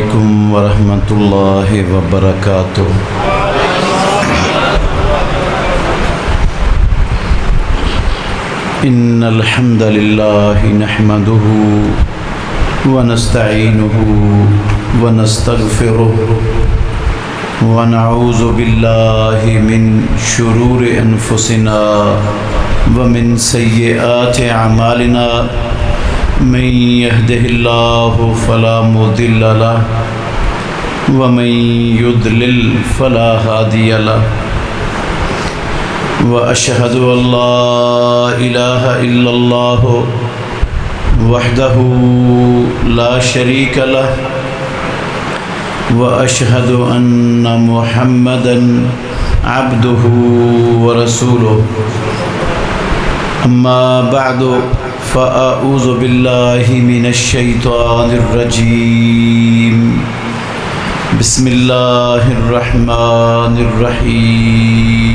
علیکم ورحمۃ اللہ وبرکاتہ۔ ان الحمد للہ نحمده ونستعینه ونستغفره ونعوذ باللہ من شرور انفسنا ومن سیئات اعمالنا من يهده الله فلا مضل له ومن يضلل فلا هادي له وأشهد أن لا إله إلا الله وحده لا شريك له وأشهد أن محمدا عبده ورسوله أما بعد فأعوذ بالله من الشيطان الرجيم بسم الله الرحمن الرحيم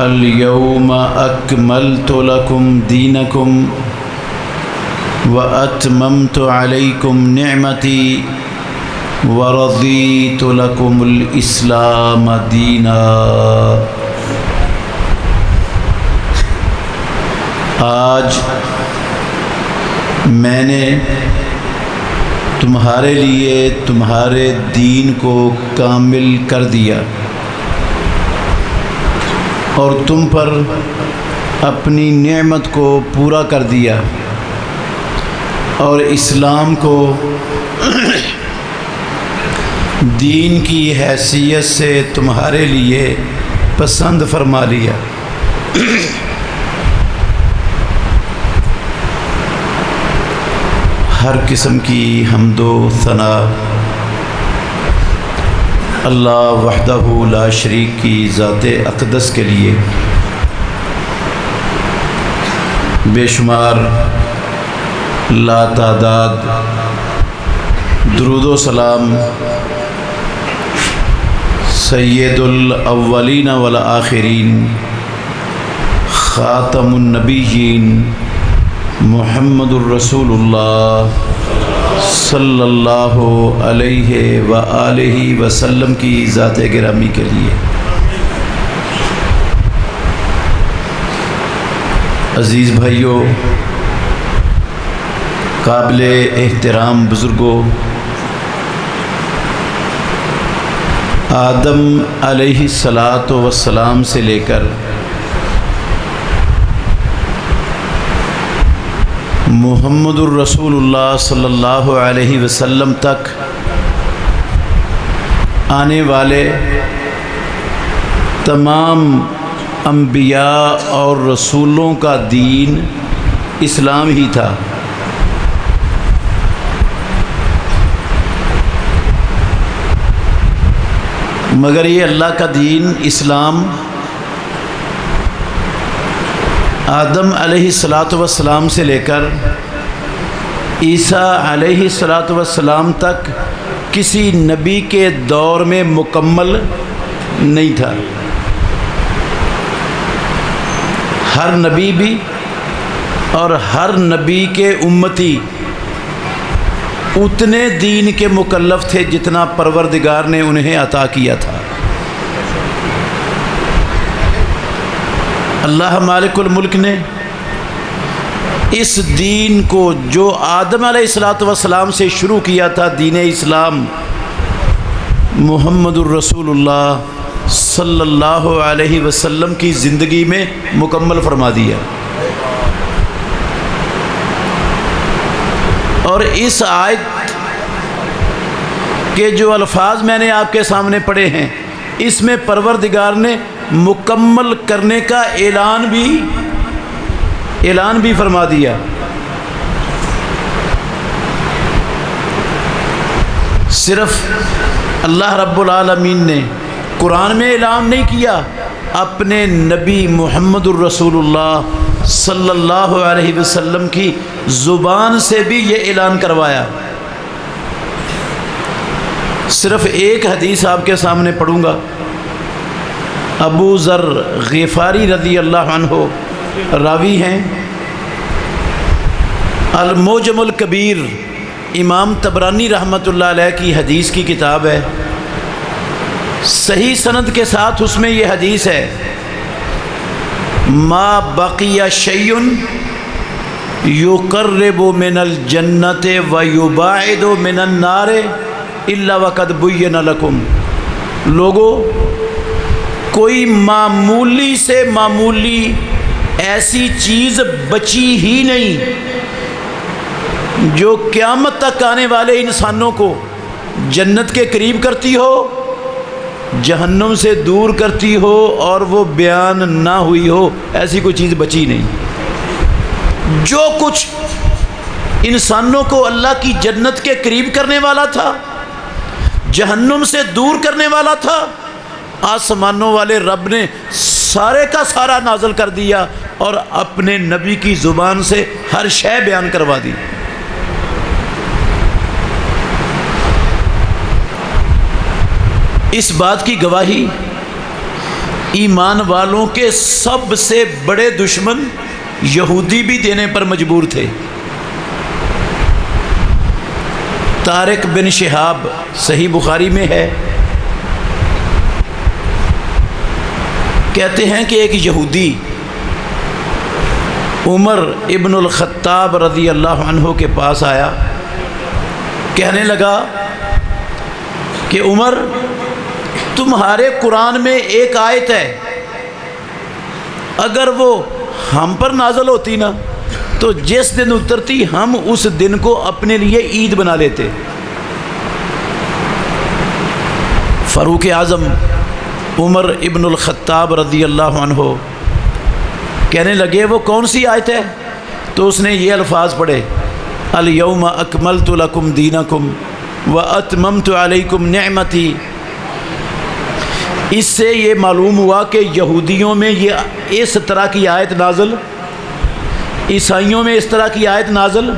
اليوم أكملت لكم دينكم وأتممت عليكم نعمتي ورضيت لكم الإسلام دينا۔ آج میں نے تمہارے لیے تمہارے دین کو کامل کر دیا اور تم پر اپنی نعمت کو پورا کر دیا اور اسلام کو دین کی حیثیت سے تمہارے لیے پسند فرما لیا۔ ہر قسم کی حمد و ثنا اللہ وحدہ لا شریک کی ذات اقدس کے لیے، بے شمار لا تعداد درود و سلام سید الاولین والآخرین خاتم النبیین محمد الرسول اللہ صلی اللہ علیہ وآلہ وسلم کی ذات گرامی کے لیے۔ عزیز بھائیوں، قابل احترام بزرگوں، آدم علیہ السلام سے لے کر محمد الرسول اللہ صلی اللہ علیہ وسلم تک آنے والے تمام انبیاء اور رسولوں کا دین اسلام ہی تھا۔ مگر یہ اللہ کا دین اسلام آدم علیہ السلام سے لے کر عیسیٰ علیہ السلام تک کسی نبی کے دور میں مکمل نہیں تھا۔ ہر نبی بھی اور ہر نبی کے امتی اتنے دین کے مکلف تھے جتنا پروردگار نے انہیں عطا کیا تھا۔ اللہ مالک الملک نے اس دین کو جو آدم علیہ السلام سے شروع کیا تھا، دین اسلام، محمد الرسول اللہ صلی اللہ علیہ وسلم کی زندگی میں مکمل فرما دیا۔ اور اس آیت کے جو الفاظ میں نے آپ کے سامنے پڑھے ہیں، اس میں پروردگار نے مکمل کرنے کا اعلان بھی فرما دیا۔ صرف اللہ رب العالمین نے قرآن میں اعلان نہیں کیا، اپنے نبی محمد الرسول اللہ صلی اللہ علیہ وسلم کی زبان سے بھی یہ اعلان کروایا۔ صرف ایک حدیث آپ کے سامنے پڑھوں گا۔ ابو ذر غفاری رضی اللہ عنہ راوی ہیں، الموجم الکبیر امام طبرانی رحمۃ اللہ علیہ کی حدیث کی کتاب ہے، صحیح سند کے ساتھ اس میں یہ حدیث ہے، ما بقی شیء یقرب من الجنت ویباعد من النار الا وقد بین لکم۔ لوگو، کوئی معمولی سے معمولی ایسی چیز بچی ہی نہیں جو قیامت تک آنے والے انسانوں کو جنت کے قریب کرتی ہو، جہنم سے دور کرتی ہو اور وہ بیان نہ ہوئی ہو، ایسی کوئی چیز بچی نہیں۔ جو کچھ انسانوں کو اللہ کی جنت کے قریب کرنے والا تھا، جہنم سے دور کرنے والا تھا، آسمانوں والے رب نے سارے کا سارا نازل کر دیا اور اپنے نبی کی زبان سے ہر شے بیان کروا دی۔ اس بات کی گواہی ایمان والوں کے سب سے بڑے دشمن یہودی بھی دینے پر مجبور تھے۔ طارق بن شہاب صحیح بخاری میں ہے، کہتے ہیں کہ ایک یہودی عمر ابن الخطاب رضی اللہ عنہ کے پاس آیا، کہنے لگا کہ عمر، تمہارے قرآن میں ایک آیت ہے، اگر وہ ہم پر نازل ہوتی نا تو جس دن اترتی ہم اس دن کو اپنے لیے عید بنا لیتے۔ فاروق اعظم عمر ابن الخطاب رضی اللہ عنہ کہنے لگے وہ کون سی آیت ہے؟ تو اس نے یہ الفاظ پڑھے، الیوم اکملت لکم دینکم واتممت علیکم نعمتی۔ اس سے یہ معلوم ہوا کہ یہودیوں میں یہ اس طرح کی آیت نازل، عیسائیوں میں اس طرح کی آیت نازل،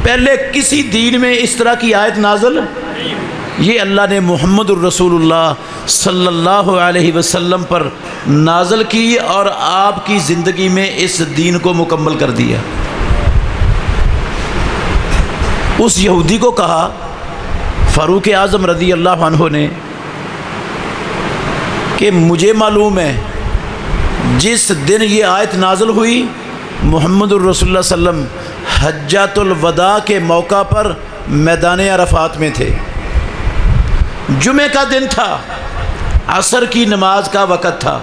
پہلے کسی دین میں اس طرح کی آیت نازل، یہ اللہ نے محمد الرسول اللہ صلی اللہ علیہ وسلم پر نازل کی اور آپ کی زندگی میں اس دین کو مکمل کر دیا۔ اس یہودی کو کہا فاروق اعظم رضی اللہ عنہ نے کہ مجھے معلوم ہے جس دن یہ آیت نازل ہوئی محمد الرسول اللہ صلی اللہ علیہ وسلم حجۃ الوداع کے موقع پر میدان عرفات میں تھے، جمعہ کا دن تھا، عصر کی نماز کا وقت تھا،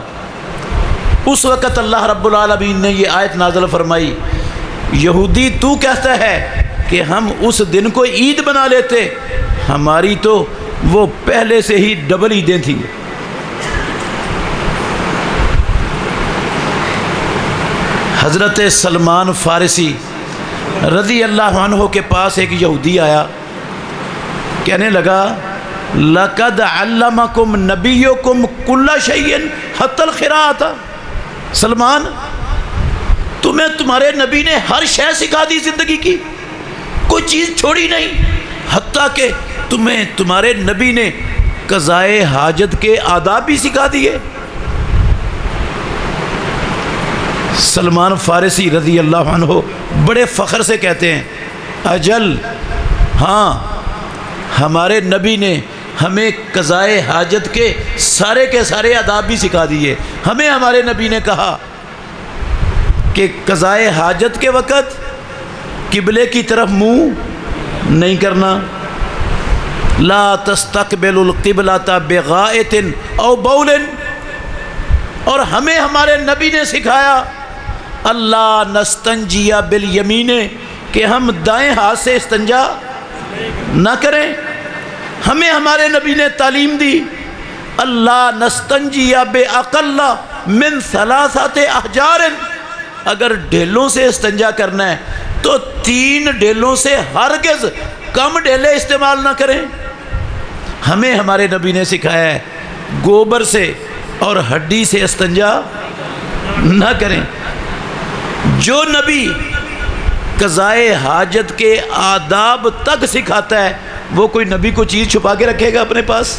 اس وقت اللہ رب العالمین نے یہ آیت نازل فرمائی، یہودی تو کہتا ہے کہ ہم اس دن کو عید بنا لیتے، ہماری تو وہ پہلے سے ہی ڈبل عیدیں تھیں۔ حضرت سلمان فارسی رضی اللہ عنہ کے پاس ایک یہودی آیا، کہنے لگا لَقَدْ عَلَّمَكُمْ نَبِيُّكُمْ كُلَّ شَيْءٍ حَتَّى الْقِرَاءَةَ۔ سلمان، تمہیں تمہارے نبی نے ہر شے سکھا دی، زندگی کی کوئی چیز چھوڑی نہیں، حتیٰ کہ تمہیں تمہارے نبی نے قضائے حاجت کے آداب بھی سکھا دیے۔ سلمان فارسی رضی اللہ عنہ بڑے فخر سے کہتے ہیں، اجل ہاں، ہمارے نبی نے ہمیں قضائے حاجت کے سارے آداب بھی سکھا دیے۔ ہمیں ہمارے نبی نے کہا کہ قضائے حاجت کے وقت قبلے کی طرف منہ نہیں کرنا، لا تستقبل القبلۃ بغائط او بول، اور ہمیں ہمارے نبی نے سکھایا اللہ نستنجی بالیمین، کہ ہم دائیں ہاتھ سے استنجا نہ کریں۔ ہمیں ہمارے نبی نے تعلیم دی اللہ نستنجی باقل من ثلاثۃ احجار، اگر ڈھیلوں سے استنجا کرنا ہے تو 3 ڈھیلوں سے ہرگز کم ڈھیلے استعمال نہ کریں۔ ہمیں ہمارے نبی نے سکھایا ہے گوبر سے اور ہڈی سے استنجا نہ کریں۔ جو نبی قضائے حاجت کے آداب تک سکھاتا ہے، وہ کوئی نبی کو چیز چھپا کے رکھے گا اپنے پاس؟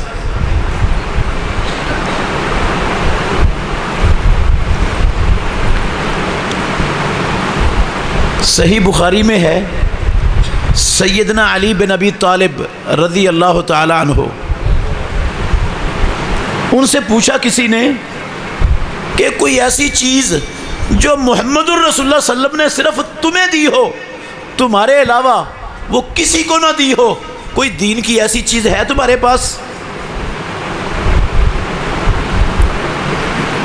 صحیح بخاری میں ہے، سیدنا علی بن ابی طالب رضی اللہ تعالی عنہ، ان سے پوچھا کسی نے کہ کوئی ایسی چیز جو محمد الرسول اللہ صلی اللہ علیہ وسلم نے صرف تمہیں دی ہو، تمہارے علاوہ وہ کسی کو نہ دی ہو، کوئی دین کی ایسی چیز ہے تمہارے پاس؟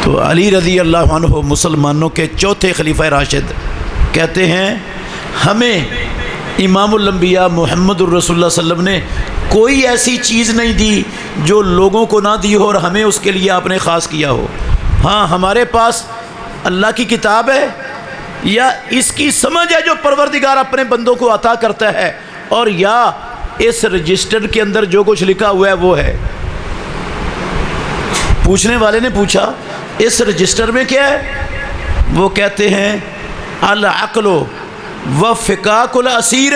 تو علی رضی اللہ عنہ مسلمانوں کے چوتھے خلیفہ راشد کہتے ہیں ہمیں امام الانبیاء محمد الرسول اللہ صلی اللہ علیہ وسلم نے کوئی ایسی چیز نہیں دی جو لوگوں کو نہ دی ہو اور ہمیں اس کے لیے آپ نے خاص کیا ہو۔ ہاں ہمارے پاس اللہ کی کتاب ہے یا اس کی سمجھ ہے جو پروردگار اپنے بندوں کو عطا کرتا ہے، اور یا اس رجسٹر کے اندر جو کچھ لکھا ہوا ہے وہ ہے۔ پوچھنے والے نے پوچھا اس رجسٹر میں کیا ہے؟ وہ کہتے ہیں العقل و فکاک الاسیر،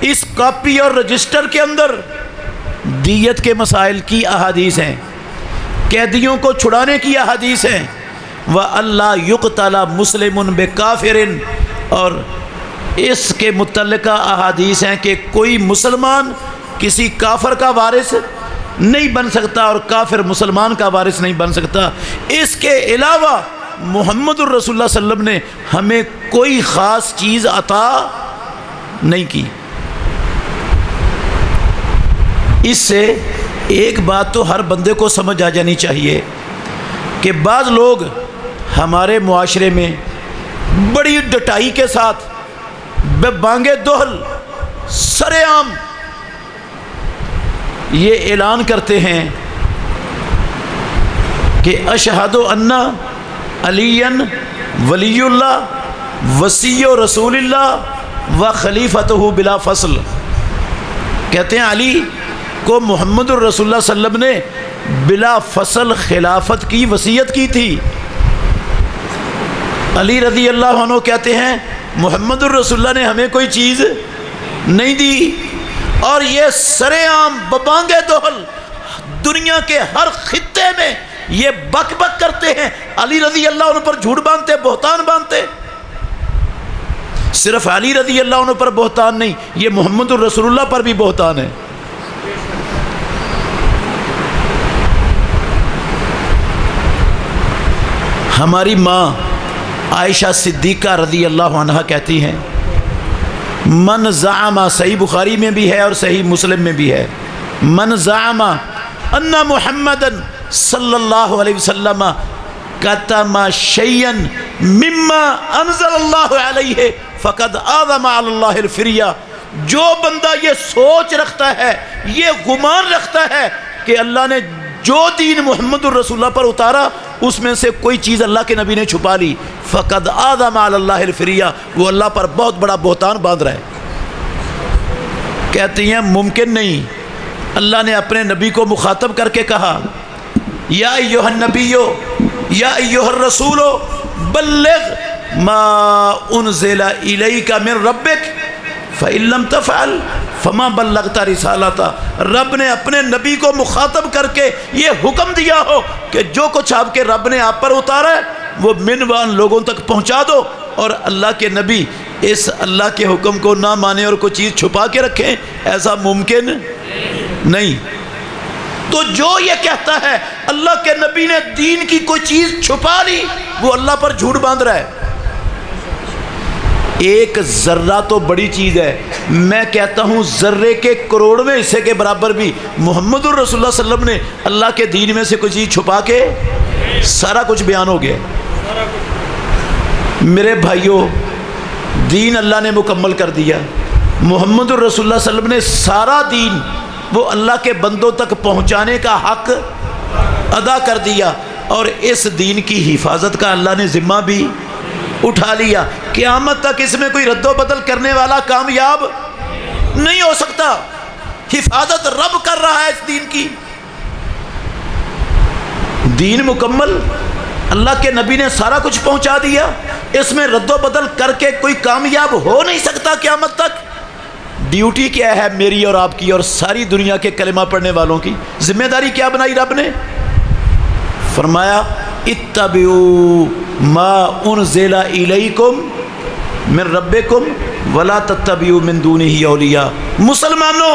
اس کاپی اور رجسٹر کے اندر دیت کے مسائل کی احادیث ہیں، قیدیوں کو چھڑانے کی احادیث ہیں، وَأَلَّا يُقْتَلَ مُسْلِمٌ بِكَافِرٍ، اور اس کے متعلقہ احادیث ہیں کہ کوئی مسلمان کسی کافر کا وارث نہیں بن سکتا اور کافر مسلمان کا وارث نہیں بن سکتا۔ اس کے علاوہ محمد الرسول اللہ صلی اللہ علیہ وسلم نے ہمیں کوئی خاص چیز عطا نہیں کی۔ اس سے ایک بات تو ہر بندے کو سمجھ آ جانی چاہیے کہ بعض لوگ ہمارے معاشرے میں بڑی ڈٹائی کے ساتھ بے بانگے دہل سر عام یہ اعلان کرتے ہیں کہ اشہد ان علی ولی اللہ وصی رسول اللہ و خلیفتہ بلا فصل، کہتے ہیں علی کو محمد الرسول اللہ صلی اللہ علیہ وسلم نے بلا فصل خلافت کی وصیت کی تھی۔ علی رضی اللہ عنہ کہتے ہیں محمد الرسول اللہ نے ہمیں کوئی چیز نہیں دی، اور یہ سر عام ببانگے دہل دنیا کے ہر خطے میں یہ بک بک کرتے ہیں، علی رضی اللہ عنہ پر جھوٹ باندھتے، بہتان باندھتے۔ صرف علی رضی اللہ عنہ پر بہتان نہیں، یہ محمد الرسول اللہ پر بھی بہتان ہے۔ ہماری ماں عائشہ صدیقہ رضی اللہ عنہ کہتی ہیں من زعم، صحیح بخاری میں بھی ہے اور صحیح مسلم میں بھی ہے، من زعم ان محمد صلی اللہ علیہ وسلم کتم شیئا مما انزل اللہ علیہ فقد اعظم علی اللہ الفریہ، جو بندہ یہ سوچ رکھتا ہے، یہ گمان رکھتا ہے کہ اللہ نے جو دین محمد الرسول اللہ پر اتارا اس میں سے کوئی چیز اللہ کے نبی نے چھپا لی، فقد اعظم علی اللہ الفریہ، وہ اللہ پر بہت بڑا بہتان باندھ رہا ہے۔ کہتی ہیں ممکن نہیں، اللہ نے اپنے نبی کو مخاطب کر کے کہا یا ایھا النبی یا ایھا الرسول بلغ ما انزل الیک من ربک فإن لم تفعل فما بلغت رسالتہ، رب نے اپنے نبی کو مخاطب کر کے یہ حکم دیا ہو کہ جو کچھ آپ کے رب نے آپ پر اتارا ہے وہ منوان لوگوں تک پہنچا دو، اور اللہ کے نبی اس اللہ کے حکم کو نہ مانے اور کوئی چیز چھپا کے رکھیں، ایسا ممکن نہیں۔ تو جو یہ کہتا ہے اللہ کے نبی نے دین کی کوئی چیز چھپا لی، وہ اللہ پر جھوٹ باندھ رہا ہے۔ ایک ذرہ تو بڑی چیز ہے، میں کہتا ہوں ذرے کے کروڑویں حصے کے برابر بھی محمد الرسول اللہ صلی اللہ علیہ وسلم نے اللہ کے دین میں سے کوئی چیز چھپا کے سارا کچھ بیان ہو گیا۔ میرے بھائیوں، دین اللہ نے مکمل کر دیا، محمد الرسول اللہ صلی اللہ علیہ وسلم نے سارا دین وہ اللہ کے بندوں تک پہنچانے کا حق ادا کر دیا، اور اس دین کی حفاظت کا اللہ نے ذمہ بھی اٹھا لیا۔ قیامت تک اس میں کوئی رد و بدل کرنے والا کامیاب نہیں ہو سکتا، حفاظت رب کر رہا ہے اس دین کی۔ دین مکمل، اللہ کے نبی نے سارا کچھ پہنچا دیا، اس میں رد و بدل کر کے کوئی کامیاب ہو نہیں سکتا قیامت تک۔ ڈیوٹی کیا ہے میری اور آپ کی اور ساری دنیا کے کلمہ پڑھنے والوں کی؟ ذمہ داری کیا بنائی رب نے؟ فرمایا اتبعوا ما انزل الیکم من ربکم ولا تتبعوا من دونہ اولیاء۔ مسلمانوں،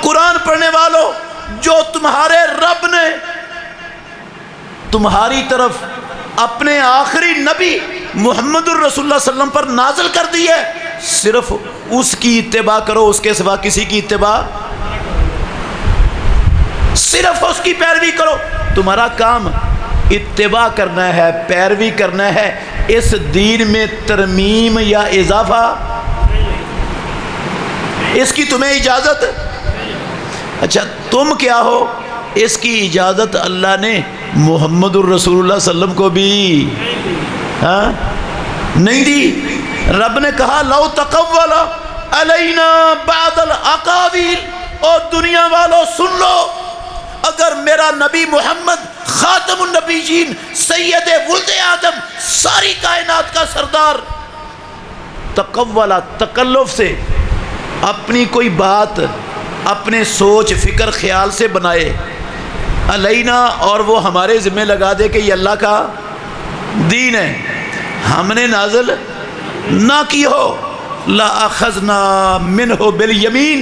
قرآن پڑھنے والوں، جو تمہارے رب نے تمہاری طرف اپنے آخری نبی محمد الرسول اللہ صلی اللہ علیہ وسلم پر نازل کر دی ہے، صرف اس کی اتباع کرو، اس کے سوا کسی کی اتباع، صرف اس کی پیروی کرو۔ تمہارا کام اتباع کرنا ہے، پیروی کرنا ہے، اس دین میں ترمیم یا اضافہ اس کی تمہیں اجازت؟ اچھا تم کیا ہو؟ اس کی اجازت اللہ نے محمد الرسول اللہ صلی اللہ علیہ وسلم کو بھی نہیں دی۔ رب نے کہا لو تقول علینا بعض الاقاویل، اور دنیا والوں سن لو، اگر میرا نبی محمد خاتم النبیین سید ولد آدم ساری کائنات کا سردار تقولا، تکلف سے اپنی کوئی بات اپنے سوچ فکر خیال سے بنائے علینا، اور وہ ہمارے ذمہ لگا دے کہ یہ اللہ کا دین ہے، ہم نے نازل نہ کی ہو، لَأَخَذْنَا مِنْهُ بِالْيَمِينِ،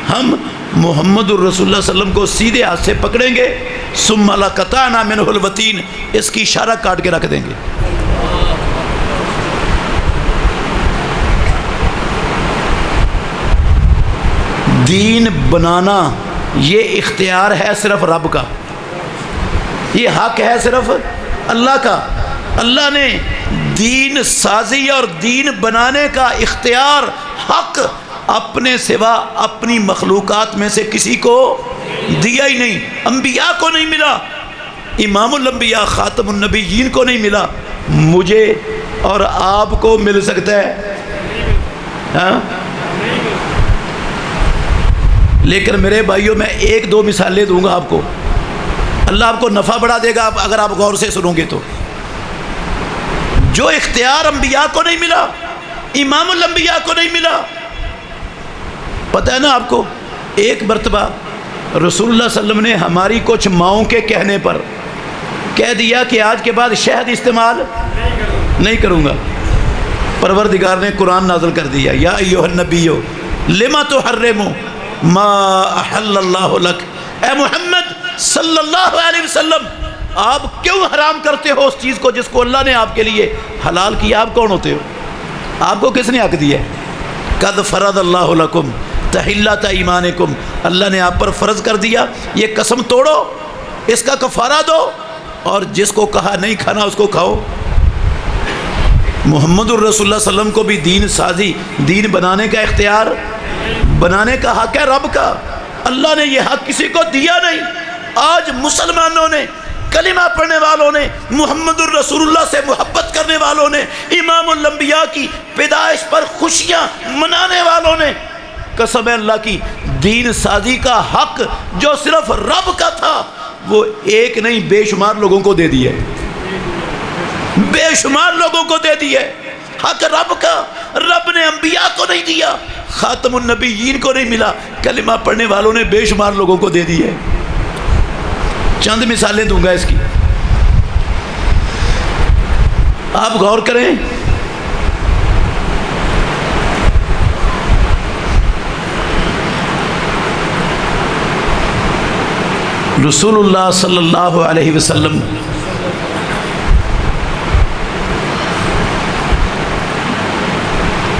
ہم محمد الرسول اللہ صلی اللہ علیہ وسلم کو سیدھے ہاتھ سے پکڑیں گے، ثُمَّ لَقَطَعْنَا مِنْهُ الْوَتِينَ، اس کی اشارہ کاٹ کے رکھ دیں گے۔ دین بنانا یہ اختیار ہے صرف رب کا، یہ حق ہے صرف اللہ کا۔ اللہ نے دین سازی اور دین بنانے کا اختیار، حق اپنے سوا اپنی مخلوقات میں سے کسی کو دیا ہی نہیں۔ انبیاء کو نہیں ملا، امام الانبیاء خاتم النبیین کو نہیں ملا، مجھے اور آپ کو مل سکتا ہے ہاں؟ لیکن میرے بھائیوں میں ایک دو مثالیں دوں گا آپ کو، اللہ آپ کو نفع بڑھا دے گا اگر آپ غور سے سنو گے تو۔ جو اختیار انبیاء کو نہیں ملا، امام الانبیاء کو نہیں ملا، پتہ ہے نا آپ کو، ایک مرتبہ رسول اللہ صلی اللہ علیہ وسلم نے ہماری کچھ ماؤں کے کہنے پر کہہ دیا کہ آج کے بعد شہد استعمال نہیں کروں گا۔ پروردگار نے قرآن نازل کر دیا، یا ایھا النبی لما تحرم ما احل اللہ لک، اے محمد صلی اللہ علیہ وسلم آپ کیوں حرام کرتے ہو اس چیز کو جس کو اللہ نے آپ کے لیے حلال کیا؟ آپ کون ہوتے ہو؟ آپ کو کس نے حق دیا ہے؟ قد فرض اللہ لکم تحلۃ ایمانکم، اللہ نے آپ پر فرض کر دیا، یہ قسم توڑو، اس کا کفارہ دو، اور جس کو کہا نہیں کھانا اس کو کھاؤ۔ محمد الرسول اللہ صلی اللہ علیہ وسلم کو بھی دین سازی، دین بنانے کا اختیار، بنانے کا حق ہے رب کا، اللہ نے یہ حق کسی کو دیا نہیں۔ آج مسلمانوں نے، کلمہ پڑھنے والوں نے، محمد الرسول اللہ سے محبت کرنے والوں نے، امام الانبیاء کی پیدائش پر خوشیاں منانے والوں نے، قسم اللہ کی دین سازی کا حق جو صرف رب کا تھا وہ ایک نہیں بے شمار لوگوں کو دے دیا، بے شمار لوگوں کو دے دیا۔ حق رب کا، رب نے انبیاء کو نہیں دیا، خاتم النبیین کو نہیں ملا، کلمہ پڑھنے والوں نے بے شمار لوگوں کو دے دی ہے۔ چند مثالیں دوں گا اس کی، آپ غور کریں۔ رسول اللہ صلی اللہ علیہ وسلم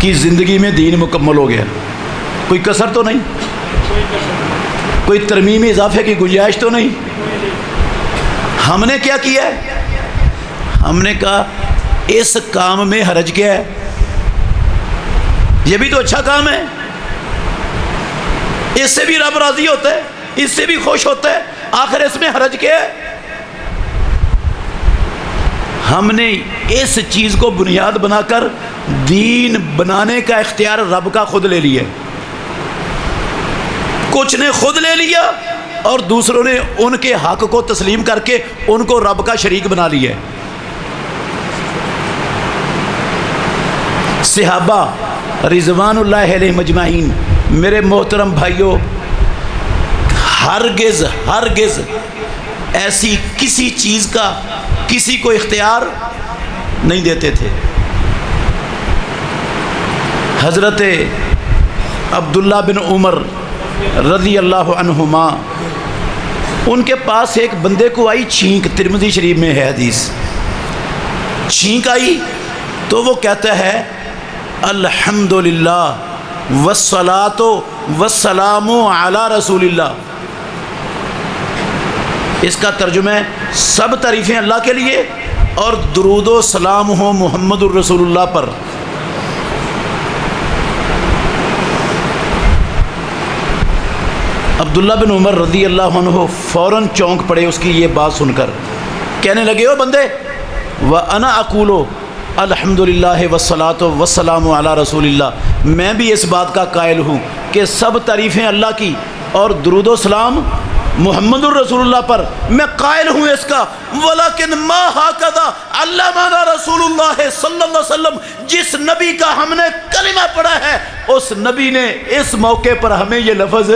کی زندگی میں دین مکمل ہو گیا، کوئی کسر تو نہیں، کوئی ترمیم اضافے کی گنجائش تو نہیں۔ ہم نے کیا کیا ہے؟ ہم نے کہا اس کام میں حرج کیا ہے، یہ بھی تو اچھا کام ہے، اس سے بھی رب راضی ہوتا ہے، اس سے بھی خوش ہوتا ہے، آخر اس میں حرج کیا ہے؟ ہم نے اس چیز کو بنیاد بنا کر دین بنانے کا اختیار رب کا خود لے لیا، کچھ نے خود لے لیا اور دوسروں نے ان کے حق کو تسلیم کر کے ان کو رب کا شریک بنا لیا۔ صحابہ رضوان اللہ علیہ مجمعین، میرے محترم بھائیوں، ہرگز ہرگز ایسی کسی چیز کا کسی کو اختیار نہیں دیتے تھے، حضرت عبداللہ بن عمر رضی اللہ عنہما، ان کے پاس ایک بندے کو آئی چھینک، ترمذی شریف میں ہے حدیث، چھینک آئی تو وہ کہتا ہے الحمدللہ والصلاۃ والسلام علی رسول اللہ. اس کا ترجمہ ہے سب تعریفیں اللہ کے لیے اور درود و سلام ہو محمد الرسول اللہ پر. عبداللہ بن عمر رضی اللہ عنہ فوراً چونک پڑے اس کی یہ بات سن کر، کہنے لگے او بندے، وَأَنَا أَقُولُ الحمدللہ والصلاۃ والسلام علی رسول اللہ، میں بھی اس بات کا قائل ہوں کہ سب تعریفیں اللہ کی اور درود و سلام محمد الرسول اللہ پر، میں قائل ہوں اس کا. ولیکن ما ہکذا علمنا رسول اللہ صلی اللہ علیہ وسلم، جس نبی کا ہم نے کلمہ پڑھا ہے اس نبی نے اس موقع پر ہمیں یہ لفظ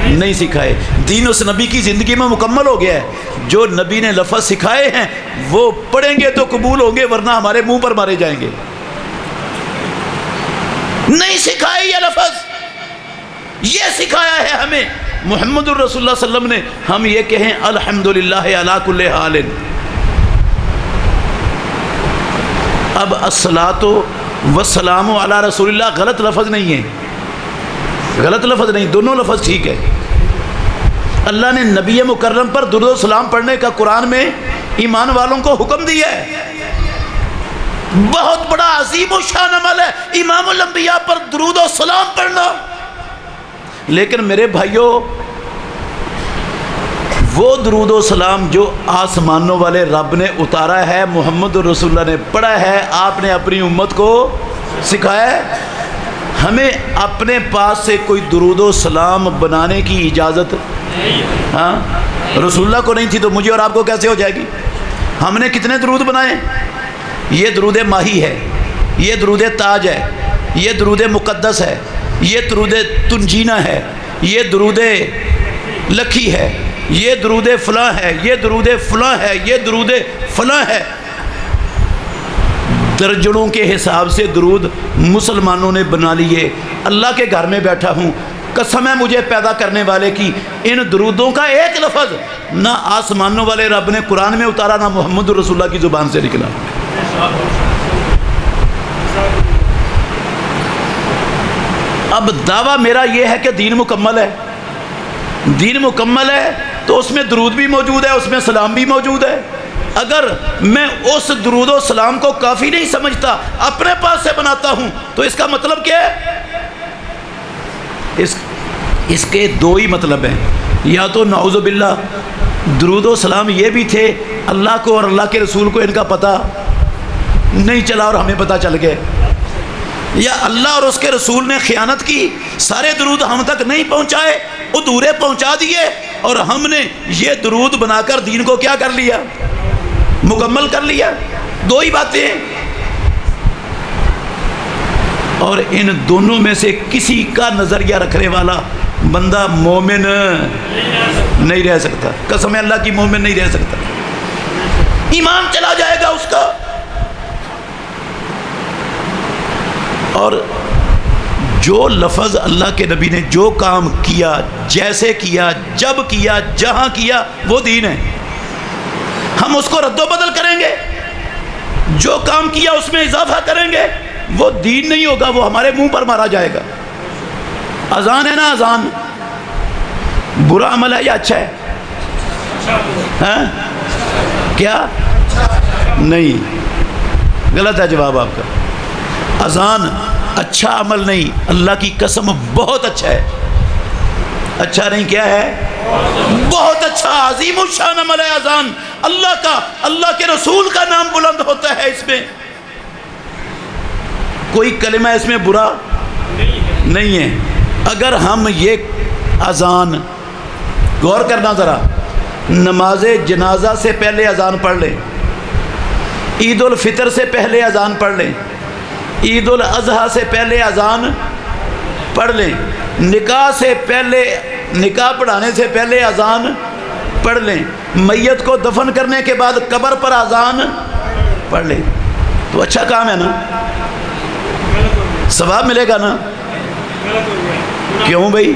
نہیں سکھائے. دین اس نبی کی زندگی میں مکمل ہو گیا ہے. جو نبی نے لفظ سکھائے ہیں وہ پڑھیں گے تو قبول ہوں گے، ورنہ ہمارے منہ پر مارے جائیں گے. نہیں سکھائے یہ لفظ، یہ سکھایا ہے ہمیں محمد الرسول اللہ صلی اللہ علیہ وسلم نے. ہم یہ کہیں الحمدللہ علی کل حال. اب الصلاۃ والسلام علی رسول اللہ غلط لفظ نہیں ہے، غلط لفظ نہیں، دونوں لفظ ٹھیک ہے. اللہ نے نبی مکرم پر درود و سلام پڑھنے کا قرآن میں ایمان والوں کو حکم دیا ہے. بہت بڑا عظیم و شان عمل ہے امام الانبیاء پر درود و سلام پڑھنا. لیکن میرے بھائیوں، وہ درود و سلام جو آسمانوں والے رب نے اتارا ہے، محمد رسول اللہ نے پڑھا ہے، آپ نے اپنی امت کو سکھایا ہے، ہمیں اپنے پاس سے کوئی درود و سلام بنانے کی اجازت ہاں رسول اللہ کو نہیں تھی تو مجھے اور آپ کو کیسے ہو جائے گی؟ ہم نے کتنے درود بنائے؟ یہ درود ماہی ہے، یہ درود تاج ہے، یہ درود مقدس ہے، یہ درود تنجینہ ہے، یہ درود لکھی ہے، یہ درود فلاں ہے، یہ درود فلاں ہے، یہ درود فلاں ہے. درجنوں کے حساب سے درود مسلمانوں نے بنا لیے. اللہ کے گھر میں بیٹھا ہوں، قسم ہے مجھے پیدا کرنے والے کی، ان درودوں کا ایک لفظ نہ آسمانوں والے رب نے قرآن میں اتارا، نہ محمد رسول اللہ کی زبان سے نکلا. اب دعویٰ میرا یہ ہے کہ دین مکمل ہے. دین مکمل ہے تو اس میں درود بھی موجود ہے، اس میں سلام بھی موجود ہے. اگر میں اس درود و سلام کو کافی نہیں سمجھتا، اپنے پاس سے بناتا ہوں، تو اس کا مطلب کیا ہے؟ اس کے دو ہی مطلب ہیں. یا تو نعوذ باللہ درود و سلام یہ بھی تھے اللہ کو اور اللہ کے رسول کو ان کا پتہ نہیں چلا اور ہمیں پتہ چل گئے، یا اللہ اور اس کے رسول نے خیانت کی، سارے درود ہم تک نہیں پہنچائے، ادھورے پہنچا دیے، اور ہم نے یہ درود بنا کر دین کو کیا کر لیا؟ مکمل کر لیا. دو ہی باتیں ہیں. اور ان دونوں میں سے کسی کا نظریہ رکھنے والا بندہ مومن نہیں رہ سکتا. قسم اللہ کی مومن نہیں رہ سکتا، ایمان چلا جائے گا اس کا. اور جو لفظ اللہ کے نبی نے جو کام کیا، جیسے کیا، جب کیا، جہاں کیا، وہ دین ہے. ہم اس کو رد و بدل کریں گے، جو کام کیا اس میں اضافہ کریں گے، وہ دین نہیں ہوگا، وہ ہمارے منہ پر مارا جائے گا. اذان ہے نا، اذان برا عمل ہے یا اچھا ہے؟ ہاں کیا؟ نہیں، غلط ہے جواب آپ کا. اذان اچھا عمل نہیں، اللہ کی قسم بہت اچھا ہے. اچھا نہیں، کیا ہے؟ بہت اچھا، عظیم الشان عمل ہے اذان. اللہ کا، اللہ کے رسول کا نام بلند ہوتا ہے اس میں. کوئی کلمہ اس میں برا نہیں ہے. اگر ہم یہ اذان، غور کرنا ذرا، نماز جنازہ سے پہلے اذان پڑھ لیں، عید الفطر سے پہلے اذان پڑھ لیں، عید الاضحیٰ سے پہلے اذان پڑھ لیں، نکاح سے پہلے، نکاح پڑھانے سے پہلے اذان پڑھ لیں، میت کو دفن کرنے کے بعد قبر پر اذان پڑھ لیں، تو اچھا کام ہے نا. ثواب ملے گا نا؟ کیوں بھائی؟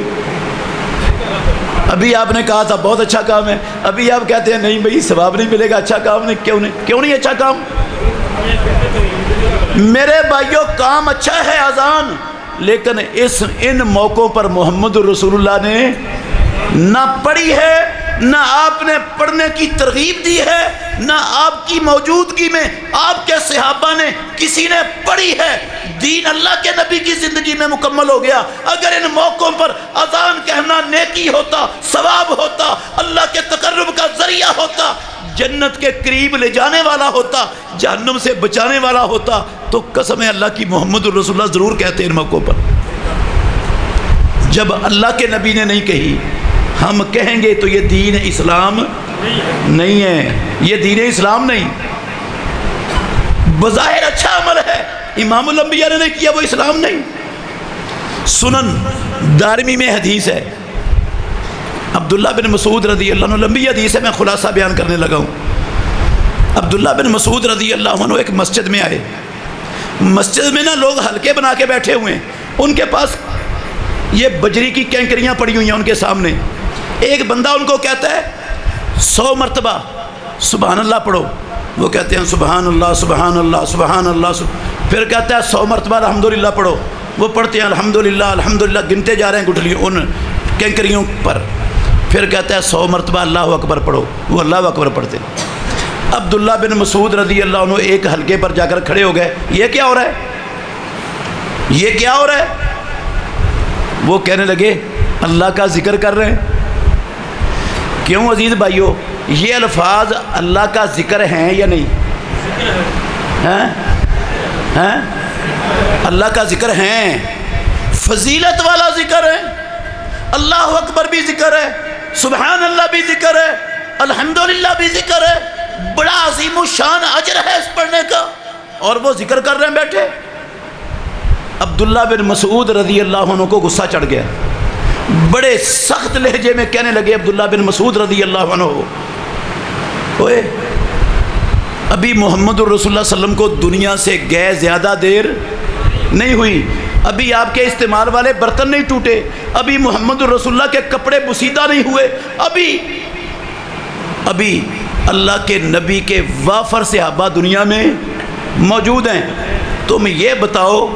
ابھی آپ نے کہا تھا بہت اچھا کام ہے، ابھی آپ کہتے ہیں نہیں بھائی ثواب نہیں ملے گا، اچھا کام نہیں، کیوں نہیں اچھا کام؟ میرے بھائیوں کام اچھا ہے اذان، لیکن ان موقعوں پر محمد رسول اللہ نے نہ پڑھی ہے، نہ آپ نے پڑھنے کی ترغیب دی ہے، نہ آپ کی موجودگی میں آپ کے صحابہ نے کسی نے پڑھی ہے۔ دین اللہ کے نبی کی زندگی میں مکمل ہو گیا۔ اگر ان موقعوں پر اذان کہنا نیکی ہوتا، ثواب ہوتا، اللہ کے تقرب کا ذریعہ ہوتا، جنت کے قریب لے جانے والا ہوتا، جہنم سے بچانے والا ہوتا، تو قسم اللہ کی محمد الرسول اللہ ضرور کہتے ہیں ان موقعوں پر۔ جب اللہ کے نبی نے نہیں کہی، ہم کہیں گے تو یہ دین اسلام نہیں ہے، یہ دین اسلام نہیں۔ بظاہر اچھا عمل ہے، امام الانبیاء نے نہیں کیا، وہ اسلام نہیں۔ سنن دارمی میں حدیث ہے، عبداللہ بن مسعود رضی اللہ عنہ، لمبی حدیث ہے، میں خلاصہ بیان کرنے لگا ہوں۔ عبداللہ بن مسعود رضی اللہ عنہ ایک مسجد میں آئے، مسجد میں نا لوگ حلقے بنا کے بیٹھے ہوئے ہیں، ان کے پاس یہ بجری کی کینکریاں پڑی ہوئی ہیں ان کے سامنے۔ ایک بندہ ان کو کہتا ہے 100 مرتبہ سبحان اللہ پڑھو، وہ کہتے ہیں سبحان اللہ سبحان اللہ سبحان اللہ، پھر کہتا ہے 100 مرتبہ الحمدللہ پڑھو، وہ پڑھتے ہیں الحمدللہ الحمدللہ، گنتے جا رہے ہیں گٹھلیوں ان کینکریوں پر، پھر کہتا ہے 100 مرتبہ اللہ اکبر پڑھو، وہ اللہ اکبر پڑھتے ہیں۔ عبداللہ بن مسعود رضی اللہ عنہ ایک حلقے پر جا کر کھڑے ہو گئے، یہ کیا ہو رہا ہے؟ یہ کیا ہو رہا ہے؟ وہ کہنے لگے اللہ کا ذکر کر رہے ہیں۔ کیوں عزیز بھائیو، یہ الفاظ اللہ کا ذکر ہیں یا نہیں؟ ہیں؟ اللہ کا ذکر ہیں، فضیلت والا ذکر ہے، اللہ اکبر بھی ذکر ہے، سبحان اللہ بھی ذکر ہے، الحمدللہ بھی ذکر ہے، بڑا عظیم الشان اجر ہے اس پڑھنے کا، اور وہ ذکر کر رہے ہیں بیٹھے۔ عبداللہ بن مسعود رضی اللہ عنہ کو غصہ چڑھ گیا، بڑے سخت لہجے میں کہنے لگے عبداللہ بن مسعود رضی اللہ عنہ، اوئے ابھی محمد الرسول اللہ صلی اللہ علیہ وسلم کو دنیا سے گئے زیادہ دیر نہیں ہوئی، ابھی آپ کے استعمال والے برتن نہیں ٹوٹے، ابھی محمد الرسول اللہ کے کپڑے بسیدہ نہیں ہوئے، ابھی اللہ کے نبی کے وافر صحابہ دنیا میں موجود ہیں۔ تم یہ بتاؤ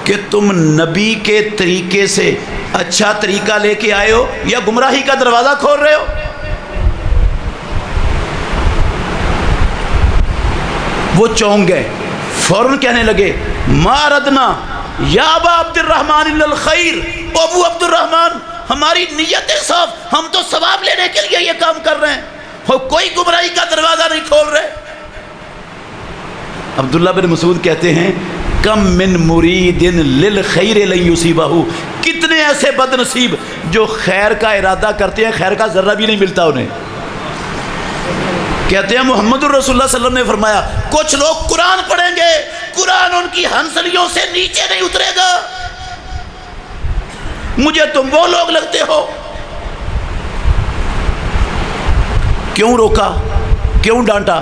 کہ تم نبی کے طریقے سے اچھا طریقہ لے کے آئے ہو یا گمراہی کا دروازہ کھول رہے ہو؟ وہ چونک گئے، فوراً کہنے لگے ما ردنا یا ابا عبد الرحمن الا الخیر، ابو عبد الرحمن ہماری نیت صاف، ہم تو ثواب لینے کے لیے یہ کام کر رہے ہیں، کوئی گمراہی کا دروازہ نہیں کھول رہے۔ عبداللہ بن مسعود کہتے ہیں کم من مرید للخیر لن یصیبہ، کتنے ایسے بد نصیب جو خیر کا ارادہ کرتے ہیں، خیر کا ذرہ بھی نہیں ملتا انہیں۔ کہتے ہیں محمد الرسول اللہ صلی اللہ علیہ وسلم نے فرمایا کچھ لوگ قرآن پڑھیں گے، قرآن ان کی ہنسلیوں سے نیچے نہیں اترے گا، مجھے تم وہ لوگ لگتے ہو۔ کیوں روکا؟ کیوں ڈانٹا؟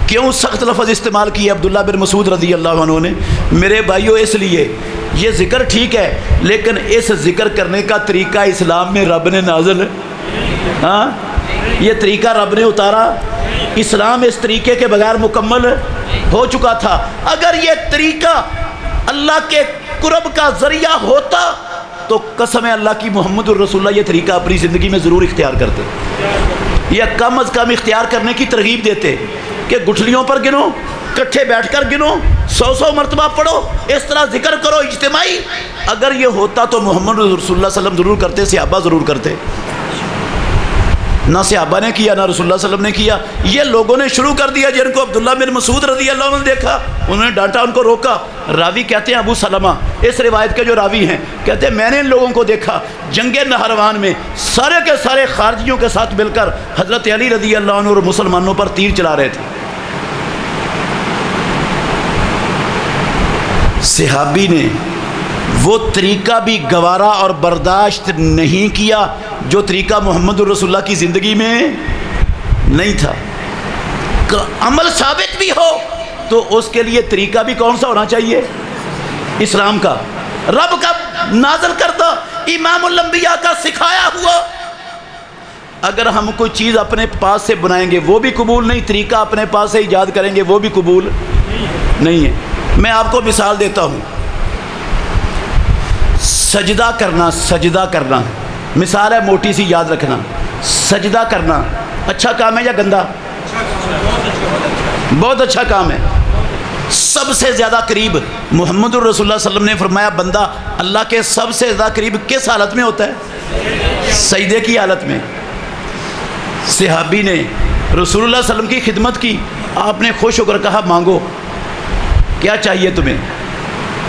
کیوں سخت لفظ استعمال کیے عبداللہ بن مسعود رضی اللہ عنہ نے؟ میرے بھائیو اس لیے یہ ذکر ٹھیک ہے، لیکن اس ذکر کرنے کا طریقہ اسلام میں رب نے نازل، یہ طریقہ رب نے اتارا، اسلام اس طریقے کے بغیر مکمل ہو چکا تھا۔ اگر یہ طریقہ اللہ کے قرب کا ذریعہ ہوتا تو قسم اللہ کی محمد الرسول اللہ یہ طریقہ اپنی زندگی میں ضرور اختیار کرتے، یا کم از کم اختیار کرنے کی ترغیب دیتے کہ گٹھلیوں پر گنو، کٹھے بیٹھ کر گنو، 100 مرتبہ پڑھو، اس طرح ذکر کرو اجتماعی۔ اگر یہ ہوتا تو محمد رسول اللہ صلی اللہ علیہ وسلم ضرور کرتے، صحابہ ضرور کرتے، نہ صحابہ نے کیا نہ رسول اللہ صلی اللہ علیہ وسلم نے کیا، یہ لوگوں نے شروع کر دیا جن کو عبداللہ بن مسعود رضی اللہ عنہ نے دیکھا، انہوں نے ڈانٹا، ان کو روکا۔ راوی کہتے ہیں ابو سلمہ، اس روایت کے جو راوی ہیں کہتے ہیں میں نے ان لوگوں کو دیکھا جنگ نہروان میں سارے کے سارے خارجیوں کے ساتھ مل کر حضرت علی رضی اللہ عنہ اور مسلمانوں پر تیر چلا رہے تھے۔ صحابی نے وہ طریقہ بھی گوارا اور برداشت نہیں کیا جو طریقہ محمد الرسول اللہ کی زندگی میں نہیں تھا۔ عمل ثابت بھی ہو تو اس کے لیے طریقہ بھی کون سا ہونا چاہیے؟ اسلام کا، رب کا نازل کردہ، امام الانبیاء کا سکھایا ہوا۔ اگر ہم کوئی چیز اپنے پاس سے بنائیں گے وہ بھی قبول نہیں، طریقہ اپنے پاس سے ایجاد کریں گے وہ بھی قبول نہیں ہے۔ میں آپ کو مثال دیتا ہوں، سجدہ کرنا، سجدہ کرنا مثال ہے موٹی سی، یاد رکھنا۔ سجدہ کرنا اچھا کام ہے یا گندا؟ بہت اچھا کام ہے۔ سب سے زیادہ قریب محمد الرسول اللہ صلی اللہ علیہ وسلم نے فرمایا بندہ اللہ کے سب سے زیادہ قریب کس حالت میں ہوتا ہے؟ سجدے کی حالت میں۔ صحابی نے رسول اللہ صلی اللہ علیہ وسلم کی خدمت کی، آپ نے خوش ہو کر کہا مانگو، کیا چاہیے تمہیں؟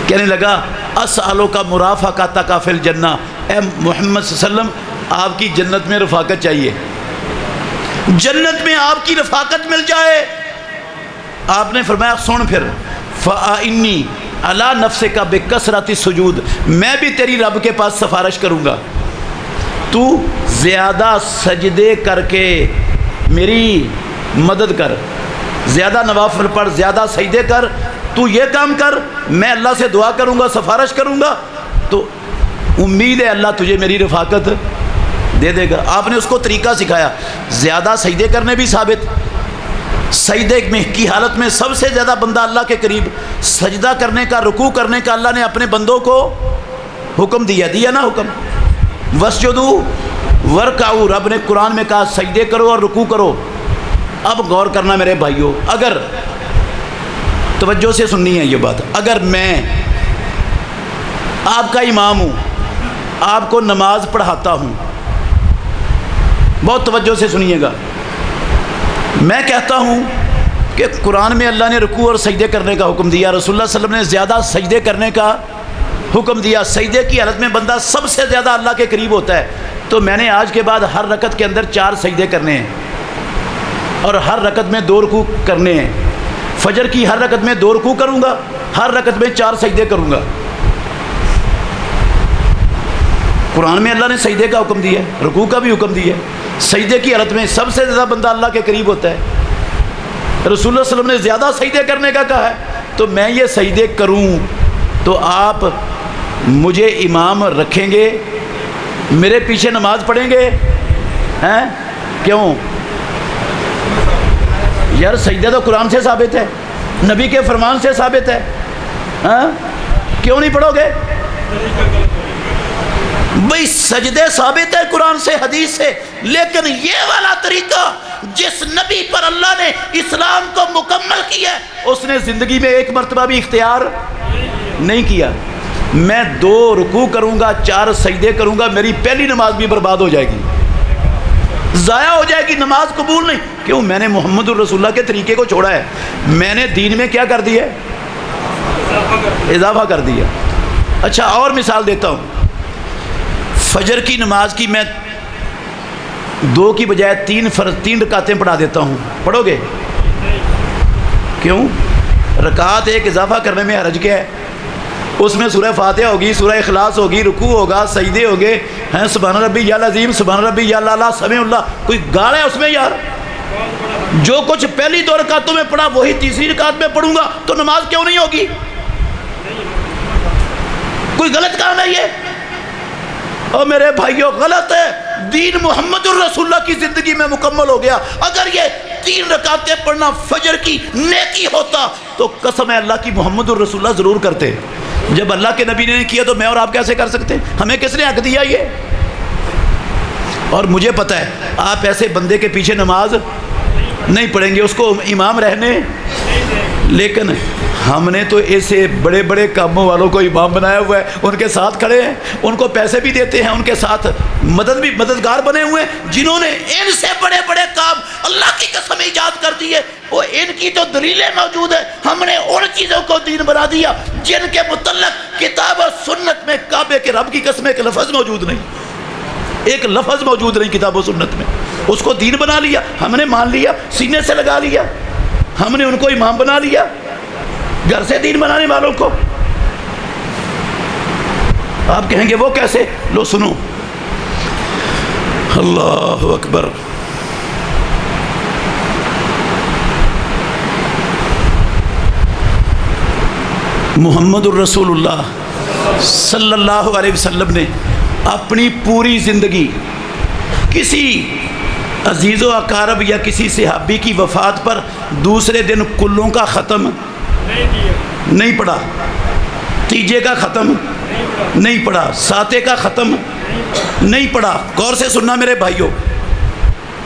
کہنے لگا اسالو کا مرافقتک فی الجنہ، اے محمد صلی اللہ علیہ وسلم آپ کی جنت میں رفاقت چاہیے، جنت میں آپ کی رفاقت مل جائے۔ آپ نے فرمایا سن پھر، فَإِنِّي عَلَىٰ نَفْسِكَ بِكَثْرَةِ السُّجُودِ، میں بھی تیری رب کے پاس سفارش کروں گا، تو زیادہ سجدے کر کے میری مدد کر، زیادہ نوافل پڑھ، زیادہ سجدے کر، تو یہ کام کر، میں اللہ سے دعا کروں گا، سفارش کروں گا، تو امید ہے اللہ تجھے میری رفاقت دے دے گا۔ آپ نے اس کو طریقہ سکھایا، زیادہ سجدے کرنے بھی ثابت، سجدے میں کی حالت میں سب سے زیادہ بندہ اللہ کے قریب، سجدہ کرنے کا، رکوع کرنے کا اللہ نے اپنے بندوں کو حکم دیا نا حکم، وسجدوا ورکعوا، رب نے قرآن میں کہا سجدے کرو اور رکوع کرو۔ اب غور کرنا میرے بھائیوں، اگر توجہ سے سننی ہے یہ بات، اگر میں آپ کا امام ہوں، آپ کو نماز پڑھاتا ہوں، بہت توجہ سے سنیے گا، میں کہتا ہوں کہ قرآن میں اللہ نے رکوع اور سجدے کرنے کا حکم دیا، رسول اللہ صلی اللہ علیہ وسلم نے زیادہ سجدے کرنے کا حکم دیا، سجدے کی حالت میں بندہ سب سے زیادہ اللہ کے قریب ہوتا ہے، تو میں نے آج کے بعد ہر رکعت کے اندر 4 سجدے کرنے ہیں اور ہر رکعت میں 2 رکوع کرنے ہیں۔ فجر کی ہر رکعت میں 2 رکوع کروں گا، ہر رکعت میں 4 سجدے کروں گا۔ قرآن میں اللہ نے سجدے کا حکم دیا ہے، رکوع کا بھی حکم دیا ہے۔ سجدے کی حالت میں سب سے زیادہ بندہ اللہ کے قریب ہوتا ہے، رسول اللہ صلی اللہ علیہ وسلم نے زیادہ سجدے کرنے کا کہا ہے، تو میں یہ سجدے کروں تو آپ مجھے امام رکھیں گے، میرے پیچھے نماز پڑھیں گے؟ ہیں کیوں یار؟ سجدہ تو قرآن سے ثابت ہے، نبی کے فرمان سے ثابت ہے، ہاں کیوں نہیں پڑھو گے؟ بھئی سجدے ثابت ہے قرآن سے، حدیث سے، لیکن یہ والا طریقہ جس نبی پر اللہ نے اسلام کو مکمل کیا ہے اس نے زندگی میں ایک مرتبہ بھی اختیار نہیں کیا۔ میں 2 رکوع کروں گا، 4 سجدے کروں گا، میری پہلی نماز بھی برباد ہو جائے گی، ضائع ہو جائے گی، نماز قبول نہیں۔ کیوں؟ میں نے محمد الرسول اللہ کے طریقے کو چھوڑا ہے، میں نے دین میں کیا کر دیا ہے؟ اضافہ کر دیا۔ اچھا اور مثال دیتا ہوں، فجر کی نماز کی میں 2 کی بجائے 3 رکعتیں پڑھا دیتا ہوں، پڑھو گے؟ کیوں؟ رکعت ایک اضافہ کرنے میں حرج کیا ہے؟ اس میں سورہ فاتحہ ہوگی، سورہ اخلاص ہوگی، رکوع ہوگا، سجدے ہوگے، ہیں سبحان ربی العظیم، سبحان ربی الاعلیٰ، سمیع اللہ، کوئی گاڑ ہے اس میں یار؟ جو کچھ پہلی 2 رکعتوں میں پڑھا وہی تیسری رکعت میں پڑھوں گا تو نماز کیوں نہیں ہوگی؟ کوئی غلط کام ہے یہ؟ اور میرے بھائیوں غلط ہے، دین محمد الرسول اللہ کی زندگی میں مکمل ہو گیا۔ اگر یہ 3 رکعتیں پڑھنا فجر کی نیکی ہوتا تو قسم ہے اللہ کی محمد الرسول اللہ ضرور کرتے۔ جب اللہ کے نبی نے نہیں کیا تو میں اور آپ کیسے کر سکتے؟ ہمیں کس نے حق دیا یہ؟ اور مجھے پتہ ہے آپ ایسے بندے کے پیچھے نماز نہیں پڑھیں گے، اس کو امام رہنے، لیکن ہم نے تو ایسے بڑے بڑے کاموں والوں کو امام بنایا ہوا ہے، ان کے ساتھ کھڑے ہیں، ان کو پیسے بھی دیتے ہیں، ان کے ساتھ مددگار بنے ہوئے ہیں، جنہوں نے ان سے بڑے بڑے کام اللہ کی قسم ایجاد کر دیے، وہ ان کی تو دلیلیں موجود ہیں، ہم نے ان چیزوں کو دین بنا دیا جن کے متعلق کتاب و سنت میں کعبے کے رب کی قسم ایک لفظ موجود نہیں، ایک لفظ موجود نہیں کتاب و سنت میں، اس کو دین بنا لیا، ہم نے مان لیا، سینے سے لگا لیا، ہم نے ان کو امام بنا لیا، گھر سے دین بنانے والوں کو۔ آپ کہیں گے وہ کیسے؟ لو سنو، اللہ اکبر۔ محمد الرسول اللہ صلی اللہ علیہ وسلم نے اپنی پوری زندگی کسی عزیز و اقارب یا کسی صحابی کی وفات پر دوسرے دن کلوں کا ختم نہیں پڑھا، تیجے کا ختم نہیں پڑھا، ساتے کا ختم نہیں پڑھا، غور سے سننا میرے بھائیوں،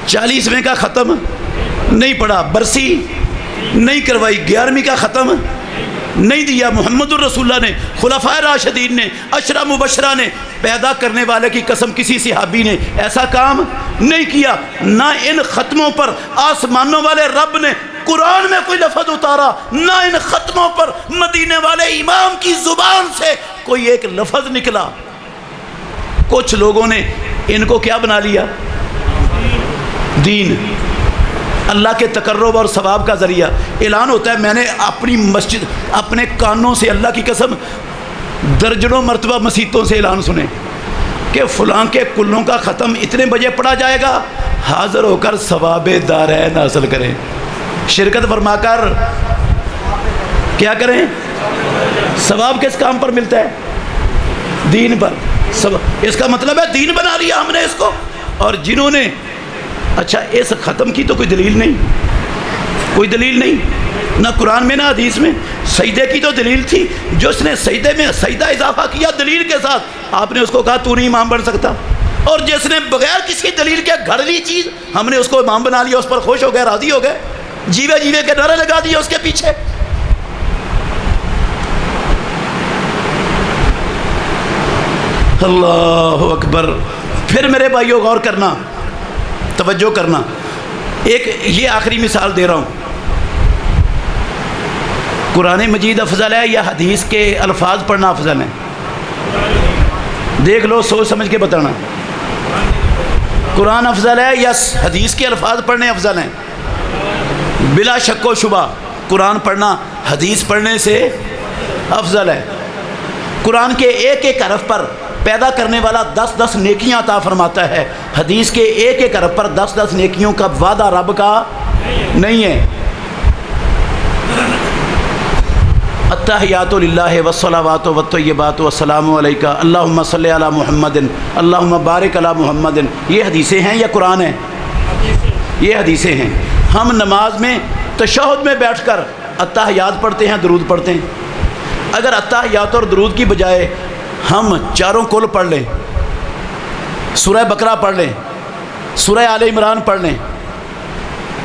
40ویں کا ختم نہیں پڑھا، برسی نہیں کروائی، 11ویں کا ختم نہیں دیا۔ محمد الرسول اللہ نے، خلفائے راشدین نے، عشرہ مبشرہ نے، پیدا کرنے والے کی قسم کسی صحابی نے ایسا کام نہیں کیا۔ نہ ان ختموں پر آسمانوں والے رب نے قرآن میں کوئی لفظ اتارا، نہ ان ختموں پر مدینے والے امام کی زبان سے کوئی ایک لفظ نکلا۔ کچھ لوگوں نے ان کو کیا بنا لیا؟ دین، اللہ کے تقرب اور ثواب کا ذریعہ۔ اعلان ہوتا ہے، میں نے اپنی مسجد اپنے کانوں سے اللہ کی قسم درجنوں مرتبہ مسیتوں سے اعلان سنے کہ فلاں کے کلوں کا ختم اتنے بجے پڑھا جائے گا، حاضر ہو کر ثواب دارین حاصل کریں، شرکت فرما کر کیا کریں؟ ثواب کس کام پر ملتا ہے؟ دین پر۔ اس کا مطلب ہے دین بنا لیا ہم نے اس کو۔ اور جنہوں نے، اچھا اس ختم کی تو کوئی دلیل نہیں، کوئی دلیل نہیں، نہ قرآن میں نہ حدیث میں۔ سجدے کی تو دلیل تھی، جو اس نے سجدے میں سجدہ اضافہ کیا دلیل کے ساتھ، آپ نے اس کو کہا تو نہیں امام بن سکتا۔ اور جس نے بغیر کسی دلیل کے گھڑ لی چیز، ہم نے اس کو امام بنا لیا، اس پر خوش ہو گئے، راضی ہو گئے، جیوے جیوے کے نعرے لگا دیے اس کے پیچھے۔ اللہ اکبر۔ پھر میرے بھائیوں غور کرنا، توجہ کرنا، ایک یہ آخری مثال دے رہا ہوں۔ قرآن مجید افضل ہے یا حدیث کے الفاظ پڑھنا افضل ہے؟ دیکھ لو، سوچ سمجھ کے بتانا۔ قرآن افضل ہے یا حدیث کے الفاظ پڑھنے افضل ہیں؟ بلا شک و شبہ قرآن پڑھنا حدیث پڑھنے سے افضل ہے۔ قرآن کے ایک ایک حرف پر پیدا کرنے والا 10 نیکیاں عطا فرماتا ہے، حدیث کے ایک ایک حرف پر 10 نیکیوں کا وعدہ رب کا نہیں ہے۔ التحیات للہ والصلوات والطیبات والسلام علیک اللہم صلی علی محمد اللہم بارک علی محمد، یہ حدیثیں ہیں یا قرآن ہے؟ یہ حدیثیں ہیں۔ ہم نماز میں تشہد میں بیٹھ کر التحیات پڑھتے ہیں، درود پڑھتے ہیں۔ اگر التحیات اور درود کی بجائے ہم چاروں کل پڑھ لیں، سورہ بقرہ پڑھ لیں، سورہ آل عمران پڑھ لیں،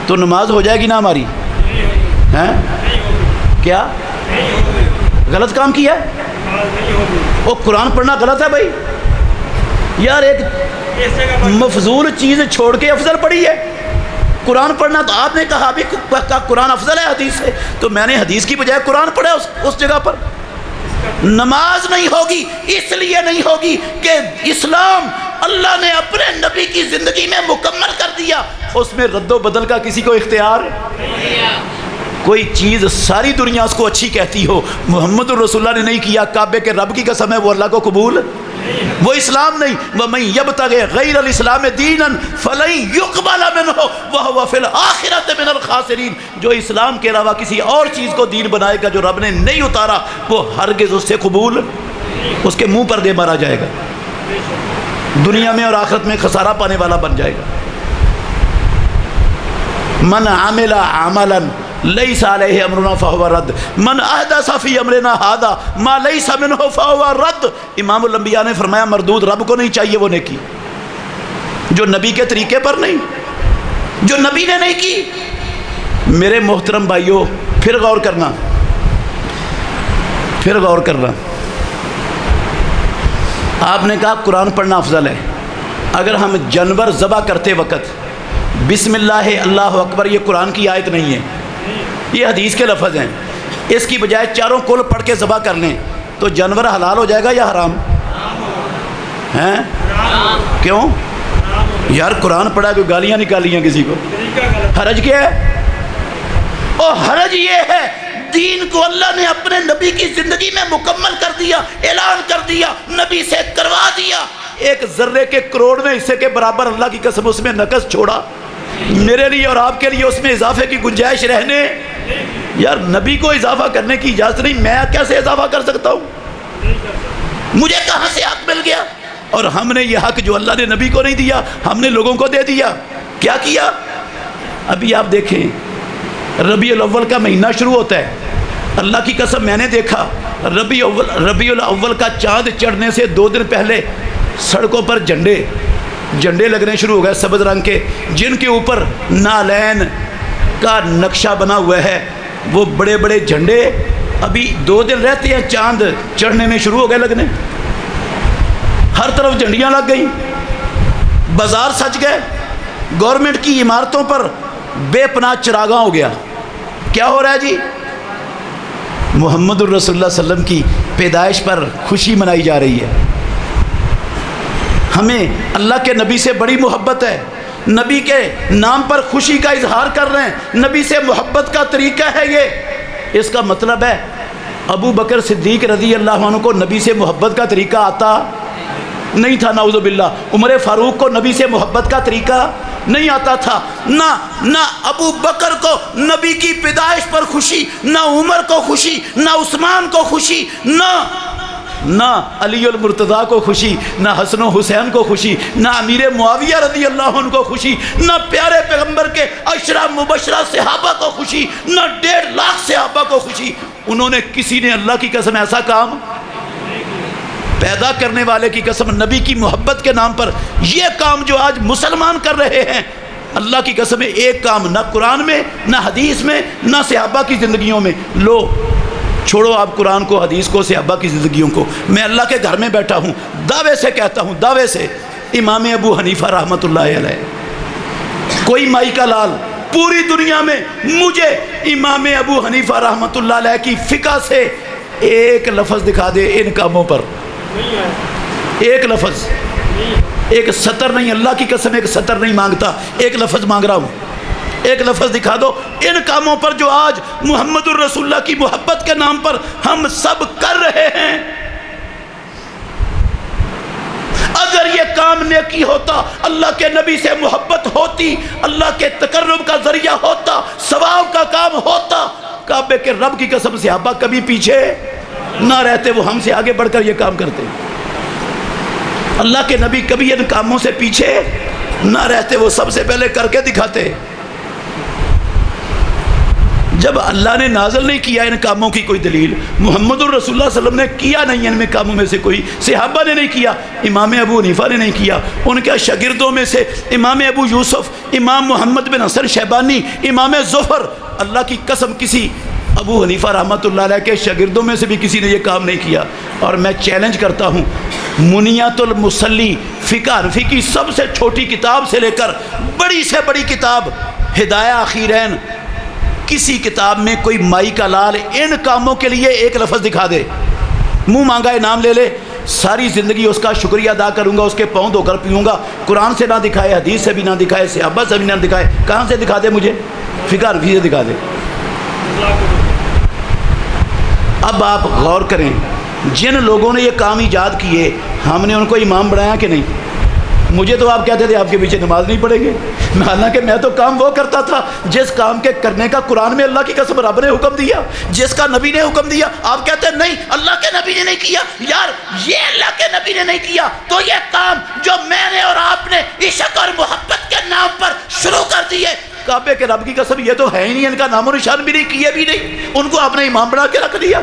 تو نماز ہو جائے گی نا ہماری؟ ہیں کیا غلط کام کیا ہے؟ وہ قرآن پڑھنا غلط ہے بھائی؟ یار ایک مفضول چیز چھوڑ کے افضل پڑھی ہے قرآن پڑھنا۔ تو آپ نے کہا بھی قرآن افضل ہے حدیث سے، تو میں نے حدیث کی بجائے قرآن پڑھا اس جگہ پر۔ نماز نہیں ہوگی، اس لیے نہیں ہوگی کہ اسلام اللہ نے اپنے نبی کی زندگی میں مکمل کر دیا، اس میں رد و بدل کا کسی کو اختیار ہے؟ کوئی چیز ساری دنیا اس کو اچھی کہتی ہو، محمد الرسول اللہ نے نہیں کیا، کعبے کے رب کی قسم ہے وہ اللہ کو قبول، وہ اسلام نہیں۔ وَمَن يَبْتَغِ غَيْرَ الْإِسْلَامِ دِينًا فَلَن يُقْبَلَ مِنْهُ وَهُوَ فِي الْآخِرَةِ مِنَ الْخَاسِرِينَ۔ جو اسلام کے علاوہ کسی اور چیز کو دین بنائے گا جو رب نے نہیں اتارا، وہ ہرگز اس سے قبول، اس کے منہ پر دے مارا جائے گا، دنیا میں اور آخرت میں خسارہ پانے والا بن جائے گا۔ من عمل عملا لیس علیہ امرنا فہو رد من احدث فی امرنا ھذا ما لیس منہ فہو رد۔ امام الانبیاء نے فرمایا مردود رب کو نہیں چاہیے وہ نیکی جو نبی کے طریقے پر نہیں، جو نبی نے نہیں کی۔ میرے محترم بھائیوں، پھر غور کرنا، پھر غور کرنا۔ آپ نے کہا قرآن پڑھنا افضل ہے، اگر ہم جانور ذبح کرتے وقت بسم اللہ اللہ اکبر، یہ قرآن کی آیت نہیں ہے، یہ حدیث کے لفظ ہیں، اس کی بجائے چاروں کل پڑھ کے ذبح کر لیں تو جانور حلال ہو جائے گا یا حرام؟ ہیں کیوں؟ یار قرآن پڑھا کوئی گالیاں نکالیاں کسی کو، حرج کیا ہے؟ اور حرج یہ ہے دین کو اللہ نے اپنے نبی کی زندگی میں مکمل کر دیا، اعلان کر دیا، نبی سے کروا دیا، ایک ذرے کے کروڑویں حصے کے برابر اللہ کی قسم اس میں نقص چھوڑا، میرے لیے اور آپ کے لیے اس میں اضافے کی گنجائش رہنے یار نبی کو اضافہ کرنے کی اجازت نہیں، میں کیسے اضافہ کر سکتا ہوں؟ مجھے کہاں سے حق مل گیا؟ اور ہم نے یہ حق جو اللہ نے نبی کو نہیں دیا ہم نے لوگوں کو دے دیا۔ کیا کیا؟ ابھی آپ دیکھیں ربیع الاول کا مہینہ شروع ہوتا ہے، اللہ کی قسم میں نے دیکھا ربیع الاول کا چاند چڑھنے سے 2 دن پہلے سڑکوں پر جھنڈے لگنے شروع ہو گئے سبز رنگ کے، جن کے اوپر نالین کا نقشہ بنا ہوا ہے۔ وہ بڑے بڑے جھنڈے ابھی 2 دن رہتے ہیں چاند چڑھنے میں شروع ہو گئے لگنے، ہر طرف جھنڈیاں لگ گئیں، بازار سج گئے، گورنمنٹ کی عمارتوں پر بے پناہ چراغاں ہو گیا۔ کیا ہو رہا ہے جی؟ محمد الرسول اللہ صلی اللہ علیہ وسلم کی پیدائش پر خوشی منائی جا رہی ہے۔ ہمیں اللہ کے نبی سے بڑی محبت ہے، نبی کے نام پر خوشی کا اظہار کر رہے ہیں، نبی سے محبت کا طریقہ ہے یہ۔ اس کا مطلب ہے ابو بکر صدیق رضی اللہ عنہ کو نبی سے محبت کا طریقہ آتا نہیں تھا، نعوذ باللہ۔ عمر فاروق کو نبی سے محبت کا طریقہ نہیں آتا تھا، نہ ابو بکر کو نبی کی پیدائش پر خوشی، نہ عمر کو خوشی، نہ عثمان کو خوشی، نہ علی المرتضیٰ کو خوشی، نہ حسن و حسین کو خوشی، نہ امیر معاویہ رضی اللہ عنہ کو خوشی، نہ پیارے پیغمبر کے عشرہ مبشرہ صحابہ کو خوشی، نہ 1.5 لاکھ صحابہ کو خوشی۔ انہوں نے کسی نے اللہ کی قسم ایسا کام، پیدا کرنے والے کی قسم نبی کی محبت کے نام پر یہ کام جو آج مسلمان کر رہے ہیں، اللہ کی قسم ایک کام نہ قرآن میں، نہ حدیث میں، نہ صحابہ کی زندگیوں میں۔ لو چھوڑو آپ قرآن کو، حدیث کو، صحابہ کی زندگیوں کو، میں اللہ کے گھر میں بیٹھا ہوں، دعوے سے کہتا ہوں، دعوے سے، امام ابو حنیفہ رحمۃ اللہ علیہ، کوئی مائی کا لال پوری دنیا میں مجھے امام ابو حنیفہ رحمۃ اللہ علیہ کی فقہ سے ایک لفظ دکھا دے ان کاموں پر، ایک لفظ، ایک سطر نہیں، اللہ کی قسم ایک سطر نہیں مانگتا، ایک لفظ مانگ رہا ہوں، ایک لفظ دکھا دو ان کاموں پر جو آج محمد الرسول اللہ کی محبت کے نام پر ہم سب کر رہے ہیں۔ اگر یہ کام نیکی ہوتا، اللہ کے نبی سے محبت ہوتی، اللہ کے تقرب کا ذریعہ ہوتا، ثواب کا کام ہوتا، کعبے کے رب کی قسم صحابہ کبھی پیچھے نہ رہتے، وہ ہم سے آگے بڑھ کر یہ کام کرتے۔ اللہ کے نبی کبھی ان کاموں سے پیچھے نہ رہتے، وہ سب سے پہلے کر کے دکھاتے۔ جب اللہ نے نازل نہیں کیا ان کاموں کی کوئی دلیل، محمد الرسول اللہ صلی اللہ علیہ وسلم نے کیا نہیں ان میں کاموں میں سے کوئی، صحابہ نے نہیں کیا، امام ابو حنیفہ نے نہیں کیا، ان کے شاگردوں میں سے امام ابو یوسف، امام محمد بن حسن شیبانی، امام ظفر، اللہ کی قسم کسی ابو حنیفہ رحمۃ اللہ علیہ کے شاگردوں میں سے بھی کسی نے یہ کام نہیں کیا۔ اور میں چیلنج کرتا ہوں، منیات المصلی فقہ حنفی کی سب سے چھوٹی کتاب سے لے کر بڑی سے بڑی کتاب ہدایہ اخیرین، کسی کتاب میں کوئی مائی کا لال ان کاموں کے لیے ایک لفظ دکھا دے، منہ مانگا انعام لے لے، ساری زندگی اس کا شکریہ ادا کروں گا، اس کے پاؤں دھو کر پیوں گا، قرآن سے نہ دکھائے، حدیث سے بھی نہ دکھائے، صحابہ سے بھی نہ دکھائے، کہاں سے دکھا دے مجھے؟ فقہ حنفی سے دکھا دے۔ اب آپ غور کریں، جن لوگوں نے یہ کام ایجاد کیے ہم نے ان کو امام بنایا کہ نہیں؟ مجھے تو آپ کہتے تھے آپ کے پیچھے نماز نہیں پڑھیں گے، حالانکہ میں تو کام وہ کرتا تھا جس کام کے کرنے کا قرآن میں اللہ کی قسم رب نے حکم دیا، جس کا نبی نے حکم دیا۔ آپ کہتے ہیں نہیں اللہ کے نبی نے نہیں کیا، یار یہ اللہ کے نبی نے نہیں کیا تو یہ کام جو میں نے اور آپ نے عشق اور محبت کے نام پر شروع کر دیے، کعبے کے رب کی قسم یہ تو ہے ہی نہیں، ان کا نام و نشان بھی نہیں، کیے بھی نہیں، ان کو آپ نے امام بنا کے رکھ دیا،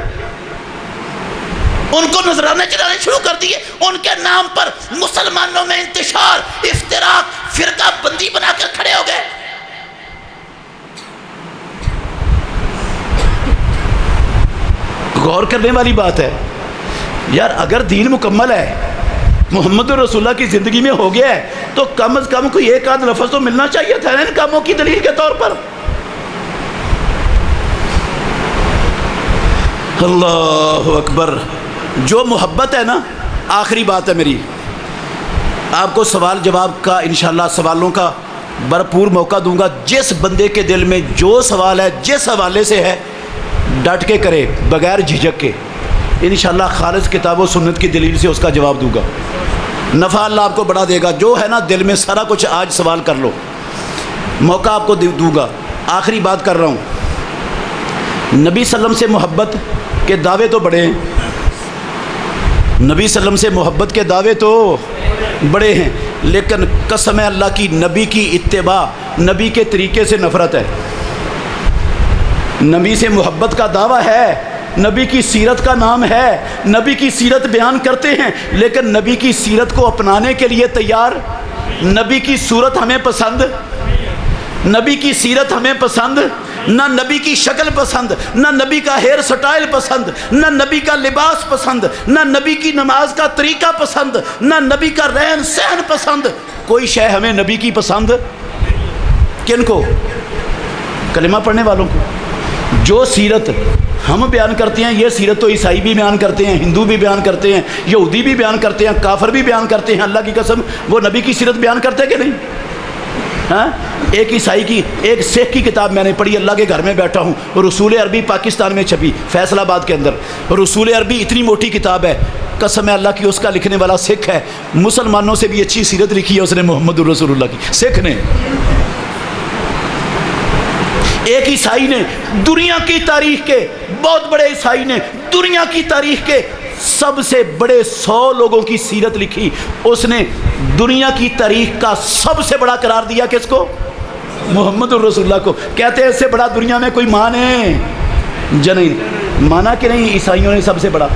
ان کو نذرانے چلانے شروع کر دیے، ان کے نام پر مسلمانوں میں انتشار، افتراق، فرقہ بندی بنا کر کھڑے ہو گئے۔ غور کرنے والی بات ہے یار، اگر دین مکمل ہے، محمد رسول اللہ کی زندگی میں ہو گیا ہے، تو کم از کم کوئی ایک آدھ لفظ تو ملنا چاہیے تھا ان کاموں کی دلیل کے طور پر۔ اللہ اکبر، جو محبت ہے نا، آخری بات ہے میری، آپ کو سوال جواب کا انشاءاللہ سوالوں کا بھرپور موقع دوں گا۔ جس بندے کے دل میں جو سوال ہے، جس حوالے سے ہے، ڈٹ کے کرے، بغیر جھجک کے، انشاءاللہ خالص کتاب و سنت کی دلیل سے اس کا جواب دوں گا، نفع اللہ آپ کو بڑھا دے گا۔ جو ہے نا دل میں سارا کچھ آج سوال کر لو، موقع آپ کو دوں گا۔ آخری بات کر رہا ہوں، نبی صلی اللہ علیہ وسلم سے محبت کے دعوے تو بڑے ہیں، نبی صلی اللہ علیہ وسلم سے محبت کے دعوے تو بڑے ہیں، لیکن قسم اللہ کی نبی کی اتباع، نبی کے طریقے سے نفرت ہے۔ نبی سے محبت کا دعویٰ ہے، نبی کی سیرت کا نام ہے، نبی کی سیرت بیان کرتے ہیں، لیکن نبی کی سیرت کو اپنانے کے لیے تیار، نبی کی صورت ہمیں پسند، نبی کی سیرت ہمیں پسند، نہ نبی کی شکل پسند، نہ نبی کا ہیئر سٹائل پسند، نہ نبی کا لباس پسند، نہ نبی کی نماز کا طریقہ پسند، نہ نبی کا رہن سہن پسند، کوئی شے ہمیں نبی کی پسند۔ کن کو؟ کلمہ پڑھنے والوں کو۔ جو سیرت ہم بیان کرتے ہیں، یہ سیرت تو عیسائی بھی بیان کرتے ہیں، ہندو بھی بیان کرتے ہیں، یہودی بھی بیان کرتے ہیں، کافر بھی بیان کرتے ہیں۔ اللہ کی قسم وہ نبی کی سیرت بیان کرتے ہیں کہ نہیں؟ ہاں، ایک عیسائی کی، ایک سکھ کی کتاب میں نے پڑھی، اللہ کے گھر میں بیٹھا ہوں، رسول عربی پاکستان میں چھپی فیصل آباد کے اندر، رسول عربی اتنی موٹی کتاب ہے، قسم اللہ کی اس کا لکھنے والا سکھ ہے، مسلمانوں سے بھی اچھی سیرت لکھی ہے اس نے محمد الرسول اللہ کی، سکھ نے۔ ایک عیسائی نے دنیا کی تاریخ کے، بہت بڑے عیسائی نے دنیا کی تاریخ کے سب سے بڑے 100 لوگوں کی سیرت لکھی، اس نے دنیا کی تاریخ کا سب سے بڑا قرار دیا کس کو؟ محمد الرسول اللہ کو۔ کہتے ہیں اس سے بڑا دنیا میں کوئی مان ہے؟ جنین مانا کہ نہیں عیسائیوں نے سب سے بڑا۔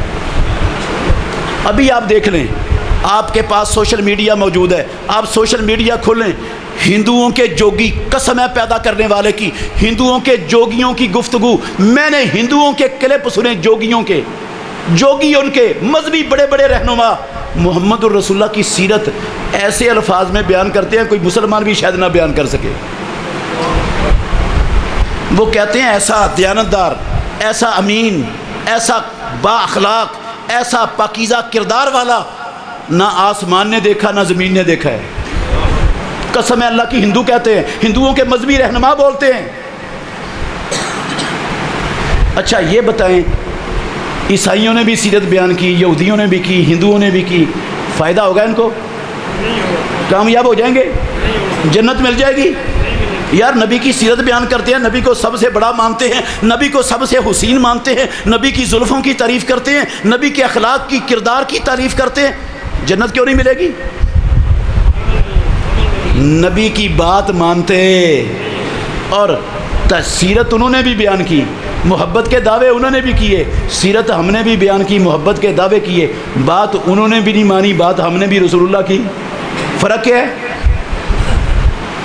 ابھی آپ دیکھ لیں، آپ کے پاس سوشل میڈیا موجود ہے، آپ سوشل میڈیا کھولیں، ہندوؤں کے جوگی، قسم ہے پیدا کرنے والے کی، ہندوؤں کے جوگیوں کی گفتگو، میں نے ہندوؤں کے کلپ سنے، جوگیوں کے، جوگی ان کے مذہبی بڑے بڑے رہنما محمد الرسول اللہ کی سیرت ایسے الفاظ میں بیان کرتے ہیں کوئی مسلمان بھی شاید نہ بیان کر سکے۔ وہ کہتے ہیں ایسا دیانتدار، ایسا امین، ایسا با اخلاق، ایسا پاکیزہ کردار والا نہ آسمان نے دیکھا نہ زمین نے دیکھا ہے۔ قسم اللہ کی ہندو کہتے ہیں، ہندوؤں کے مذہبی رہنما بولتے ہیں۔ اچھا یہ بتائیں، عیسائیوں نے بھی سیرت بیان کی، یہودیوں نے بھی کی، ہندوؤں نے بھی کی، فائدہ ہوگا ان کو؟ کامیاب ہو جائیں گے؟ جنت مل جائے گی؟ یار نبی کی سیرت بیان کرتے ہیں، نبی کو سب سے بڑا مانتے ہیں، نبی کو سب سے حسین مانتے ہیں، نبی کی زلفوں کی تعریف کرتے ہیں، نبی کے اخلاق کی، کردار کی تعریف کرتے ہیں، جنت کیوں نہیں ملے گی؟ نبی کی بات مانتے، اور سیرت انہوں نے بھی بیان کی، محبت کے دعوے انہوں نے بھی کیے، سیرت ہم نے بھی بیان کی، محبت کے دعوے کیے، بات انہوں نے بھی نہیں مانی، بات ہم نے بھی رسول اللہ کی۔ فرق کیا ہے؟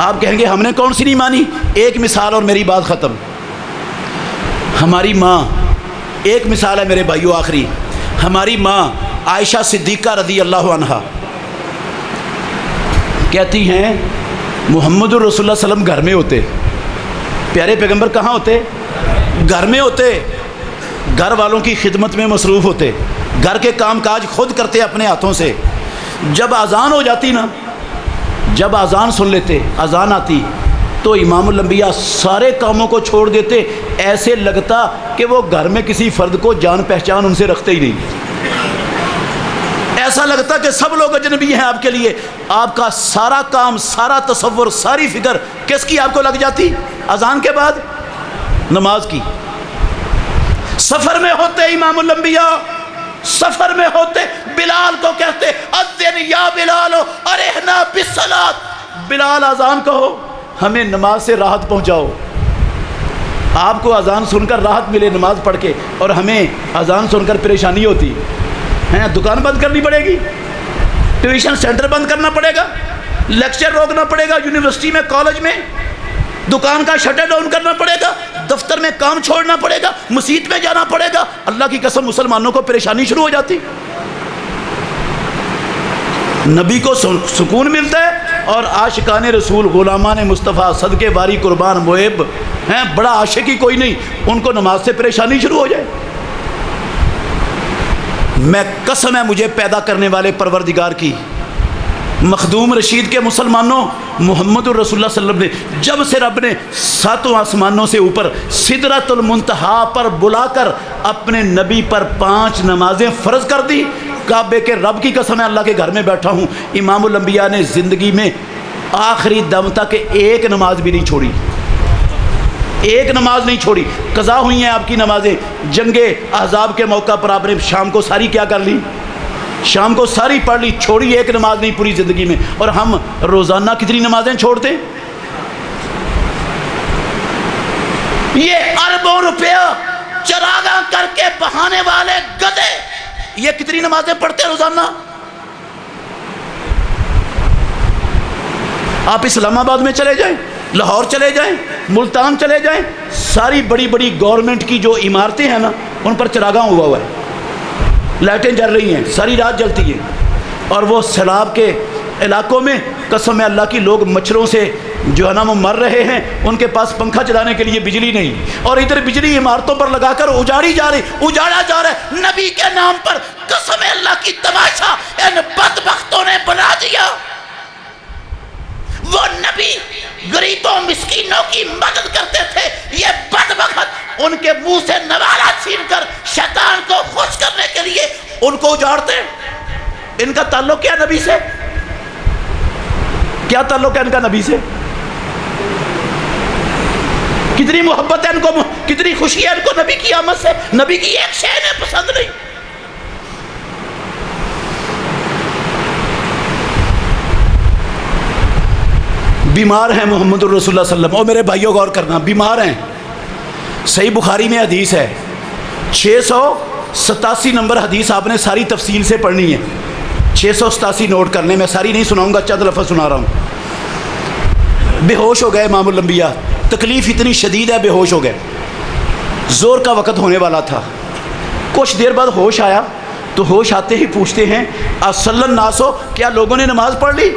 آپ کہیں گے ہم نے کون سی نہیں مانی؟ ایک مثال اور میری بات ختم۔ ہماری ماں، ایک مثال ہے میرے بھائیو آخری، ہماری ماں عائشہ صدیقہ رضی اللہ عنہا کہتی ہیں محمد الرسول اللہ صلی اللہ علیہ وسلم گھر میں ہوتے، پیارے پیغمبر کہاں ہوتے؟ گھر میں ہوتے، گھر والوں کی خدمت میں مصروف ہوتے، گھر کے کام کاج خود کرتے اپنے ہاتھوں سے۔ جب اذان ہو جاتی نا، جب اذان سن لیتے، اذان آتی تو امام الانبیاء سارے کاموں کو چھوڑ دیتے، ایسے لگتا کہ وہ گھر میں کسی فرد کو جان پہچان ان سے رکھتے ہی نہیں، ایسا لگتا کہ سب لوگ اجنبی ہیں آپ کے لیے۔ آپ کا سارا کام، سارا تصور، ساری فکر کس کی آپ کو لگ جاتی؟ اذان کے بعد نماز کی۔ سفر میں ہوتے امام الانبیاء، سفر میں ہوتے بلال کو کہتے اذن یا بلال ارحنا بالصلاۃ، بلال اذان کہو ہمیں نماز سے راحت پہنچاؤ۔ آپ کو اذان سن کر راحت ملے نماز پڑھ کے، اور ہمیں اذان سن کر پریشانی ہوتی ہے، دکان بند کرنی پڑے گی، ٹیوشن سینٹر بند کرنا پڑے گا، لیکچر روکنا پڑے گا، یونیورسٹی میں، کالج میں دکان کا شٹر ڈاؤن کرنا پڑے گا، دفتر میں کام چھوڑنا پڑے گا، مسجد میں جانا پڑے گا۔ اللہ کی قسم مسلمانوں کو پریشانی شروع ہو جاتی، نبی کو سکون ملتا ہے، اور عاشقان رسول، غلامان مصطفیٰ، صدقے باری، قربان محب ہیں، بڑا عاشق ہی کوئی نہیں، ان کو نماز سے پریشانی شروع ہو جائے۔ میں قسم ہے مجھے پیدا کرنے والے پروردگار کی، مخدوم رشید کے مسلمانوں، محمد الرسول اللہ صلی اللہ علیہ وسلم نے جب سے رب نے 7 آسمانوں سے اوپر سدرۃ المنتہا پر بلا کر اپنے نبی پر 5 نمازیں فرض کر دی، کعبے کے رب کی قسم ہے، اللہ کے گھر میں بیٹھا ہوں، امام الانبیاء نے زندگی میں آخری دم تک ایک نماز بھی نہیں چھوڑی، ایک نماز نہیں چھوڑی. قضا ہوئی ہیں آپ کی نمازیں. جنگ احزاب کے موقع پر آپ نے شام کو ساری کیا کر لی؟ شام کو ساری پڑھ لی, چھوڑی ایک نماز نہیں پوری زندگی میں. اور ہم روزانہ کتنی نمازیں چھوڑتے ہیں؟ یہ اربوں روپیہ چراغاں کر کے بہانے والے گدے یہ کتنی نمازیں پڑھتے ہیں روزانہ؟ آپ اسلام آباد میں چلے جائیں, لاہور چلے جائیں, ملتان چلے جائیں, ساری بڑی بڑی گورنمنٹ کی جو عمارتیں ہیں نا ان پر چراغاں ہوا ہے, لائٹیں جل رہی ہیں, ساری رات جلتی ہیں. اور وہ سیلاب کے علاقوں میں قسم اللہ کی لوگ مچھروں سے جو ہے نا وہ مر رہے ہیں, ان کے پاس پنکھا چلانے کے لیے بجلی نہیں, اور ادھر بجلی عمارتوں پر لگا کر اجاڑا جا رہا ہے نبی کے نام پر. قسم اللہ کی تماشا ان بدبختوں نے بنا دیا. وہ نبی غریبوں مسکینوں کی مدد کرتے تھے, یہ بدبخت ان کے منہ سے نوالہ چھین کر شیطان کو خوش کرنے کے لیے ان کو اجاڑتے. ان کا تعلق کیا نبی سے؟ کیا تعلق ہے ان کا نبی سے؟ کتنی محبت ہے ان کو, کتنی خوشی ہے ان کو نبی کی آمد سے. نبی کی ایک شے انہیں پسند نہیں. بیمار ہیں محمد الرسول اللہ صلی اللہ علیہ وسلم. اور میرے بھائیوں غور کرنا, بیمار ہیں. صحیح بخاری میں حدیث ہے, 687 نمبر حدیث, آپ نے ساری تفصیل سے پڑھنی ہے. 687 نوٹ کرنے, میں ساری نہیں سناؤں گا, چند لفظ سنا رہا ہوں. بے ہوش ہو گئے امام الانبیاء, تکلیف اتنی شدید ہے, بے ہوش ہو گئے. زور کا وقت ہونے والا تھا. کچھ دیر بعد ہوش آیا تو ہوش آتے ہی پوچھتے ہیں اصلی الناس ہو, کیا لوگوں نے نماز پڑھ لی,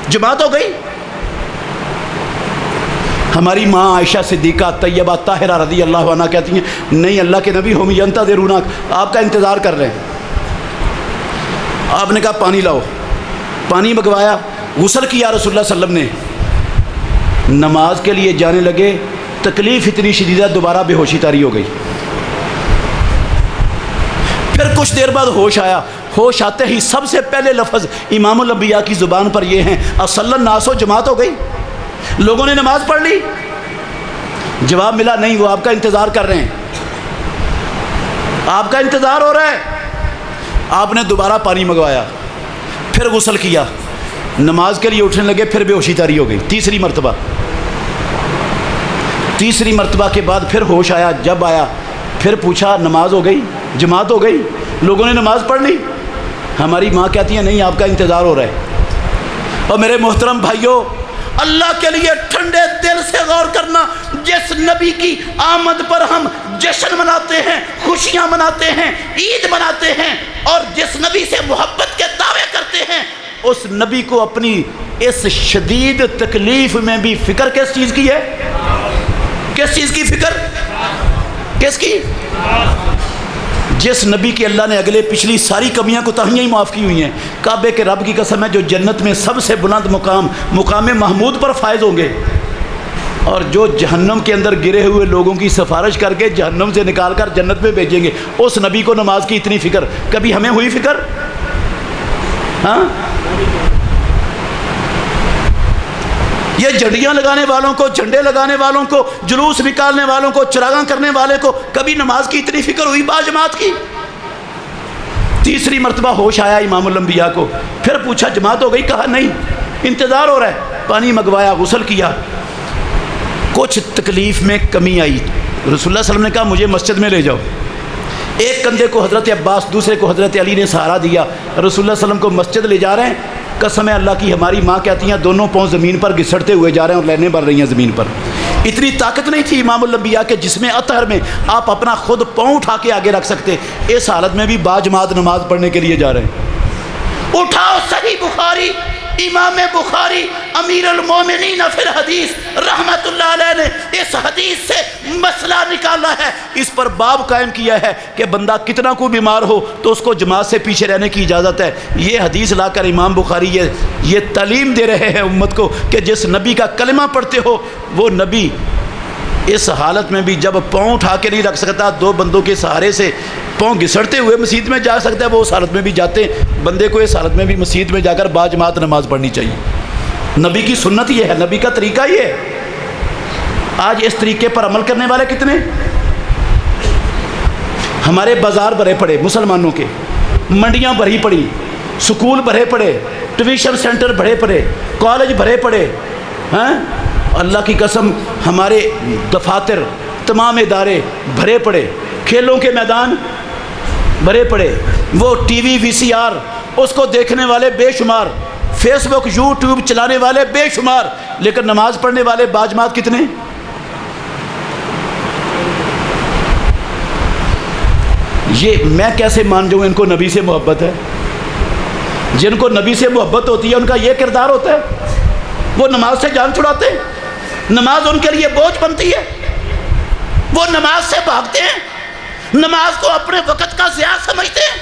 جماعت ہو گئی؟ ہماری ماں عائشہ صدیقہ طیبہ طاہرہ رضی اللہ عنہ کہتی ہیں نہیں اللہ کے نبی ہم ینتظرونک, آپ کا انتظار کر رہے ہیں. آپ نے کہا پانی لاؤ, پانی منگوایا, غسل کیا رسول اللہ صلی اللہ علیہ وسلم نے, نماز کے لیے جانے لگے. تکلیف اتنی شدید ہے دوبارہ بے ہوشی طاری ہو گئی. پھر کچھ دیر بعد ہوش آیا, ہوش آتے ہی سب سے پہلے لفظ امام الانبیاء کی زبان پر یہ ہیں اصلی الناس ہو, جماعت ہو گئی, لوگوں نے نماز پڑھ لی؟ جواب ملا نہیں, وہ آپ کا انتظار کر رہے ہیں, آپ کا انتظار ہو رہا ہے. آپ نے دوبارہ پانی منگوایا, پھر غسل کیا, نماز کے لیے اٹھنے لگے, پھر بے ہوشی طاری ہو گئی. تیسری مرتبہ کے بعد پھر ہوش آیا. جب آیا پھر پوچھا نماز ہو گئی, جماعت ہو گئی, لوگوں نے نماز پڑھ لی؟ ہماری ماں کہتی ہیں نہیں آپ کا انتظار ہو رہا ہے. اور میرے محترم بھائیوں, اللہ کے لیے ٹھنڈے دل سے غور کرنا, جس نبی کی آمد پر ہم جشن مناتے ہیں, خوشیاں مناتے ہیں, عید مناتے ہیں, اور جس نبی سے محبت کے دعوے کرتے ہیں, اس نبی کو اپنی اس شدید تکلیف میں بھی فکر کس چیز کی ہے؟ کس چیز کی فکر؟ کس کی؟ جس نبی کی اللہ نے اگلے پچھلی ساری کمیاں کوتاہیاں ہی معاف کی ہوئی ہیں. کعبے کے رب کی قسم ہے, جو جنت میں سب سے بلند مقام محمود پر فائز ہوں گے, اور جو جہنم کے اندر گرے ہوئے لوگوں کی سفارش کر کے جہنم سے نکال کر جنت میں بھیجیں گے, اس نبی کو نماز کی اتنی فکر کبھی ہمیں ہوئی فکر؟ ہاں, یہ جھنڈیاں لگانے والوں کو, جھنڈے لگانے والوں کو, جلوس نکالنے والوں کو, چراغاں کرنے والے کو کبھی نماز کی اتنی فکر ہوئی باجماعت کی؟ تیسری مرتبہ ہوش آیا امام الانبیاء کو, پھر پوچھا جماعت ہو گئی؟ کہا نہیں, انتظار ہو رہا ہے. پانی منگوایا, غسل کیا. کچھ تکلیف میں کمی آئی, رسول اللہ صلی اللہ علیہ وسلم نے کہا مجھے مسجد میں لے جاؤ. ایک کندھے کو حضرت عباس, دوسرے کو حضرت علی نے سہارا دیا. رسول اللہ صلی اللہ علیہ وسلم کو مسجد لے جا رہے ہیں. قسم اللہ کی, ہماری ماں کہتی ہیں دونوں پاؤں زمین پر گھسٹتے ہوئے جا رہے ہیں اور لہریں بڑھ رہی ہیں زمین پر. اتنی طاقت نہیں تھی امام الانبیاء کے جسم اطہر میں آپ اپنا خود پاؤں اٹھا کے آگے رکھ سکتے. اس حالت میں بھی باجماعت نماز پڑھنے کے لیے جا رہے ہیں. اٹھاؤ صحیح بخاری, امام بخاری امیر المومنین فی الحدیث رحمت اللہ علیہ نے اس حدیث سے مسئلہ نکالا ہے, اس پر باب قائم کیا ہے کہ بندہ کتنا کو بیمار ہو تو اس کو جماعت سے پیچھے رہنے کی اجازت ہے. یہ حدیث لا کر امام بخاری یہ تعلیم دے رہے ہیں امت کو کہ جس نبی کا کلمہ پڑھتے ہو وہ نبی اس حالت میں بھی جب پاؤں اٹھا کے نہیں رکھ سکتا, دو بندوں کے سہارے سے پاؤں گھسڑتے ہوئے مسجد میں جا سکتا ہے, وہ اس حالت میں بھی جاتے ہیں. بندے کو اس حالت میں بھی مسجد میں جا کر باجماعت نماز پڑھنی چاہیے. نبی کی سنت یہ ہے, نبی کا طریقہ یہ ہے. آج اس طریقے پر عمل کرنے والے کتنے؟ ہمارے بازار بھرے پڑے مسلمانوں کے، منڈیاں بھری پڑی، سکول بھرے پڑے، ٹیوشن سینٹر بھرے پڑے، کالج بھرے پڑے ہیں۔ اللہ کی قسم ہمارے دفاتر تمام ادارے بھرے پڑے، کھیلوں کے میدان بھرے پڑے، وہ ٹی وی وی سی آر اس کو دیکھنے والے بے شمار، فیس بک یوٹیوب چلانے والے بے شمار، لیکن نماز پڑھنے والے باجماعت کتنے؟ یہ میں کیسے مان جاؤں ان کو نبی سے محبت ہے؟ جن کو نبی سے محبت ہوتی ہے ان کا یہ کردار ہوتا ہے، وہ نماز سے جان چھڑاتے ہیں، نماز ان کے لیے بوجھ بنتی ہے، وہ نماز سے بھاگتے ہیں، نماز کو اپنے وقت کا ضیاع سمجھتے ہیں۔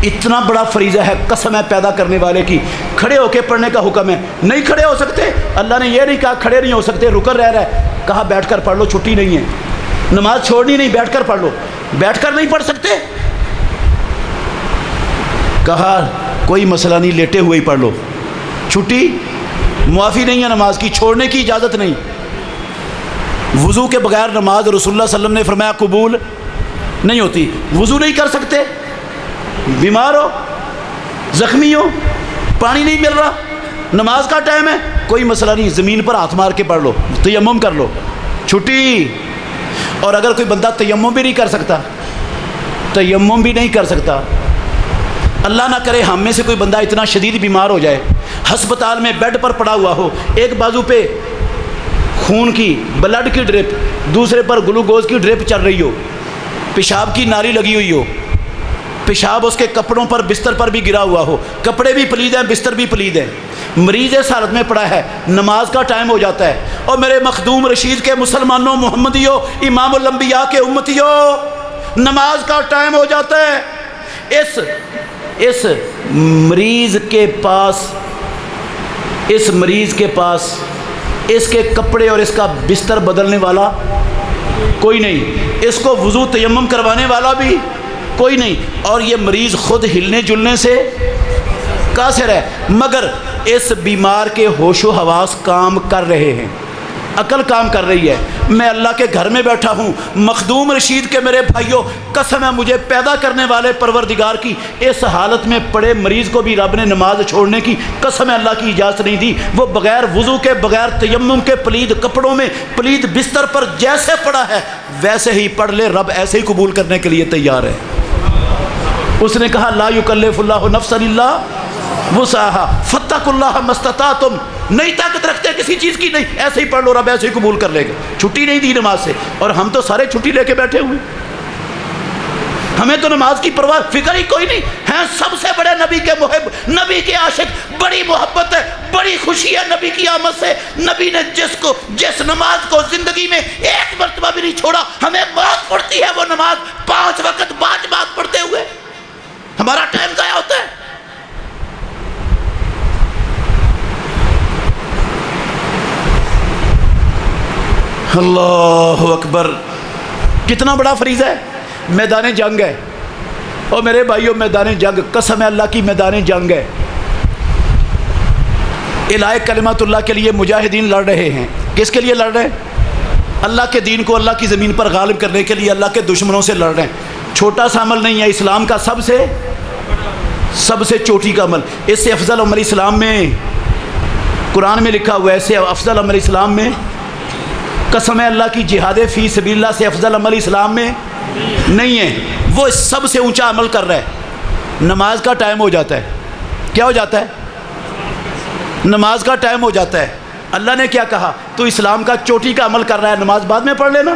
اتنا بڑا فریضہ ہے، قسم ہے پیدا کرنے والے کی، کھڑے ہو کے پڑھنے کا حکم ہے، نہیں کھڑے ہو سکتے، اللہ نے یہ نہیں کہا کھڑے نہیں ہو سکتے رکن رہ رہا ہے، کہا بیٹھ کر پڑھ لو، چھٹی نہیں ہے، نماز چھوڑنی نہیں، بیٹھ کر پڑھ لو، بیٹھ کر نہیں پڑھ سکتے، کہا کوئی مسئلہ نہیں لیٹے ہوئے ہی پڑھ لو، چھٹی معافی نہیں ہے نماز کی، چھوڑنے کی اجازت نہیں۔ وضو کے بغیر نماز رسول اللہ صلی اللہ علیہ وسلم نے فرمایا قبول نہیں ہوتی۔ وضو نہیں کر سکتے، بیمار ہو، زخمی ہو، پانی نہیں مل رہا، نماز کا ٹائم ہے، کوئی مسئلہ نہیں، زمین پر ہاتھ مار کے پڑھ لو، تیمم کر لو، چھٹی۔ اور اگر کوئی بندہ تیمم بھی نہیں کر سکتا، تیمم بھی نہیں کر سکتا، اللہ نہ کرے ہم میں سے کوئی بندہ اتنا شدید بیمار ہو جائے، ہسپتال میں بیڈ پر پڑا ہوا ہو، ایک بازو پہ خون کی بلڈ کی ڈرپ، دوسرے پر گلوکوز کی ڈرپ چل رہی ہو، پیشاب کی ناری لگی ہوئی ہو، پیشاب اس کے کپڑوں پر بستر پر بھی گرا ہوا ہو، کپڑے بھی پلید ہیں، بستر بھی پلید ہے، مریض اس حالت میں پڑا ہے، نماز کا ٹائم ہو جاتا ہے، اور میرے مخدوم رشید کے مسلمانوں، محمدیوں، امام الانبیاء کے امتیوں، نماز کا ٹائم ہو جاتا ہے، اس مریض کے پاس اس کے کپڑے اور اس کا بستر بدلنے والا کوئی نہیں، اس کو وضو تیمم کروانے والا بھی کوئی نہیں، اور یہ مریض خود ہلنے جلنے سے قاصر ہے، مگر اس بیمار کے ہوش و حواس کام کر رہے ہیں، عقل کام کر رہی ہے۔ میں اللہ کے گھر میں بیٹھا ہوں، مخدوم رشید کے میرے بھائیوں، قسم ہے مجھے پیدا کرنے والے پروردگار کی، اس حالت میں پڑے مریض کو بھی رب نے نماز چھوڑنے کی قسم ہے اللہ کی اجازت نہیں دی، وہ بغیر وضو کے، بغیر تیمم کے، پلید کپڑوں میں، پلید بستر پر جیسے پڑا ہے ویسے ہی پڑھ لے، رب ایسے ہی قبول کرنے کے لیے تیار ہے۔ اس نے کہا لا یکلف اللہ نفسا الا وسعها فاتقوا اللہ ما استطعتم، نہیں طاقت رکھتے کسی چیز کی، نہیں ایسے ہی پڑھ لو، رب ایسے ہی قبول کر لے گا۔ چھٹی نہیں دی نماز سے، اور ہم تو سارے چھٹی لے کے بیٹھے ہوئے، ہمیں تو نماز کی پرواہ فکر ہی کوئی نہیں، ہیں سب سے بڑے نبی کے محب، نبی کے عاشق، بڑی محبت ہے، بڑی خوشی ہے نبی کی آمد سے، نبی نے جس نماز کو زندگی میں ایک مرتبہ بھی نہیں چھوڑا، ہمیں موت پڑتی ہے وہ نماز 5 وقت باجماعت پڑھتے ہوئے، ہمارا ٹائم ضائع ہوتا ہے۔ اللہ اکبر، کتنا بڑا فریضہ ہے، میدان جنگ ہے، اور میرے بھائیوں میدان جنگ، قسم ہے اللہ کی میدان جنگ ہے، الہ کلمت اللہ کے لیے مجاہدین لڑ رہے ہیں، کس کے لیے لڑ رہے ہیں؟ اللہ کے دین کو اللہ کی زمین پر غالب کرنے کے لیے اللہ کے دشمنوں سے لڑ رہے ہیں۔ چھوٹا سا عمل نہیں ہے، اسلام کا سب سے چوٹی کا عمل، اس سے افضل عمل اسلام میں قرآن میں لکھا ہوا ہے، اس سے افضل عمل اسلام میں، قسم ہے اللہ کی، جہاد فی سبیل اللہ سے افضل عمل اسلام میں نہیں ہے، وہ سب سے اونچا عمل کر رہا ہے۔ نماز کا ٹائم ہو جاتا ہے، کیا ہو جاتا ہے؟ نماز کا ٹائم ہو جاتا ہے، اللہ نے کیا کہا؟ تو اسلام کا چوٹی کا عمل کر رہا ہے، نماز بعد میں پڑھ لینا،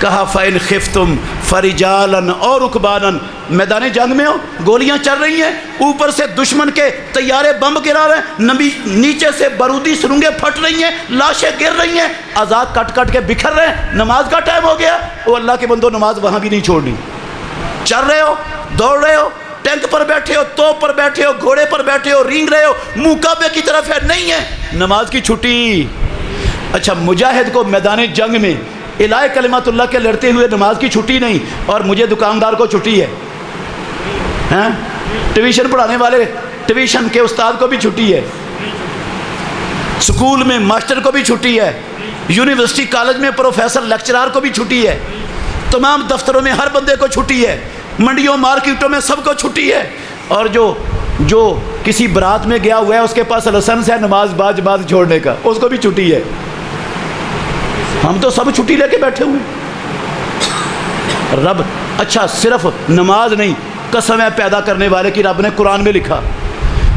کہا فَإِنْ خِفْتُمْ فَرِجَالًا اور رُكْبَانًا، میدان جنگ میں ہو، گولیاں چل رہی ہیں، اوپر سے دشمن کے طیارے بم گرا رہے ہیں، نبی نیچے سے بارودی سرنگیں پھٹ رہی ہیں، لاشیں گر رہی ہیں، آزاد کٹ کے بکھر رہے ہیں، نماز کا ٹائم ہو گیا، وہ اللہ کے بندو نماز وہاں بھی نہیں چھوڑنی، چل رہے ہو، دوڑ رہے ہو، ٹینک پر بیٹھے ہو، توپ پر بیٹھے ہو، گھوڑے پر بیٹھے ہو، رینگ رہے ہو، منہ کعبے کی طرف ہے، نہیں ہے نماز کی چھٹی۔ اچھا، مجاہد کو میدان جنگ میں الہ کلمت اللہ کے لڑتے ہوئے نماز کی چھٹی نہیں، اور مجھے دکاندار کو چھٹی ہے، ٹیوشن پڑھانے والے ٹیوشن کے استاد کو بھی چھٹی ہے، سکول میں ماسٹر کو بھی چھٹی ہے، یونیورسٹی کالج میں پروفیسر لیکچرار کو بھی چھٹی ہے، تمام دفتروں میں ہر بندے کو چھٹی ہے، منڈیوں مارکیٹوں میں سب کو چھٹی ہے، اور جو کسی برات میں گیا ہوا ہے اس کے پاس لائسنس ہے نماز با جماعت چھوڑنے کا، اس کو بھی چھٹی ہے۔ ہم تو سب چھٹی لے کے بیٹھے ہوئے رب۔ اچھا صرف نماز نہیں، قسم ہے پیدا کرنے والے کی، رب نے قرآن میں لکھا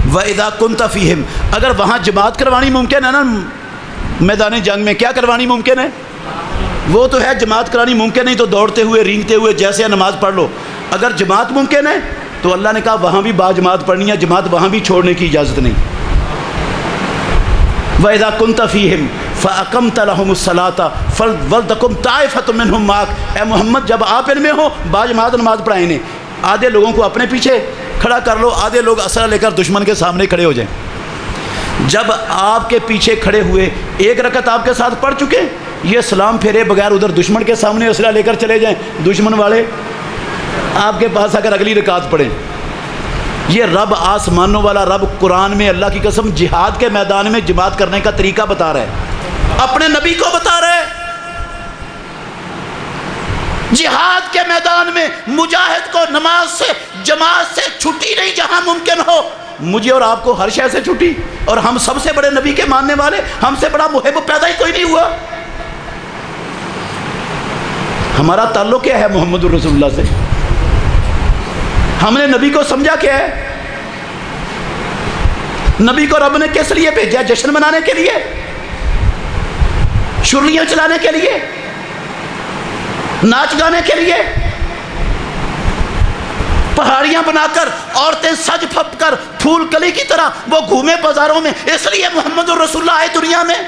وَإِذَا كُنْتَ فِيهِمْ، اگر وہاں جماعت کروانی ممکن ہے نا میدان جنگ میں، کیا کروانی ممکن ہے؟ وہ تو ہے جماعت کرانی ممکن نہیں تو دوڑتے ہوئے رینگتے ہوئے جیسے نماز پڑھ لو، اگر جماعت ممکن ہے تو اللہ نے کہا وہاں بھی با جماعت پڑھنی ہے، جماعت وہاں بھی چھوڑنے کی اجازت نہیں۔ وَإِذَا كُنْتَ فِيهِمْ فَأَقَمْتَ لَهُمُ الصَّلَاةَ وَلْتَقُمْ طَائِفَةٌ مِّنْهُمْ مَعَكَ، اے محمد جب آپ ان میں ہو با جماعت نماز پڑھائیں نے، آدھے لوگوں کو اپنے پیچھے کھڑا کر لو، آدھے لوگ اسلحہ لے کر دشمن کے سامنے کھڑے ہو جائیں۔ جب آپ کے پیچھے کھڑے ہوئے ایک رکعت آپ کے ساتھ پڑھ چکے، یہ سلام پھیرے بغیر ادھر دشمن کے سامنے اسلحہ لے کر چلے جائیں، دشمن والے آپ کے پاس اگر اگلی رکعت پڑھیں۔ یہ رب آسمانوں والا رب قرآن میں اللہ کی قسم جہاد کے میدان میں جماعت کرنے کا طریقہ بتا رہا ہے، اپنے نبی کو بتا رہا ہے۔ جہاد کے میدان میں مجاہد کو نماز سے جماعت سے چھٹی نہیں، جہاں ممکن ہو۔ مجھے اور آپ کو ہر شے سے چھٹی، اور ہم سب سے بڑے نبی کے ماننے والے، ہم سے بڑا محب پیدا ہی کوئی نہیں ہوا۔ ہمارا تعلق کیا ہے محمد الرسول اللہ سے؟ ہم نے نبی کو سمجھا کیا ہے؟ نبی کو رب نے کس لیے بھیجا؟ جشن منانے کے لیے؟ شرلیاں چلانے کے لیے؟ ناچ گانے کے لیے؟ پہاڑیاں بنا کر عورتیں سج پھپ کر پھول کلی کی طرح وہ گھومے بازاروں میں، اس لیے محمد الرسول اللہ آئے دنیا میں؟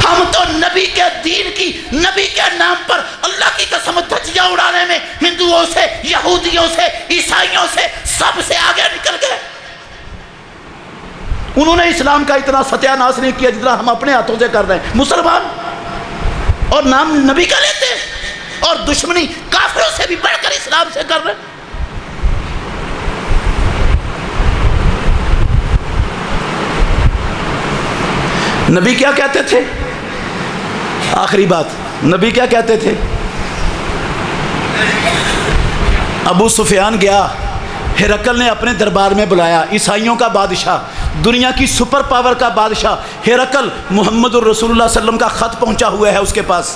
ہم تو نبی کے دین کی، نبی کے نام پر اللہ کی قسم دھجیاں اڑانے میں ہندوؤں سے، یہودیوں سے، عیسائیوں سے سب سے آگے نکل گئے۔ انہوں نے اسلام کا اتنا ستیہ ناش نہیں کیا جتنا ہم اپنے ہاتھوں سے کر رہے ہیں۔ مسلمان اور نام نبی کا لیتے ہیں، اور دشمنی کافروں سے بھی بڑھ کر اسلام سے کر رہے ہیں۔ نبی کیا کہتے تھے؟ آخری بات، نبی کیا کہتے تھے؟ ابو سفیان گیا، ہرقل نے اپنے دربار میں بلایا، عیسائیوں کا بادشاہ، دنیا کی سپر پاور کا بادشاہ ہرقل، محمد الرسول اللہ صلی اللہ علیہ وسلم کا خط پہنچا ہوا ہے اس کے پاس۔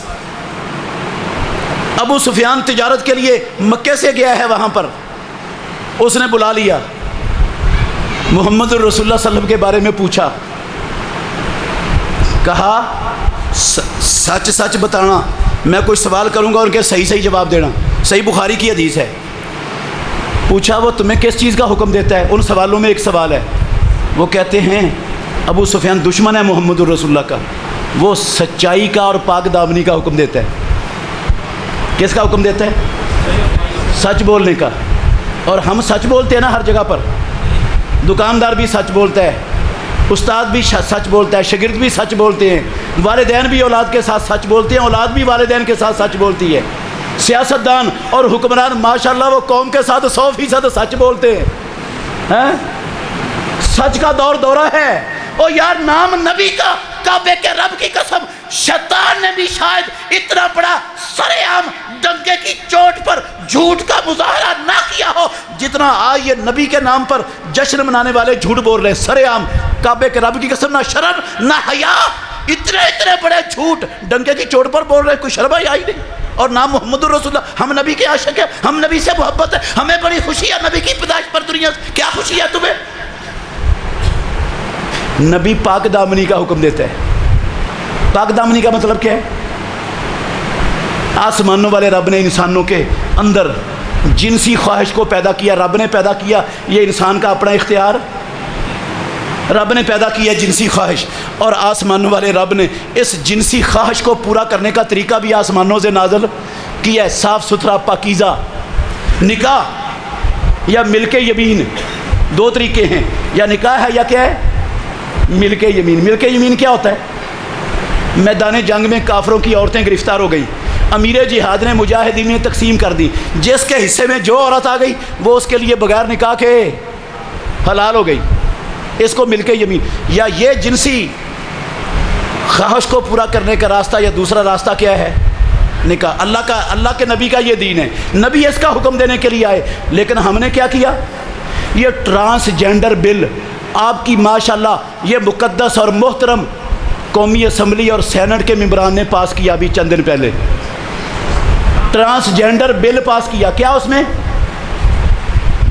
ابو سفیان تجارت کے لیے مکے سے گیا ہے، وہاں پر اس نے بلا لیا، محمد الرسول اللہ صلی اللہ علیہ وسلم کے بارے میں پوچھا، کہا سچ سچ بتانا، میں کوئی سوال کروں گا اور ان کے صحیح صحیح جواب دینا۔ صحیح بخاری کی حدیث ہے۔ پوچھا وہ تمہیں کس چیز کا حکم دیتا ہے؟ ان سوالوں میں ایک سوال ہے، وہ کہتے ہیں ابو سفیان دشمن ہے محمد الرسول اللہ کا، وہ سچائی کا اور پاک دامنی کا حکم دیتا ہے۔ کس کا حکم دیتا ہے؟ سچ بولنے کا۔ اور ہم سچ بولتے ہیں نا ہر جگہ پر، دکاندار بھی سچ بولتا ہے، استاد بھی سچ بولتا ہے، شاگرد بھی سچ بولتے ہیں، والدین بھی اولاد کے ساتھ سچ بولتے ہیں، اولاد بھی والدین کے ساتھ سچ بولتی ہے، سیاستدان اور حکمران ماشاءاللہ وہ قوم کے ساتھ 100% سچ بولتے ہیں۔ سچ کا دور دورہ ہے۔ اور یار نام نبی کا، کعبے کے رب کی قسم، شیطان نے بھی شاید اتنا بڑا سرے عام ڈنگے کی چوٹ پر جھوٹ کا مظاہرہ نہ کیا ہو جتنا آج یہ نبی کے نام پر جشن منانے والے جھوٹ بول رہے ہیں۔ سرے عام کعبے کے رب کی قسم، نہ شرم نہ حیا، اتنے بڑے جھوٹ ڈنگے کی چوٹ پر بول رہے ہیں، کوئی شرم آئی نہیں۔ اور نام محمد الرسول اللہ، ہم نبی کے عاشق ہیں، ہم نبی سے محبت ہے، ہمیں بڑی خوشی ہے نبی کی پیدائش پر دنیا سے۔ کیا خوشی ہے تمہیں؟ نبی پاک دامنی کا حکم دیتا ہے۔ پاک دامنی کا مطلب کیا ہے؟ آسمانوں والے رب نے انسانوں کے اندر جنسی خواہش کو پیدا کیا، رب نے پیدا کیا، یہ انسان کا اپنا اختیار، رب نے پیدا کیا جنسی خواہش، اور آسمانوں والے رب نے اس جنسی خواہش کو پورا کرنے کا طریقہ بھی آسمانوں سے نازل کیا ہے، صاف ستھرا پاکیزہ نکاح یا ملک یمین، دو طریقے ہیں، یا نکاح ہے یا کیا ہے؟ ملک یمین۔ ملک یمین کیا ہوتا ہے؟ میدان جنگ میں کافروں کی عورتیں گرفتار ہو گئیں، امیر جہاد نے مجاہدین میں تقسیم کر دی، جس کے حصے میں جو عورت آ گئی وہ اس کے لیے بغیر نکاح کے حلال ہو گئی، اس کو مل کے یمین۔ یا یہ جنسی خواہش کو پورا کرنے کا راستہ یا دوسرا راستہ کیا ہے؟ نکاح۔ اللہ کے نبی کا یہ دین ہے، نبی اس کا حکم دینے کے لیے آئے، لیکن ہم نے کیا کیا؟ یہ ٹرانسجینڈر بل آپ کی ماشاءاللہ یہ مقدس اور محترم قومی اسمبلی اور سینٹ کے ممبران نے پاس کیا ابھی چند دن پہلے، ٹرانسجینڈر بل پاس کیا۔ کیا اس میں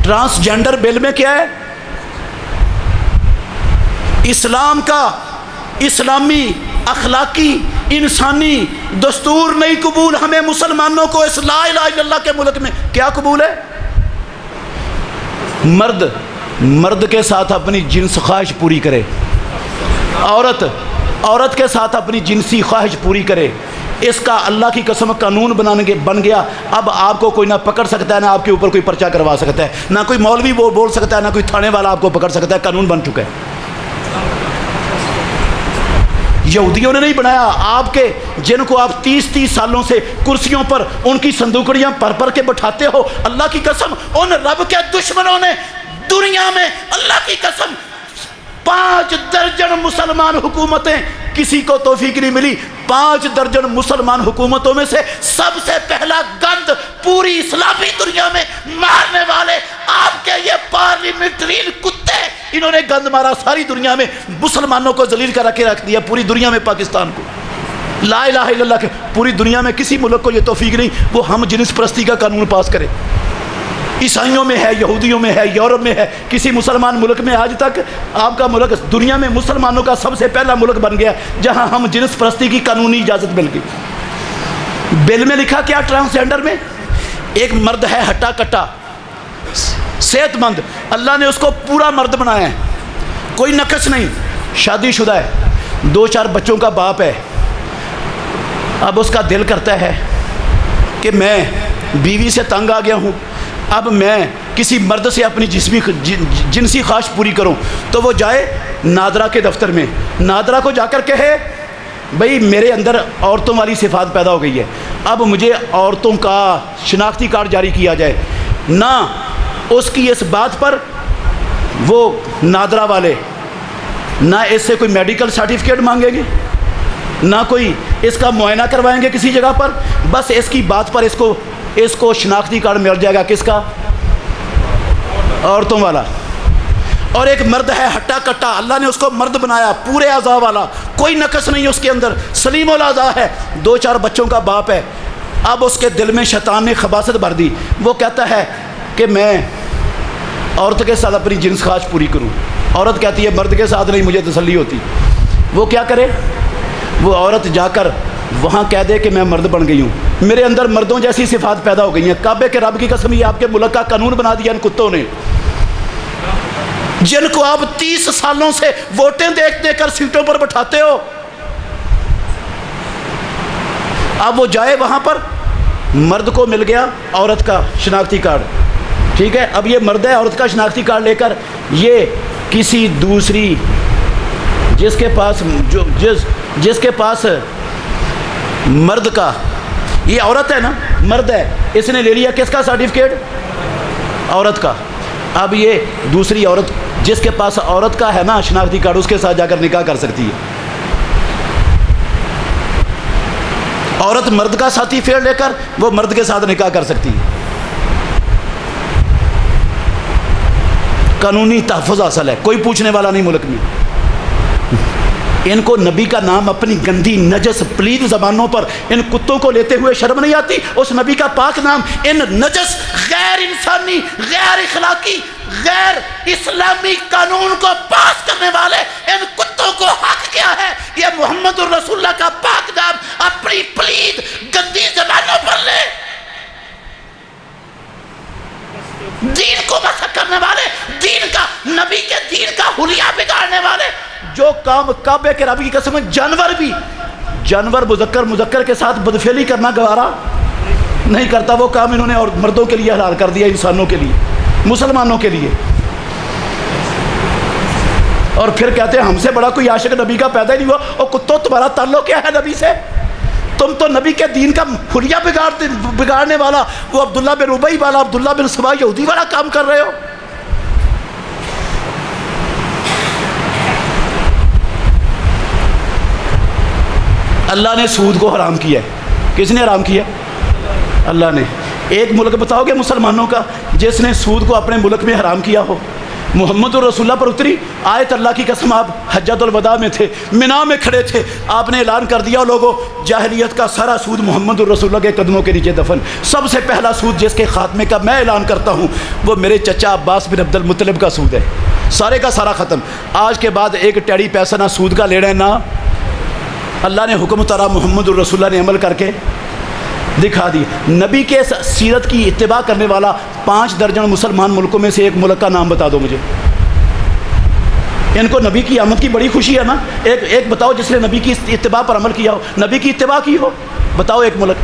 ٹرانسجینڈر بل میں کیا ہے؟ اسلام کا اسلامی اخلاقی انسانی دستور نہیں قبول ہمیں مسلمانوں کو اس لا الہ الا اللہ کے ملک میں۔ کیا قبول ہے؟ مرد کے ساتھ اپنی جنس خواہش پوری کرے، عورت کے ساتھ اپنی جنسی خواہش پوری کرے، اس کا اللہ کی قسم قانون بن گیا۔ اب آپ کو کوئی نہ پکڑ سکتا ہے، نہ آپ کے اوپر کوئی پرچہ کروا سکتا ہے، نہ کوئی مولوی بول سکتا ہے، نہ کوئی تھانے والا آپ کو پکڑ سکتا ہے، قانون بن چکا ہے۔ یہودیوں نے نہیں بنایا، آپ کے جن کو آپ 30 سالوں سے کرسیوں پر ان کی صندوقڑیاں پر کے بٹھاتے ہو، اللہ کی قسم ان رب کے دشمنوں نے دنیا میں اللہ کی قسم 5 درجن مسلمان حکومتیں، کسی کو توفیق نہیں ملی، 5 درجن مسلمان حکومتوں میں سے سب سے پہلا گند پوری اسلامی دنیا میں مارنے والے آپ کے یہ پارلیمنٹرین کتے، انہوں نے گند مارا ساری دنیا میں، مسلمانوں کو ذلیل کر کے رکھ دیا پوری دنیا میں، پاکستان کو۔ لا الہ الا اللہ کے پوری دنیا میں کسی ملک کو یہ توفیق نہیں وہ ہم جنس پرستی کا قانون پاس کرے۔ عیسائیوں میں ہے، یہودیوں میں ہے، یورپ میں ہے، کسی مسلمان ملک میں آج تک آپ کا ملک دنیا میں مسلمانوں کا سب سے پہلا ملک بن گیا جہاں ہم جنس پرستی کی قانونی اجازت مل گئی۔ بل میں لکھا کیا؟ ٹرانسجینڈر میں ایک مرد ہے ہٹا کٹا صحت مند، اللہ نے اس کو پورا مرد بنایا ہے، کوئی نقص نہیں، شادی شدہ ہے، 2-4 بچوں کا باپ ہے۔ اب اس کا دل کرتا ہے کہ میں بیوی سے تنگ آ گیا ہوں، اب میں کسی مرد سے اپنی جنسی خواہش پوری کروں، تو وہ جائے نادرا کے دفتر میں، نادرا کو جا کر کہے بھئی میرے اندر عورتوں والی صفات پیدا ہو گئی ہے، اب مجھے عورتوں کا شناختی کارڈ جاری کیا جائے۔ نہ اس کی اس بات پر وہ نادرا والے نہ اس سے کوئی میڈیکل سرٹیفکیٹ مانگیں گے، نہ کوئی اس کا معائنہ کروائیں گے کسی جگہ پر، بس اس کی بات پر اس کو شناختی کارڈ مل جائے گا۔ کس کا؟ عورتوں والا۔ اور ایک مرد ہے ہٹا کٹا، اللہ نے اس کو مرد بنایا، پورے اعضاء والا، کوئی نقص نہیں اس کے اندر، سلیم الاعضاء ہے، 2-4 بچوں کا باپ ہے۔ اب اس کے دل میں شیطان نے خباثت بھر دی، وہ کہتا ہے کہ میں عورت کے ساتھ اپنی جنس خواہش پوری کروں۔ عورت کہتی ہے مرد کے ساتھ نہیں، مجھے تسلی ہوتی۔ وہ کیا کرے؟ وہ عورت جا کر وہاں کہہ دے کہ میں مرد بن گئی ہوں، میرے اندر مردوں جیسی صفات پیدا ہو گئی ہیں۔ کعبے کے رب کی قسم یہ آپ کے ملک کا قانون بنا دیا ان کتوں نے، جن کو آپ 30 سالوں سے ووٹیں دے کر سیٹوں پر بٹھاتے ہو۔ اب وہ جائے وہاں پر، مرد کو مل گیا عورت کا شناختی کارڈ، ٹھیک ہے، اب یہ مرد ہے، عورت کا شناختی کارڈ لے کر یہ کسی دوسری جس کے پاس مرد کا، یہ عورت ہے نا، مرد ہے، اس نے لے لیا کس کا سرٹیفکیٹ؟ عورت کا۔ اب یہ دوسری عورت جس کے پاس عورت کا ہے نا شناختی کارڈ، اس کے ساتھ جا کر نکاح کر سکتی ہے۔ عورت مرد کا سرٹیفکیٹ لے کر وہ مرد کے ساتھ نکاح کر سکتی ہے، قانونی تحفظ حاصل ہے، کوئی پوچھنے والا نہیں ملک میں۔ ان کو نبی کا نام اپنی گندی نجس پلید زبانوں پر ان کتوں کو لیتے ہوئے شرم نہیں آتی؟ اس نبی کا پاک نام ان نجس غیر انسانی غیر اخلاقی غیر اسلامی قانون کو پاس کرنے والے ان کتوں کو حق کیا ہے یہ محمد الرسول اللہ کا پاک نام اپنی پلید گندی زبانوں پر لے؟ دین کو مسخ کرنے والے، دین کا، نبی کے دین کا حلیہ بگاڑنے والے، جو کام کعبے کے رب کی قسم جانور مذکر کے ساتھ بدفعلی کرنا گوارا نہیں کرتا، وہ کام انہوں نے اور مردوں کے لیے حلال کر دیا، انسانوں کے لیے، مسلمانوں کے لیے۔ اور پھر کہتے ہیں ہم سے بڑا کوئی عاشق نبی کا پیدا ہی نہیں ہوا۔ اور کتوں تمہارا تعلق کیا ہے نبی سے؟ تم تو نبی کے دین کا حلیہ بگاڑنے والا وہ عبداللہ بن ابی والا، عبداللہ بن سبا یہودی والا کام کر رہے ہو۔ اللہ نے سود کو حرام کیا ہے۔ کس نے حرام کیا؟ اللہ نے۔ ایک ملک بتاؤ گے مسلمانوں کا جس نے سود کو اپنے ملک میں حرام کیا ہو؟ محمد الرسول اللہ پر اتری آیت، اللہ کی قسم آپ حجۃ الوداع میں تھے، منا میں کھڑے تھے، آپ نے اعلان کر دیا لوگوں جاہلیت کا سارا سود محمد الرسول اللہ کے قدموں کے نیچے دفن۔ سب سے پہلا سود جس کے خاتمے کا میں اعلان کرتا ہوں وہ میرے چچا عباس بن عبد المطلب کا سود ہے، سارے کا سارا ختم۔ آج کے بعد ایک ٹیڑی پیسہ نہ سود کا لینا ہے نہ، اللہ نے حکم اتارا، محمد الرسول اللہ نے عمل کر کے دکھا دی۔ نبی کے سیرت کی اتباع کرنے والا 5 درجن مسلمان ملکوں میں سے ایک ملک کا نام بتا دو مجھے۔ ان کو نبی کی آمد کی بڑی خوشی ہے نا، ایک بتاؤ جس نے نبی کی اتباع پر عمل کیا ہو، نبی کی اتباع کی ہو، بتاؤ ایک ملک۔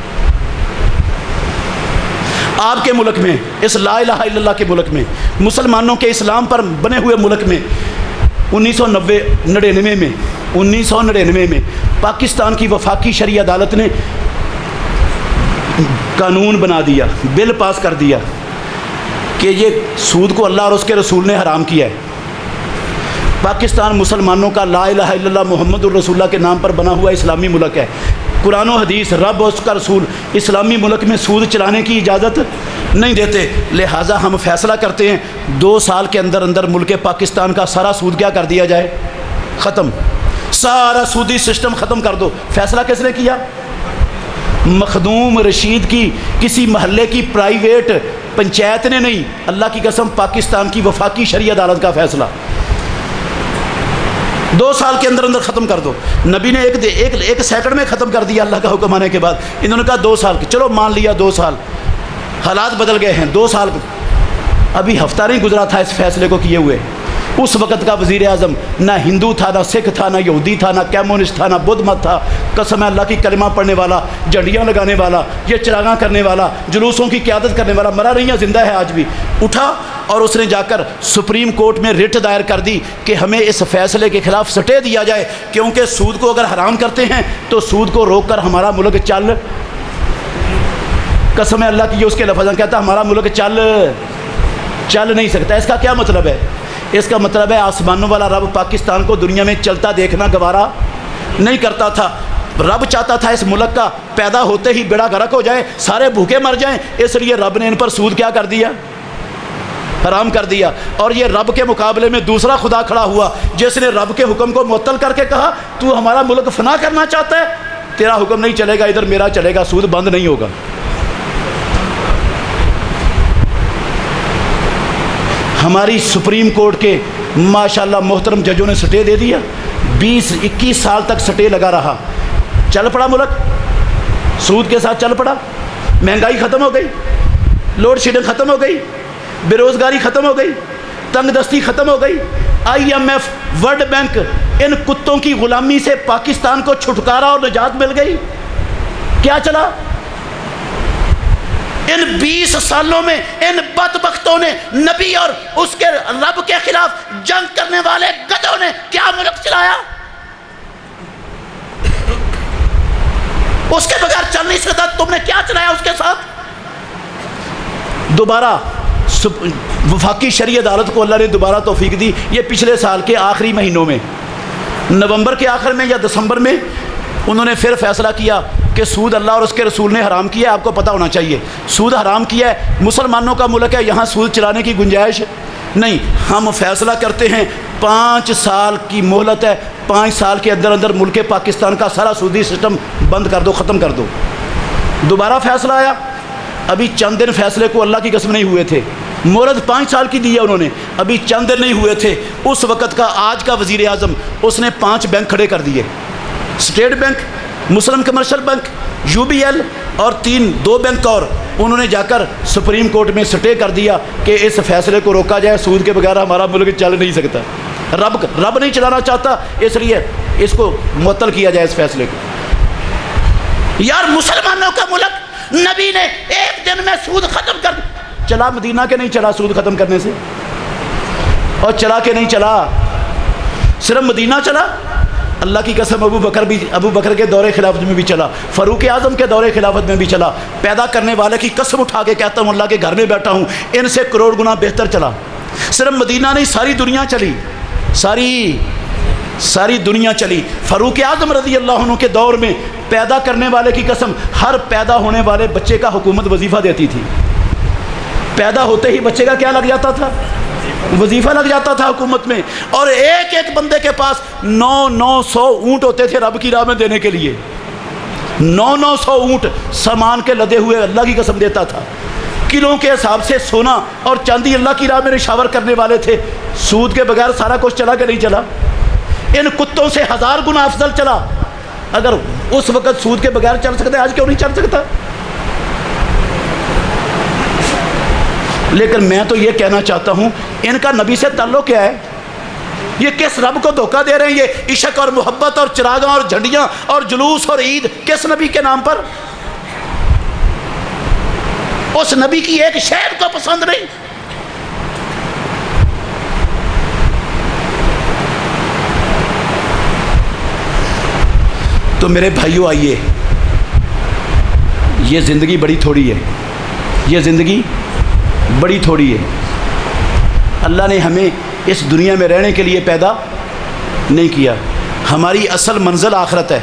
آپ کے ملک میں، اس لا الہ الا اللہ کے ملک میں، مسلمانوں کے اسلام پر بنے ہوئے ملک میں 1999 میں پاکستان کی وفاقی شرعی عدالت نے قانون بنا دیا، بل پاس کر دیا کہ یہ سود کو اللہ اور اس کے رسول نے حرام کیا ہے۔ پاکستان مسلمانوں کا لا الہ الا اللہ محمد الرسول اللہ کے نام پر بنا ہوا اسلامی ملک ہے۔ قرآن و حدیث، رب اور اس کا رسول اسلامی ملک میں سود چلانے کی اجازت نہیں دیتے، لہٰذا ہم فیصلہ کرتے ہیں 2 سال کے اندر اندر ملک پاکستان کا سارا سود کیا کر دیا جائے، ختم، سارا سودی سسٹم ختم کر دو۔ فیصلہ کس نے کیا؟ مخدوم رشید کی کسی محلے کی پرائیویٹ پنچایت نے نہیں، اللہ کی قسم پاکستان کی وفاقی شرعی عدالت کا فیصلہ۔ 2 سال کے اندر اندر ختم کر دو۔ نبی نے ایک سیکنڈ میں ختم کر دیا اللہ کا حکم آنے کے بعد، انہوں نے کہا 2 سال، چلو مان لیا 2 سال، حالات بدل گئے ہیں 2 سال، ابھی ہفتہ نہیں گزرا تھا اس فیصلے کو کیے ہوئے۔ اس وقت کا وزیر اعظم نہ ہندو تھا، نہ سکھ تھا، نہ یہودی تھا، نہ کمیونسٹ تھا، نہ بدھ مت تھا، قسم ہے اللہ کی کلمہ پڑھنے والا، جھنڈیاں لگانے والا، یہ چراغاں کرنے والا، جلوسوں کی قیادت کرنے والا، مرا نہیں ہے، زندہ ہے آج بھی، اٹھا اور اس نے جا کر سپریم کورٹ میں رٹ دائر کر دی کہ ہمیں اس فیصلے کے خلاف سٹے دیا جائے، کیونکہ سود کو اگر حرام کرتے ہیں تو سود کو روک کر ہمارا ملک چل، قسم ہے اللہ کی، یہ اس کے لفظ کہتا ہمارا ملک چل نہیں سکتا۔ اس کا کیا مطلب ہے؟ اس کا مطلب ہے آسمانوں والا رب پاکستان کو دنیا میں چلتا دیکھنا گوارا نہیں کرتا تھا۔ رب چاہتا تھا اس ملک کا پیدا ہوتے ہی بیڑا غرق ہو جائے، سارے بھوکے مر جائیں، اس لیے رب نے ان پر سود کیا کر دیا، حرام کر دیا۔ اور یہ رب کے مقابلے میں دوسرا خدا کھڑا ہوا جس نے رب کے حکم کو معطل کر کے کہا تو ہمارا ملک فنا کرنا چاہتا ہے، تیرا حکم نہیں چلے گا، ادھر میرا چلے گا، سود بند نہیں ہوگا۔ ہماری سپریم کورٹ کے ماشاءاللہ محترم ججوں نے سٹے دے دیا، 20-21 سال تک سٹے لگا رہا، چل پڑا ملک، سود کے ساتھ چل پڑا، مہنگائی ختم ہو گئی، لوڈ شیڈنگ ختم ہو گئی، بے روزگاری ختم ہو گئی، تنگ دستی ختم ہو گئی، IMF، ورلڈ بینک، ان کتوں کی غلامی سے پاکستان کو چھٹکارا اور نجات مل گئی۔ کیا چلا؟ ان 20 سالوں میں ان بدبختوں نے، نبی اور اس کے رب کے خلاف جنگ کرنے والے گدھوں نے کیا ملک چلایا؟ اس کے بغیر چل نہیں سکتا، تم نے کیا چلایا اس کے ساتھ؟ دوبارہ وفاقی شرعی عدالت کو اللہ نے دوبارہ توفیق دی، یہ پچھلے سال کے آخری مہینوں میں، نومبر کے آخر میں یا دسمبر میں انہوں نے پھر فیصلہ کیا کہ سود اللہ اور اس کے رسول نے حرام کیا ہے، آپ کو پتہ ہونا چاہیے، سود حرام کیا ہے، مسلمانوں کا ملک ہے، یہاں سود چلانے کی گنجائش نہیں۔ ہم فیصلہ کرتے ہیں 5 سال کی مہلت ہے، 5 سال کے اندر اندر ملک پاکستان کا سارا سودی سسٹم بند کر دو، ختم کر دو۔ دوبارہ فیصلہ آیا، ابھی چند دن فیصلے کو اللہ کی قسم نہیں ہوئے تھے، مہلت 5 سال کی دی ہے انہوں نے، ابھی چند دن نہیں ہوئے تھے، اس وقت کا آج کا وزیر اعظم اس نے 5 بینک کھڑے کر دیے، اسٹیٹ بینک، مسلم کمرشل بینک، UBL اور 2 بینک اور، انہوں نے جا کر سپریم کورٹ میں سٹے کر دیا کہ اس فیصلے کو روکا جائے، سود کے بغیر ہمارا ملک چل نہیں سکتا، رب نہیں چلانا چاہتا، اس لیے اس کو معطل کیا جائے اس فیصلے کو۔ یار مسلمانوں کا ملک، نبی نے ایک دن میں سود ختم کر چلا، مدینہ کے نہیں چلا سود ختم کرنے سے، اور چلا کے نہیں چلا، صرف مدینہ چلا، اللہ کی قسم ابو بکر کے دور خلافت میں بھی چلا، فاروق اعظم کے دور خلافت میں بھی چلا۔ پیدا کرنے والے کی قسم اٹھا کے کہتا ہوں، اللہ کے گھر میں بیٹھا ہوں، ان سے کروڑ گنا بہتر چلا۔ صرف مدینہ نہیں، ساری دنیا چلی، ساری دنیا چلی۔ فاروق اعظم رضی اللہ عنہ کے دور میں پیدا کرنے والے کی قسم ہر پیدا ہونے والے بچے کا حکومت وظیفہ دیتی تھی۔ پیدا ہوتے ہی بچے کا کیا لگ جاتا تھا؟ وظیفہ لگ جاتا تھا حکومت میں، اور ایک ایک بندے کے پاس 900 اونٹ ہوتے تھے رب کی راہ میں دینے کے لیے۔ 900 اونٹ سامان کے لدے ہوئے اللہ کی قسم دیتا تھا۔ کلوں کے حساب سے سونا اور چاندی اللہ کی راہ میں نشاور کرنے والے تھے۔ سود کے بغیر سارا کچھ چلا کہ نہیں چلا؟ ان کتوں سے 1000 گنا افضل چلا۔ اگر اس وقت سود کے بغیر چل سکتے، آج کیوں نہیں چل سکتا؟ لیکن میں تو یہ کہنا چاہتا ہوں، ان کا نبی سے تعلق کیا ہے؟ یہ کس رب کو دھوکہ دے رہے ہیں؟ یہ عشق اور محبت اور چراغاں اور جھنڈیاں اور جلوس اور عید کس نبی کے نام پر؟ اس نبی کی ایک شہر کو پسند نہیں۔ تو میرے بھائیو آئیے، یہ زندگی بڑی تھوڑی ہے، یہ زندگی بڑی تھوڑی ہے۔ اللہ نے ہمیں اس دنیا میں رہنے کے لیے پیدا نہیں کیا۔ ہماری اصل منزل آخرت ہے،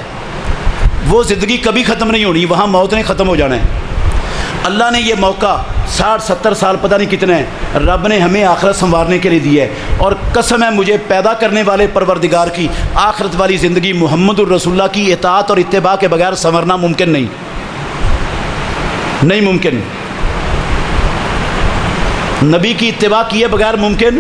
وہ زندگی کبھی ختم نہیں ہونی، وہاں موت نے ختم ہو جانا ہے۔ اللہ نے یہ موقع 60-70 سال پتہ نہیں کتنے ہیں، رب نے ہمیں آخرت سنوارنے کے لیے دی ہے، اور قسم ہے مجھے پیدا کرنے والے پروردگار کی، آخرت والی زندگی محمد الرسول اللہ کی اطاعت اور اتباع کے بغیر سنورنا ممکن نہیں ممکن۔ نبی کی اتباع کیے بغیر ممکن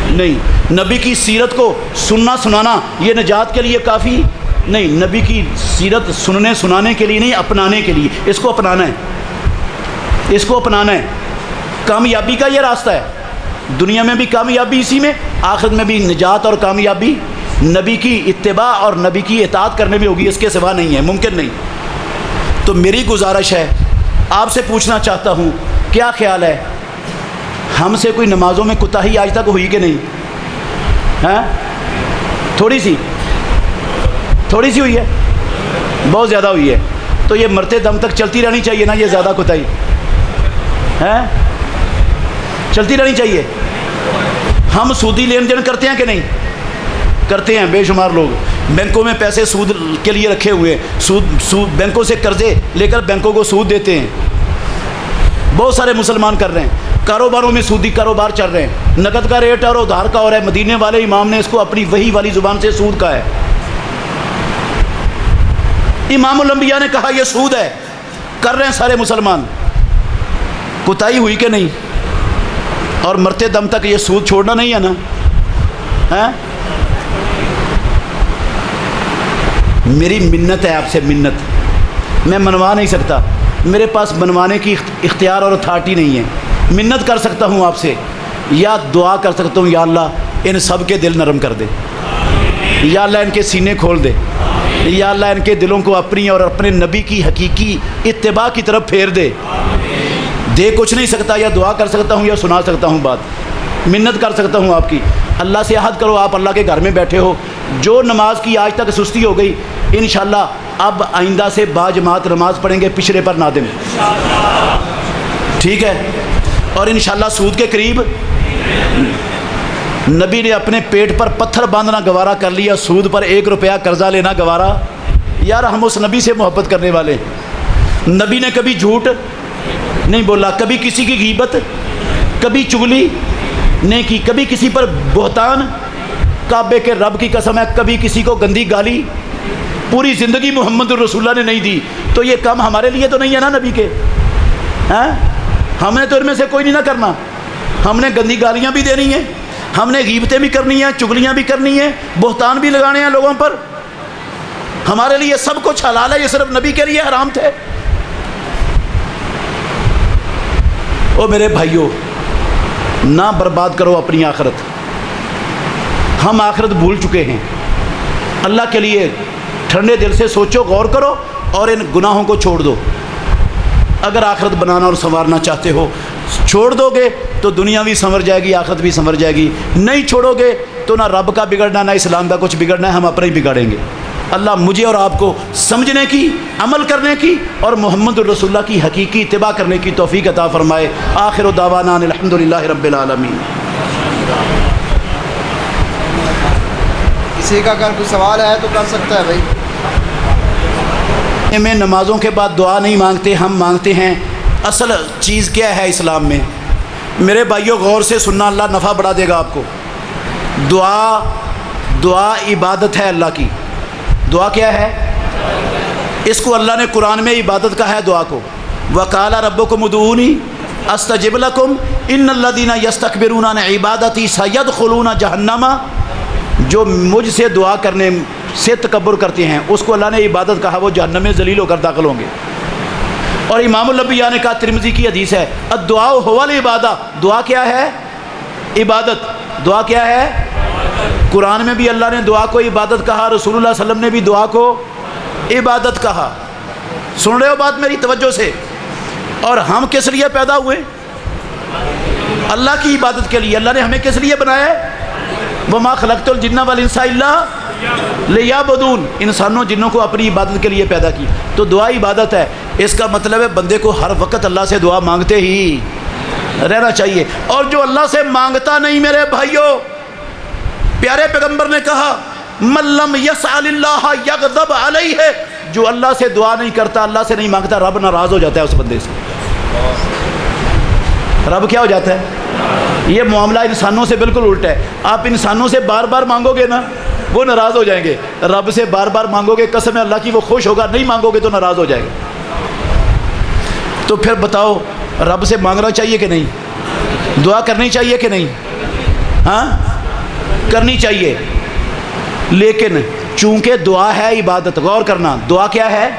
نہیں۔ نبی کی سیرت کو سننا سنانا یہ نجات کے لیے کافی نہیں، نبی کی سیرت سننے سنانے کے لیے نہیں، اپنانے کے لیے۔ اس کو اپنانا ہے، کامیابی کا یہ راستہ ہے۔ دنیا میں بھی کامیابی اسی میں، آخرت میں بھی نجات اور کامیابی نبی کی اتباع اور نبی کی اطاعت کرنے میں ہوگی، اس کے سوا نہیں ہے، ممکن نہیں۔ تو میری گزارش ہے، آپ سے پوچھنا چاہتا ہوں، کیا خیال ہے ہم سے کوئی نمازوں میں کوتاہی آج تک ہوئی کہ نہیں؟ ہاں، تھوڑی سی ہوئی ہے، بہت زیادہ ہوئی ہے۔ تو یہ مرتے دم تک چلتی رہنی چاہیے نا، یہ زیادہ کوتاہی ہے، چلتی رہنی چاہیے۔ ہم سودی لین دین کرتے ہیں کہ نہیں؟ کرتے ہیں، بے شمار لوگ بینکوں میں پیسے سود کے لیے رکھے ہوئے ہیں، سود بینکوں سے قرضے لے کر بینکوں کو سود دیتے ہیں۔ بہت سارے مسلمان کر رہے ہیں، کاروباروں میں سودی کاروبار چل رہے ہیں، نقد کا ریٹ اور ادھار کا اور ہے۔ مدینے والے امام نے اس کو اپنی وحی والی زبان سے سود کہا ہے۔ امام الانبیاء نے کہا یہ سود ہے، کر رہے ہیں سارے مسلمان۔ کوتاہی ہوئی کہ نہیں؟ اور مرتے دم تک یہ سود چھوڑنا نہیں ہے نا؟ میری منت ہے آپ سے، منت، میں منوا نہیں سکتا، میرے پاس منوانے کی اختیار اور اتھارٹی نہیں ہے۔ منت کر سکتا ہوں آپ سے، یا دعا کر سکتا ہوں، یا اللہ ان سب کے دل نرم کر دے، یا اللہ ان کے سینے کھول دے، یا اللہ ان کے دلوں کو اپنی اور اپنے نبی کی حقیقی اتباع کی طرف پھیر دے۔ دے کچھ نہیں سکتا، یا دعا کر سکتا ہوں یا سنا سکتا ہوں بات، منت کر سکتا ہوں آپ کی۔ اللہ سے عہد کرو، آپ اللہ کے گھر میں بیٹھے ہو، جو نماز کی آج تک سستی ہو گئی، انشاءاللہ اب آئندہ سے با جماعت نماز پڑھیں گے، پچھلے پر نادم، ٹھیک ہے؟ اور انشاءاللہ سود کے قریب نبی نے اپنے پیٹ پر پتھر باندھنا گوارا کر لیا، سود پر 1 روپیہ قرضہ لینا گوارا۔ یار ہم اس نبی سے محبت کرنے والے، نبی نے کبھی جھوٹ نہیں بولا، کبھی کسی کی غیبت، کبھی چغلی نہیں کی، کبھی کسی پر بہتان، کعبے کے رب کی قسم ہے کبھی کسی کو گندی گالی پوری زندگی محمد الرسول اللہ نے نہیں دی۔ تو یہ کام ہمارے لیے تو نہیں ہے نا نبی کے، ہاں؟ ہم نے تو ان میں سے کوئی نہیں نہ کرنا، ہم نے گندی گالیاں بھی دینی ہیں، ہم نے غیبتیں بھی کرنی ہیں، چگلیاں بھی کرنی ہیں، بہتان بھی لگانے ہیں لوگوں پر۔ ہمارے لیے سب کچھ حلال ہے، یہ صرف نبی کے لیے حرام تھے۔ او میرے بھائیوں، نہ برباد کرو اپنی آخرت، ہم آخرت بھول چکے ہیں۔ اللہ کے لیے ٹھنڈے دل سے سوچو، غور کرو اور ان گناہوں کو چھوڑ دو۔ اگر آخرت بنانا اور سنوارنا چاہتے ہو، چھوڑ دو گے تو دنیا بھی سنور جائے گی، آخرت بھی سنور جائے گی۔ نہیں چھوڑو گے تو نہ رب کا بگڑنا نہ اسلام کا کچھ بگڑنا ہے، ہم اپنا ہی بگاڑیں گے۔ اللہ مجھے اور آپ کو سمجھنے کی، عمل کرنے کی اور محمد الرسول اللہ کی حقیقی اتباع کرنے کی توفیق عطا فرمائے۔ آخر دعوانا الحمدللہ رب العالمین۔ کسی کا اگر کوئی سوال ہے تو کر سکتا ہے بھائی۔ میں نمازوں کے بعد دعا نہیں مانگتے، ہم مانگتے ہیں۔ اصل چیز کیا ہے اسلام میں؟ میرے بھائیوں غور سے سننا، اللہ نفع بڑھا دے گا آپ کو۔ دعا عبادت ہے اللہ کی۔ دعا کیا ہے؟ اس کو اللہ نے قرآن میں عبادت کہا ہے دعا کو۔ وَقَالَ رَبُّكُمُ ادْعُونِي أَسْتَجِبْ لَكُمْ إِنَّ الَّذِينَ يَسْتَكْبِرُونَ عَنْ عِبَادَتِي سَيَدْخُلُونَ جَهَنَّمَ۔ جو مجھ سے دعا کرنے سے تکبر کرتے ہیں اس کو اللہ نے عبادت کہا، وہ جہنم میں ذلیل ہو کر داخل ہوں گے۔ اور امام الانبیاء نے کہا، ترمذی کی حدیث ہے، الدعاء هو العبادہ، دعا کیا ہے؟ عبادت۔ دعا کیا ہے؟ قرآن میں بھی اللہ نے دعا کو عبادت کہا، رسول اللہ صلی اللہ علیہ وسلم نے بھی دعا کو عبادت کہا۔ سن رہے ہو بات میری توجہ سے؟ اور ہم کس لیے پیدا ہوئے؟ اللہ کی عبادت کے لیے۔ اللہ نے ہمیں کس لیے بنایا ہے؟ وَمَا خَلَقْتُ الْجِنَّ وَالْإِنسَ إِلَّا لِيَعْبُدُونِ، انسانوں جنوں کو اپنی عبادت کے لیے پیدا کی۔ تو دعا عبادت ہے، اس کا مطلب ہے بندے کو ہر وقت اللہ سے دعا مانگتے ہی رہنا چاہیے۔ اور جو اللہ سے مانگتا نہیں میرے بھائیوں، پیارے پیغمبر نے کہا مَن لَّمْ يَسْأَلِ اللَّهَ يَغْضَبْ عَلَيْهِ، جو اللہ سے دعا نہیں کرتا، اللہ سے نہیں مانگتا، رب ناراض ہو جاتا ہے اس بندے سے۔ رب کیا ہو جاتا ہے؟ یہ معاملہ انسانوں سے بالکل الٹا ہے۔ آپ انسانوں سے بار بار مانگو گے نا، وہ ناراض ہو جائیں گے۔ رب سے بار بار مانگو گے، قسم ہے اللہ کی وہ خوش ہوگا، نہیں مانگو گے تو ناراض ہو جائے گا۔ تو پھر بتاؤ رب سے مانگنا چاہیے کہ نہیں؟ دعا کرنی چاہیے کہ نہیں؟ ہاں کرنی چاہیے، لیکن چونکہ دعا ہے عبادت، غور کرنا، دعا کیا ہے؟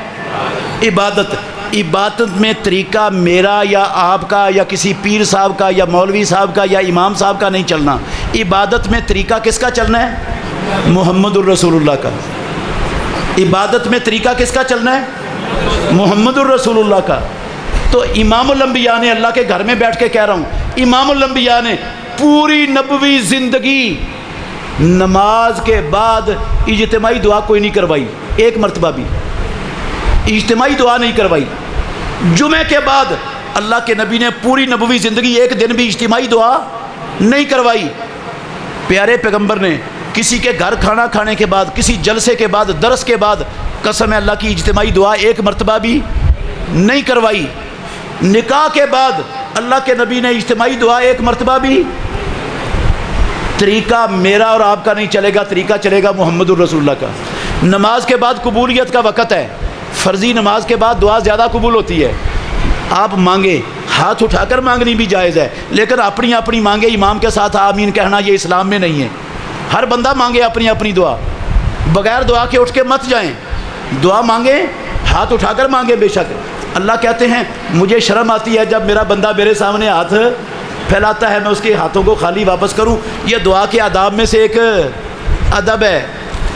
عبادت۔ عبادت میں طریقہ میرا یا آپ کا یا کسی پیر صاحب کا یا مولوی صاحب کا یا امام صاحب کا نہیں چلنا۔ عبادت میں طریقہ کس کا چلنا ہے؟ محمد الرسول اللہ کا۔ عبادت میں طریقہ کس کا چلنا ہے؟ محمد الرسول اللہ کا۔ تو امام الانبیاء نے، اللہ کے گھر میں بیٹھ کے کہہ رہا ہوں، امام الانبیاء نے پوری نبوی زندگی نماز کے بعد اجتماعی دعا کوئی نہیں کروائی، ایک مرتبہ بھی اجتماعی دعا نہیں کروائی۔ جمعے کے بعد اللہ کے نبی نے پوری نبوی زندگی ایک دن بھی اجتماعی دعا نہیں کروائی۔ پیارے پیغمبر نے کسی کے گھر کھانا کھانے کے بعد، کسی جلسے کے بعد، درس کے بعد، قسم ہے اللہ کی اجتماعی دعا ایک مرتبہ بھی نہیں کروائی۔ نکاح کے بعد اللہ کے نبی نے اجتماعی دعا ایک مرتبہ بھی۔ طریقہ میرا اور آپ کا نہیں چلے گا، طریقہ چلے گا محمد الرسول اللہ کا۔ نماز کے بعد قبولیت کا وقت ہے، فرضی نماز کے بعد دعا زیادہ قبول ہوتی ہے۔ آپ مانگیں، ہاتھ اٹھا کر مانگنی بھی جائز ہے، لیکن اپنی اپنی مانگے، امام کے ساتھ آمین کہنا یہ اسلام میں نہیں ہے۔ ہر بندہ مانگے اپنی اپنی دعا، بغیر دعا کے اٹھ کے مت جائیں۔ دعا مانگیں، ہاتھ اٹھا کر مانگیں بے شک۔ اللہ کہتے ہیں مجھے شرم آتی ہے جب میرا بندہ میرے سامنے ہاتھ پھیلاتا ہے، میں اس کے ہاتھوں کو خالی واپس کروں۔ یہ دعا کے آداب میں سے ایک ادب ہے،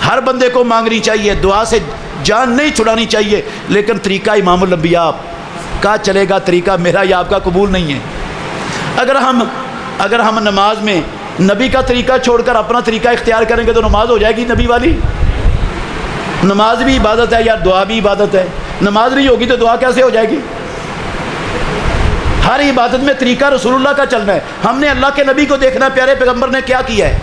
ہر بندے کو مانگنی چاہیے، دعا سے جان نہیں چھڑانی چاہیے، لیکن طریقہ امام الانبیاء کا چلے گا، طریقہ میرا یا آپ کا قبول نہیں ہے۔ اگر ہم نماز میں نبی کا طریقہ چھوڑ کر اپنا طریقہ اختیار کریں گے تو نماز ہو جائے گی نبی والی؟ نماز بھی عبادت ہے یا دعا بھی عبادت ہے؟ نماز نہیں ہوگی تو دعا کیسے ہو جائے گی؟ ہر عبادت میں طریقہ رسول اللہ کا چلنا ہے۔ ہم نے اللہ کے نبی کو دیکھنا ہے، پیارے پیغمبر نے کیا کیا ہے۔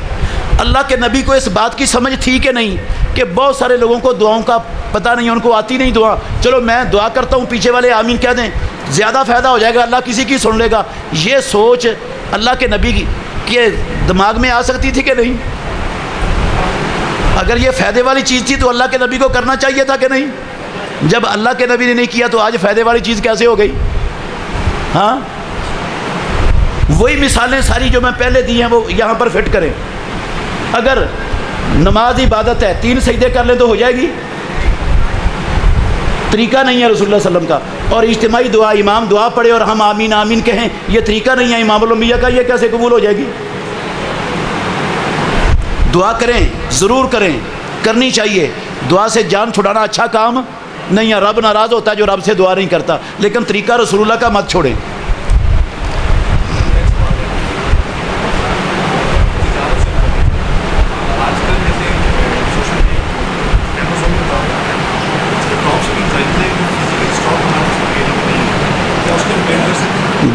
اللہ کے نبی کو اس بات کی سمجھ تھی کہ نہیں کہ بہت سارے لوگوں کو دعاؤں کا پتہ نہیں، ان کو آتی نہیں دعا، چلو میں دعا کرتا ہوں، پیچھے والے آمین کہہ دیں، زیادہ فائدہ ہو جائے گا، اللہ کسی کی سن لے گا۔ یہ سوچ اللہ کے نبی کے دماغ میں آ سکتی تھی کہ نہیں؟ اگر یہ فائدے والی چیز تھی تو اللہ کے نبی کو کرنا چاہیے تھا کہ نہیں؟ جب اللہ کے نبی نے نہیں کیا تو آج فائدے والی چیز کیسے ہو گئی؟ ہاں وہی مثالیں ساری جو میں پہلے دی ہیں وہ یہاں پر فٹ کریں۔ اگر نماز عبادت ہے، 3 سجدے کر لیں تو ہو جائے گی؟ طریقہ نہیں ہے رسول اللہ صلی اللہ علیہ وسلم کا۔ اور اجتماعی دعا، امام دعا پڑھے اور ہم آمین آمین کہیں، یہ طریقہ نہیں ہے امام الانبیاء کا، یہ کیسے قبول ہو جائے گی؟ دعا کریں، ضرور کریں، کرنی چاہیے۔ دعا سے جان چھڑانا اچھا کام نہیں ہے، رب ناراض ہوتا ہے جو رب سے دعا نہیں کرتا، لیکن طریقہ رسول اللہ کا مت چھوڑیں۔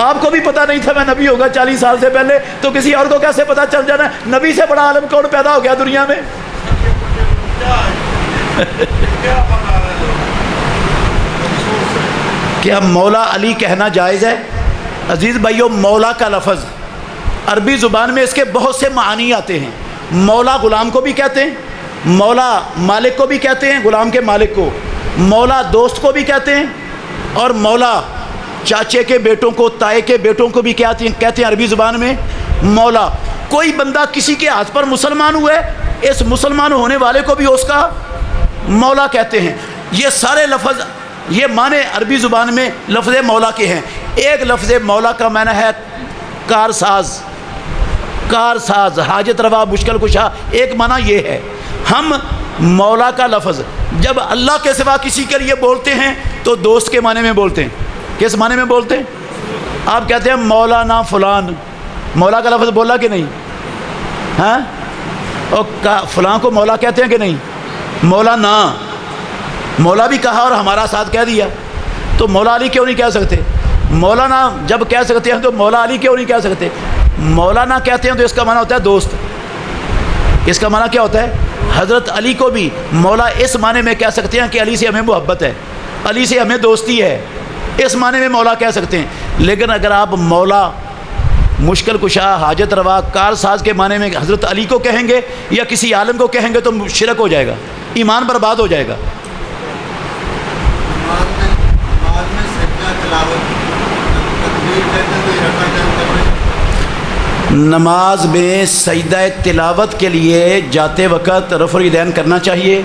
آپ کو بھی پتہ نہیں تھا میں نبی ہوگا 40 سال سے پہلے، تو کسی اور کو کیسے پتہ چل جانا ہے؟ نبی سے بڑا عالم کون پیدا ہو گیا دنیا میں؟ کیا مولا علی کہنا جائز ہے؟ عزیز بھائیو، مولا کا لفظ عربی زبان میں اس کے بہت سے معانی آتے ہیں۔ مولا غلام کو بھی کہتے ہیں، مولا مالک کو بھی کہتے ہیں، غلام کے مالک کو، مولا دوست کو بھی کہتے ہیں، اور مولا چاچے کے بیٹوں کو، تائے کے بیٹوں کو بھی کہتے ہیں عربی زبان میں مولا۔ کوئی بندہ کسی کے ہاتھ پر مسلمان ہوا ہے، اس مسلمان ہونے والے کو بھی اس کا مولا کہتے ہیں۔ یہ سارے لفظ، یہ معنی عربی زبان میں لفظ مولا کے ہیں۔ ایک لفظ مولا کا معنی ہے کارساز، کارساز، حاجت روا، مشکل کشا، ایک معنی یہ ہے۔ ہم مولا کا لفظ جب اللہ کے سوا کسی کے لیے بولتے ہیں تو دوست کے معنی میں بولتے ہیں۔ کس معنی میں بولتے ہیں؟ آپ کہتے ہیں مولانا فلان، مولا کا لفظ بولا کہ نہیں؟ ہاں، اور فلاں کو مولا کہتے ہیں کہ نہیں؟ مولانا، مولا بھی کہا اور ہمارا ساتھ کہہ دیا، تو مولا علی کیوں نہیں کہہ سکتے؟ مولانا جب کہہ سکتے ہیں تو مولا علی کیوں نہیں کہہ سکتے؟ مولانا کہتے ہیں تو اس کا معنی ہوتا ہے دوست۔ اس کا معنی کیا ہوتا ہے؟ حضرت علی کو بھی مولا اس معنی میں کہہ سکتے ہیں کہ علی سے ہمیں محبت ہے، علی سے ہمیں دوستی ہے، اس معنی میں مولا کہہ سکتے ہیں۔ لیکن اگر آپ مولا مشکل کشا، حاجت روا، کار ساز کے معنی میں حضرت علی کو کہیں گے یا کسی عالم کو کہیں گے تو شرک ہو جائے گا، ایمان برباد ہو جائے گا۔ نماز میں سجدہ تلاوت کے لیے جاتے وقت رفع الیدین کرنا چاہیے۔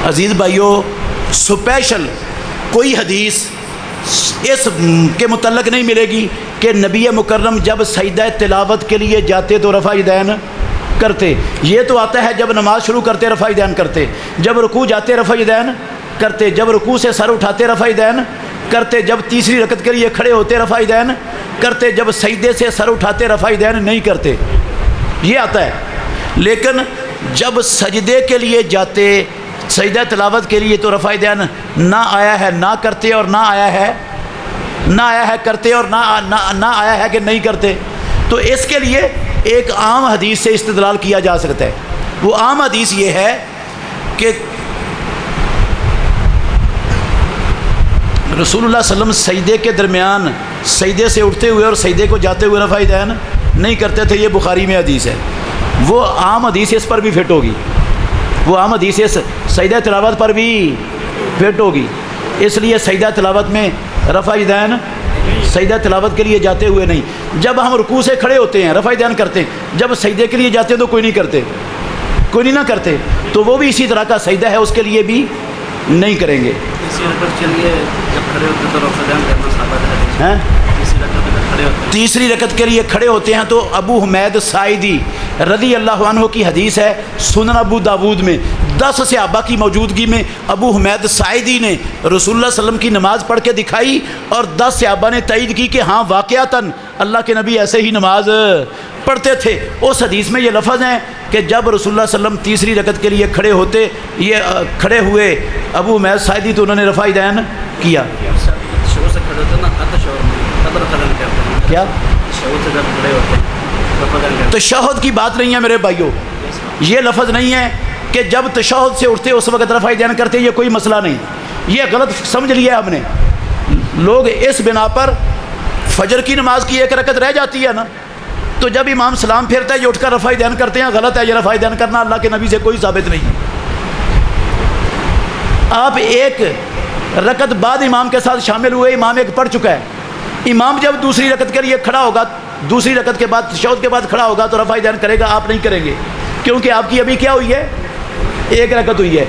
عزیز بھائیو، سپیشل کوئی حدیث اس کے متعلق نہیں ملے گی کہ نبی مکرم جب سجدہ تلاوت کے لیے جاتے تو رفع الیدین کرتے۔ یہ تو آتا ہے جب نماز شروع کرتے رفع الیدین کرتے، جب رکوع جاتے رفع الیدین کرتے، جب رکوع سے سر اٹھاتے رفع الیدین کرتے، جب تیسری رکعت کے لیے کھڑے ہوتے رفع الیدین کرتے، جب سجدے سے سر اٹھاتے رفع الیدین نہیں کرتے، یہ آتا ہے۔ لیکن جب سجدے کے لیے جاتے، سجدہ تلاوت کے لیے، تو رفع الیدین نہ آیا ہے نہ کرتے، اور نہ آیا ہے کرتے، اور نہ آیا ہے کہ نہیں کرتے۔ تو اس کے لیے ایک عام حدیث سے استدلال کیا جا سکتا ہے۔ وہ عام حدیث یہ ہے کہ رسول اللہ صلی اللہ علیہ وسلم سجدے کے درمیان سجدے سے اٹھتے ہوئے اور سجدے کو جاتے ہوئے رفع الیدین نہیں کرتے تھے۔ یہ بخاری میں حدیث ہے۔ وہ عام حدیث اس پر بھی فٹ ہوگی، وہ عام حدیث سجدہ تلاوت پر بھی فٹ ہوگی۔ اس لیے سجدہ تلاوت میں رفع الیدین سجدہ تلاوت کے لیے جاتے ہوئے نہیں۔ جب ہم رکوع سے کھڑے ہوتے ہیں رفع الیدین کرتے ہیں، جب سجدے کے لیے جاتے ہیں تو کوئی نہیں کرتے، کوئی نہیں نہ کرتے، تو وہ بھی اسی طرح کا سجدہ ہے، اس کے لیے بھی نہیں کریں گے۔ تیسری رکعت کے لیے کھڑے ہوتے ہیں تو ابو حمید ساعدی رضی اللہ عنہ کی حدیث ہے سنن ابو داود میں، 10 صحابہ کی موجودگی میں ابو حمید ساعدی نے رسول اللہ صلی اللہ علیہ وسلم کی نماز پڑھ کے دکھائی، اور 10 صحابہ نے تائید کی کہ ہاں واقعتاً اللہ کے نبی ایسے ہی نماز پڑھتے تھے۔ اس حدیث میں یہ لفظ ہیں کہ جب رسول اللہ صلی اللہ علیہ وسلم تیسری رکعت کے لیے کھڑے ہوتے، یہ کھڑے ہوئے ابو حمید ساعدی تو انہوں نے رفع الیدین کیا۔ کیا تشہد کی بات نہیں ہے میرے بھائیوں، یہ لفظ نہیں ہے کہ جب تشہد سے اٹھتے اس وقت رفع الیدین کرتے، یہ کوئی مسئلہ نہیں، یہ غلط سمجھ لیا ہم نے۔ لوگ اس بنا پر فجر کی نماز کی ایک رکعت رہ جاتی ہے نا، تو جب امام سلام پھیرتا ہے یہ اٹھ کر رفع الیدین کرتے ہیں، غلط ہے۔ یہ رفع الیدین کرنا اللہ کے نبی سے کوئی ثابت نہیں ہے۔ آپ ایک رکعت بعد امام کے ساتھ شامل ہوئے، امام ایک پڑھ چکا ہے، امام جب دوسری رکعت کے لیے کھڑا ہوگا، دوسری رکعت کے بعد تشہد کے بعد کھڑا ہوگا تو رفع الیدین کرے گا، آپ نہیں کریں گے، کیونکہ آپ کی ابھی کیا ہوئی ہے؟ ایک رکعت ہوئی ہے۔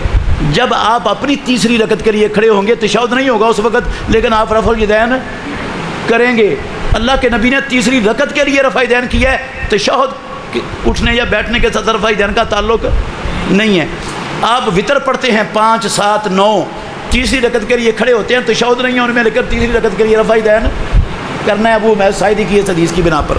جب آپ اپنی تیسری رکعت کے لیے کھڑے ہوں گے تشہد نہیں ہوگا اس وقت، لیکن آپ رفع الیدین کریں گے۔ اللہ کے نبی نے تیسری رکعت کے لیے رفع الیدین کیا ہے، تشہد اٹھنے یا بیٹھنے کے ساتھ رفع الیدین کا تعلق نہیں ہے۔ آپ وتر پڑھتے ہیں 5 7 9، تیسری رکعت کے لیے کھڑے ہوتے ہیں، تشہد نہیں ہے ان میں، لیکن تیسری رکعت کے لیے رفع الیدین کرنا ہے ابو حمید ساعدی کی اس حدیث کی بنا پر۔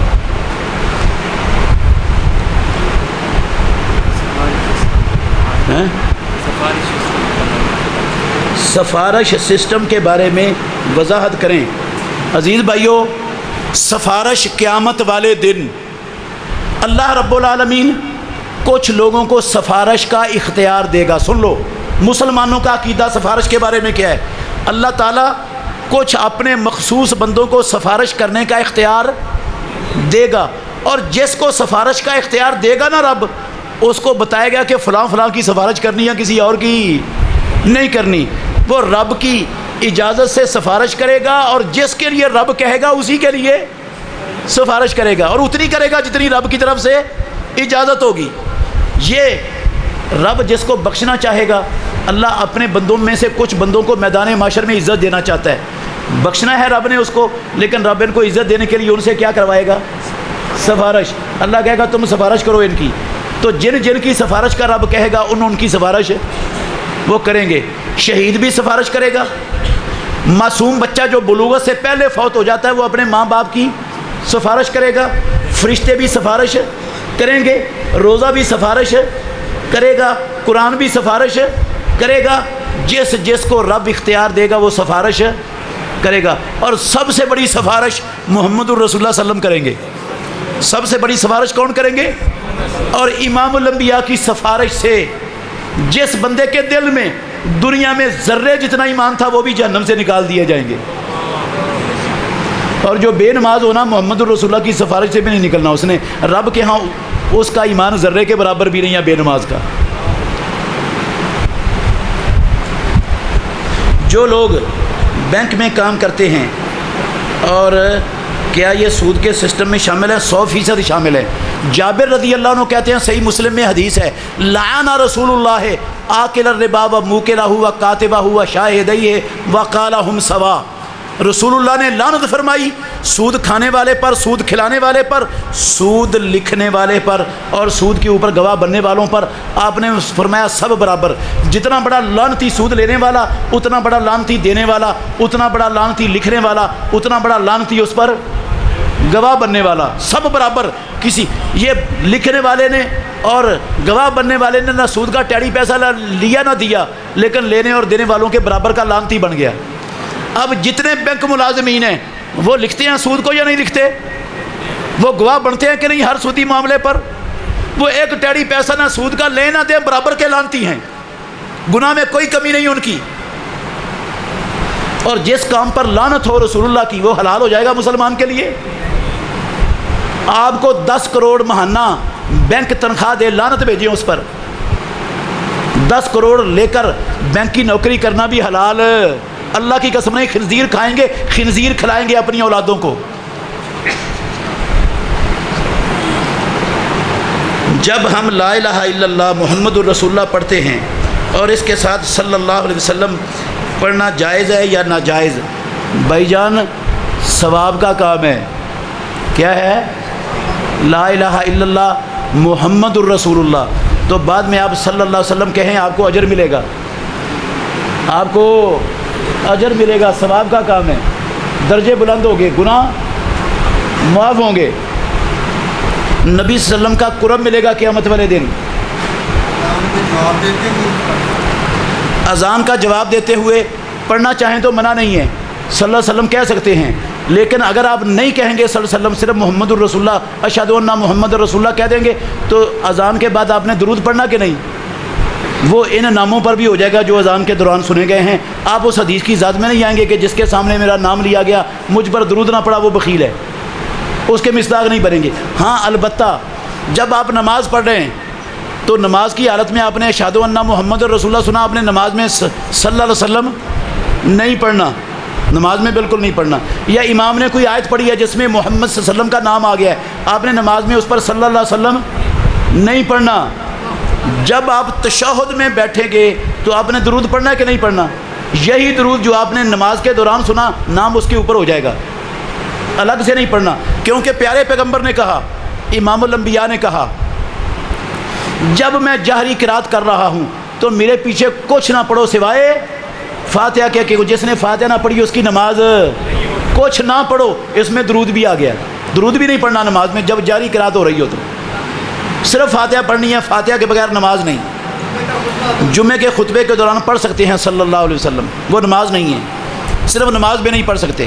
سفارش سسٹم کے بارے میں وضاحت کریں۔ عزیز بھائیو، سفارش قیامت والے دن اللہ رب العالمین کچھ لوگوں کو سفارش کا اختیار دے گا۔ سن لو، مسلمانوں کا عقیدہ سفارش کے بارے میں کیا ہے۔ اللہ تعالیٰ کچھ اپنے مخصوص بندوں کو سفارش کرنے کا اختیار دے گا، اور جس کو سفارش کا اختیار دے گا نا رب، اس کو بتائے گا کہ فلاں فلاں کی سفارش کرنی ہے، کسی اور کی نہیں کرنی۔ وہ رب کی اجازت سے سفارش کرے گا، اور جس کے لیے رب کہے گا اسی کے لیے سفارش کرے گا، اور اتنی کرے گا جتنی رب کی طرف سے اجازت ہوگی۔ یہ رب جس کو بخشنا چاہے گا، اللہ اپنے بندوں میں سے کچھ بندوں کو میدان معاشر میں عزت دینا چاہتا ہے، بخشنا ہے رب نے اس کو، لیکن رب ان کو عزت دینے کے لیے ان سے کیا کروائے گا؟ سفارش۔ اللہ کہے گا تم سفارش کرو ان کی، تو جن جن کی سفارش کا رب کہے گا ان کی سفارش وہ کریں گے۔ شہید بھی سفارش کرے گا، معصوم بچہ جو بلوغت سے پہلے فوت ہو جاتا ہے وہ اپنے ماں باپ کی سفارش کرے گا، فرشتے بھی سفارش کریں گے، روزہ بھی سفارش کرے گا، قرآن بھی سفارش کرے گا۔ جس جس کو رب اختیار دے گا وہ سفارش کرے گا، اور سب سے بڑی سفارش محمد الرسول اللہ صلی اللہ علیہ وسلم کریں گے۔ سب سے بڑی سفارش کون کریں گے؟ اور امام الانبیاء کی سفارش سے جس بندے کے دل میں دنیا میں ذرے جتنا ایمان تھا وہ بھی جہنم سے نکال دیے جائیں گے، اور جو بے نماز ہونا محمد الرسول اللہ کی سفارش سے بھی نہیں نکلنا، اس نے رب کے ہاں اس کا ایمان ذرے کے برابر بھی نہیں ہے بے نماز کا۔ جو لوگ بینک میں کام کرتے ہیں، اور کیا یہ سود کے سسٹم میں شامل ہے؟ 100% شامل ہے۔ جابر رضی اللہ عنہ کہتے ہیں، صحیح مسلم میں حدیث ہے، لعن رسول اللہ آکل الربا و موکلہ و کاتبہ و شاہدیہ وقال ہم سوا۔ رسول اللہ نے لعنت فرمائی سود کھانے والے پر، سود کھلانے والے پر، سود لکھنے والے پر، اور سود کے اوپر گواہ بننے والوں پر۔ آپ نے فرمایا سب برابر، جتنا بڑا لعنتی سود لینے والا، اتنا بڑا لعنتی دینے والا، اتنا بڑا لعنتی لکھنے والا، اتنا بڑا لعنتی اس پر گواہ بننے والا، سب برابر۔ کسی یہ لکھنے والے نے اور گواہ بننے والے نے نہ سود کا ٹیڑی پیسہ لیا نہ دیا، لیکن لینے اور دینے والوں کے برابر کا لعنتی بن گیا۔ اب جتنے بینک ملازمین ہیں وہ لکھتے ہیں سود کو یا نہیں لکھتے؟ وہ گواہ بنتے ہیں کہ نہیں ہر سودی معاملے پر؟ وہ ایک ٹیڑی پیسہ نہ سود کا لے نہ دے، برابر کے لعنتی ہیں، گناہ میں کوئی کمی نہیں ان کی۔ اور جس کام پر لعنت ہو رسول اللہ کی وہ حلال ہو جائے گا مسلمان کے لیے۔ آپ کو 10 کروڑ ماہانہ بینک تنخواہ دے، لعنت بھیجیں اس پر۔ 10 کروڑ لے کر بینک کی نوکری کرنا بھی حلال، اللہ کی قسم نہیں، خنزیر کھائیں گے، خنزیر کھلائیں گے اپنی اولادوں کو۔ جب ہم لا الہ الا اللہ محمد الرسول اللہ پڑھتے ہیں اور اس کے ساتھ صلی اللہ علیہ وسلم پڑھنا جائز ہے یا ناجائز؟ بھائی جان، ثواب کا کام ہے۔ کیا ہے؟ لا الہ الا اللہ محمد الرسول اللہ، تو بعد میں آپ صلی اللہ علیہ وسلم کہیں، آپ کو اجر ملے گا، آپ کو اجر ملے گا، ثواب کا کام ہے، درجے بلند ہوں گے، گناہ معاف ہوں گے، نبی صلی اللہ علیہ وسلم کا قرب ملے گا قیامت والے دن۔ اذان کا جواب دیتے ہوئے پڑھنا چاہیں تو منع نہیں ہے، صلی اللہ علیہ وسلم کہہ سکتے ہیں، لیکن اگر آپ نہیں کہیں گے صلی اللہ علیہ وسلم، صرف محمد الرسول اللہ اشہد ان محمد الرسول اللہ کہہ دیں گے، تو اذان کے بعد آپ نے درود پڑھنا کہ نہیں؟ وہ ان ناموں پر بھی ہو جائے گا جو اذان کے دوران سنے گئے ہیں۔ آپ اس حدیث کی ذات میں نہیں آئیں گے کہ جس کے سامنے میرا نام لیا گیا مجھ پر درود نہ پڑا وہ بخیل ہے، اس کے مصداق نہیں بنیں گے۔ ہاں البتہ جب آپ نماز پڑھ رہے ہیں تو نماز کی حالت میں آپ نے اشہد ان محمد الرسول اللہ سنا، آپ نے نماز میں صلی اللہ علیہ وسلم نہیں پڑھنا، نماز میں بالکل نہیں پڑھنا۔ یا امام نے کوئی آیت پڑھی ہے جس میں محمد صلی اللہ علیہ وسلم کا نام آ گیا ہے، آپ نے نماز میں اس پر صلی اللہ علیہ وسلم نہیں پڑھنا۔ جب آپ تشہد میں بیٹھیں گے تو آپ نے درود پڑھنا ہے کہ نہیں پڑھنا؟ یہی درود جو آپ نے نماز کے دوران سنا، نام اس کے اوپر ہو جائے گا، الگ سے نہیں پڑھنا، کیونکہ پیارے پیغمبر نے کہا، امام الانبیاء نے کہا، جب میں جہری قرات کر رہا ہوں تو میرے پیچھے کچھ نہ پڑھو سوائے فاتحہ کے، کہ جس نے فاتحہ نہ پڑھی اس کی نماز، کچھ نہ پڑھو، اس میں درود بھی آ گیا، درود بھی نہیں پڑھنا نماز میں جب جہری قرات ہو رہی ہو، تو صرف فاتحہ پڑھنی ہے، فاتحہ کے بغیر نماز نہیں۔ جمعے کے خطبے کے دوران پڑھ سکتے ہیں صلی اللہ علیہ وسلم، وہ نماز نہیں ہے، صرف نماز بھی نہیں پڑھ سکتے۔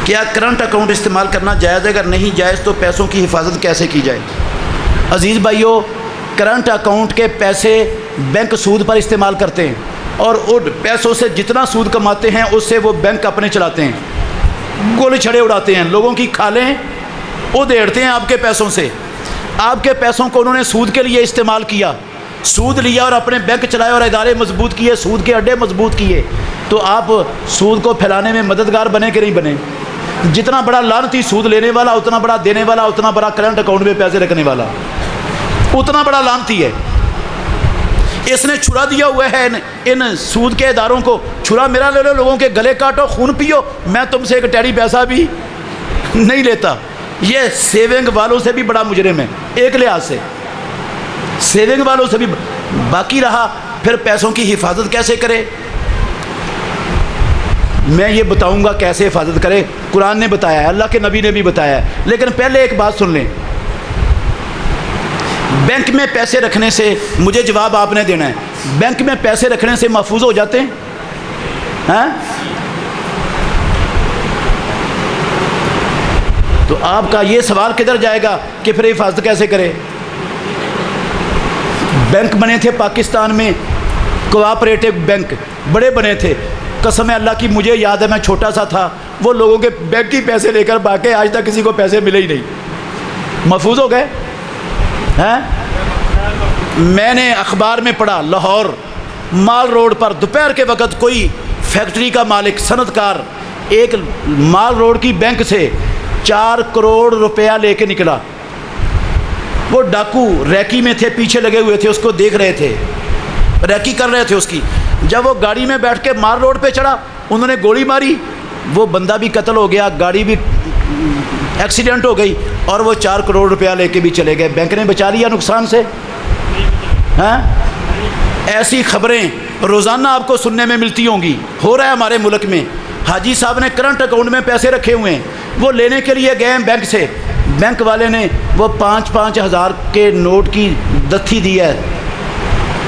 کیا کرنٹ اکاؤنٹ استعمال کرنا جائز ہے؟ اگر نہیں جائز تو پیسوں کی حفاظت کیسے کی جائے؟ عزیز بھائیو، کرنٹ اکاؤنٹ کے پیسے بینک سود پر استعمال کرتے ہیں اور ان پیسوں سے جتنا سود کماتے ہیں اس سے وہ بینک اپنے چلاتے ہیں، گول چھڑے اڑاتے ہیں، لوگوں کی کھالیں ادھیڑتے ہیں آپ کے پیسوں سے۔ آپ کے پیسوں کو انہوں نے سود کے لیے استعمال کیا، سود لیا اور اپنے بینک چلائے اور ادارے مضبوط کیے، سود کے اڈے مضبوط کیے، تو آپ سود کو پھیلانے میں مددگار بنے کہ نہیں بنے؟ جتنا بڑا لعنتی سود لینے والا، اتنا بڑا دینے والا، اتنا بڑا کرنٹ اکاؤنٹ میں پیسے رکھنے والا، اتنا بڑا لعنتی ہے۔ اس نے چھڑا دیا ہوا ہے ان سود کے اداروں کو، چھڑا میرا لے لو، لوگوں کے گلے کاٹو، خون پیو، میں تم سے ایک ٹیڑی پیسہ بھی نہیں لیتا۔ یہ سیونگ والوں سے بھی بڑا مجرم ہے، ایک لحاظ سے سیونگ والوں سے بھی۔ باقی رہا پھر پیسوں کی حفاظت کیسے کرے، میں یہ بتاؤں گا کیسے حفاظت کرے۔ قرآن نے بتایا ہے، اللہ کے نبی نے بھی بتایا ہے، لیکن پہلے ایک بات سن لیں۔ بینک میں پیسے رکھنے سے، مجھے جواب آپ نے دینا ہے، بینک میں پیسے رکھنے سے محفوظ ہو جاتے ہیں؟ ہاں؟ تو آپ کا یہ سوال کدھر جائے گا کہ پھر حفاظت کیسے کرے؟ بینک بنے تھے پاکستان میں، کوآپریٹو بینک بڑے بنے تھے، قسم اللہ کی مجھے یاد ہے، میں چھوٹا سا تھا، وہ لوگوں کے بینک کی پیسے لے کر بھاگے، آج تک کسی کو پیسے ملے ہی نہیں، محفوظ ہو گئے ہیں۔ میں نے اخبار میں پڑھا، لاہور مال روڈ پر دوپہر کے وقت کوئی فیکٹری کا مالک، صنعت کار، ایک مال روڈ کی بینک سے 4 کروڑ روپیہ لے کے نکلا۔ وہ ڈاکو ریکی میں تھے، پیچھے لگے ہوئے تھے، اس کو دیکھ رہے تھے، ریکی کر رہے تھے اس کی۔ جب وہ گاڑی میں بیٹھ کے مال روڈ پہ چڑھا، انہوں نے گولی ماری، وہ بندہ بھی قتل ہو گیا، گاڑی بھی ایکسیڈنٹ ہو گئی، اور وہ 4 کروڑ روپیہ لے کے بھی چلے گئے۔ بینک نے بچا لیا نقصان سے؟ ہاں؟ ایسی خبریں روزانہ آپ کو سننے میں ملتی ہوں گی، ہو رہا ہے ہمارے ملک میں۔ حاجی صاحب نے کرنٹ اکاؤنٹ میں پیسے رکھے ہوئے ہیں، وہ لینے کے لیے گئے ہیں بینک سے، بینک والے نے وہ 5-5 ہزار کے نوٹ کی دتھی دی ہے،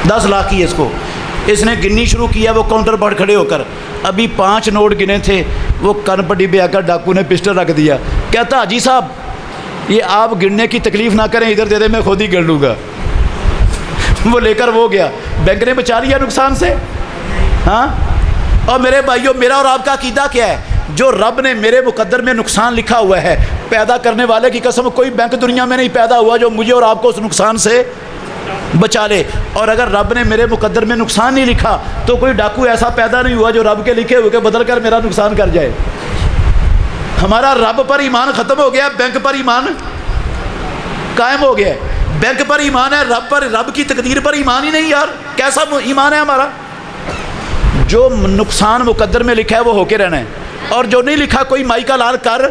10 لاکھ کی، اس نے گننی شروع کیا، وہ کاؤنٹر پر کھڑے ہو کر، ابھی 5 نوٹ گنے تھے، وہ کن پٹی پہ آ کر ڈاکو نے پسٹل رکھ دیا، کہتا حاجی صاحب یہ آپ گننے کی تکلیف نہ کریں، ادھر دے دیں، میں خود ہی گن لوں گا۔ وہ لے کر وہ گیا، بینک نے بچا لیا نقصان سے۔ ہاں؟ اور میرے بھائیوں، میرا اور آپ کا عقیدہ کیا ہے؟ جو رب نے میرے مقدر میں نقصان لکھا ہوا ہے، پیدا کرنے والے کی قسم، کوئی بینک دنیا میں نہیں پیدا ہوا جو مجھے اور آپ کو اس نقصان سے بچا لے۔ اور اگر رب نے میرے مقدر میں نقصان نہیں لکھا تو کوئی ڈاکو ایسا پیدا نہیں ہوا جو رب کے لکھے ہوئے کے بدل کر میرا نقصان کر جائے۔ ہمارا رب پر ایمان ختم ہو گیا، بینک پر ایمان قائم ہو گیا ہے۔ بینک پر ایمان ہے، رب پر، رب کی تقدیر پر ایمان ہی نہیں یار، کیسا ایمان ہے ہمارا؟ جو نقصان مقدر میں لکھا ہے وہ ہو کے رہنا ہے، اور جو نہیں لکھا کوئی مائی کا لال کر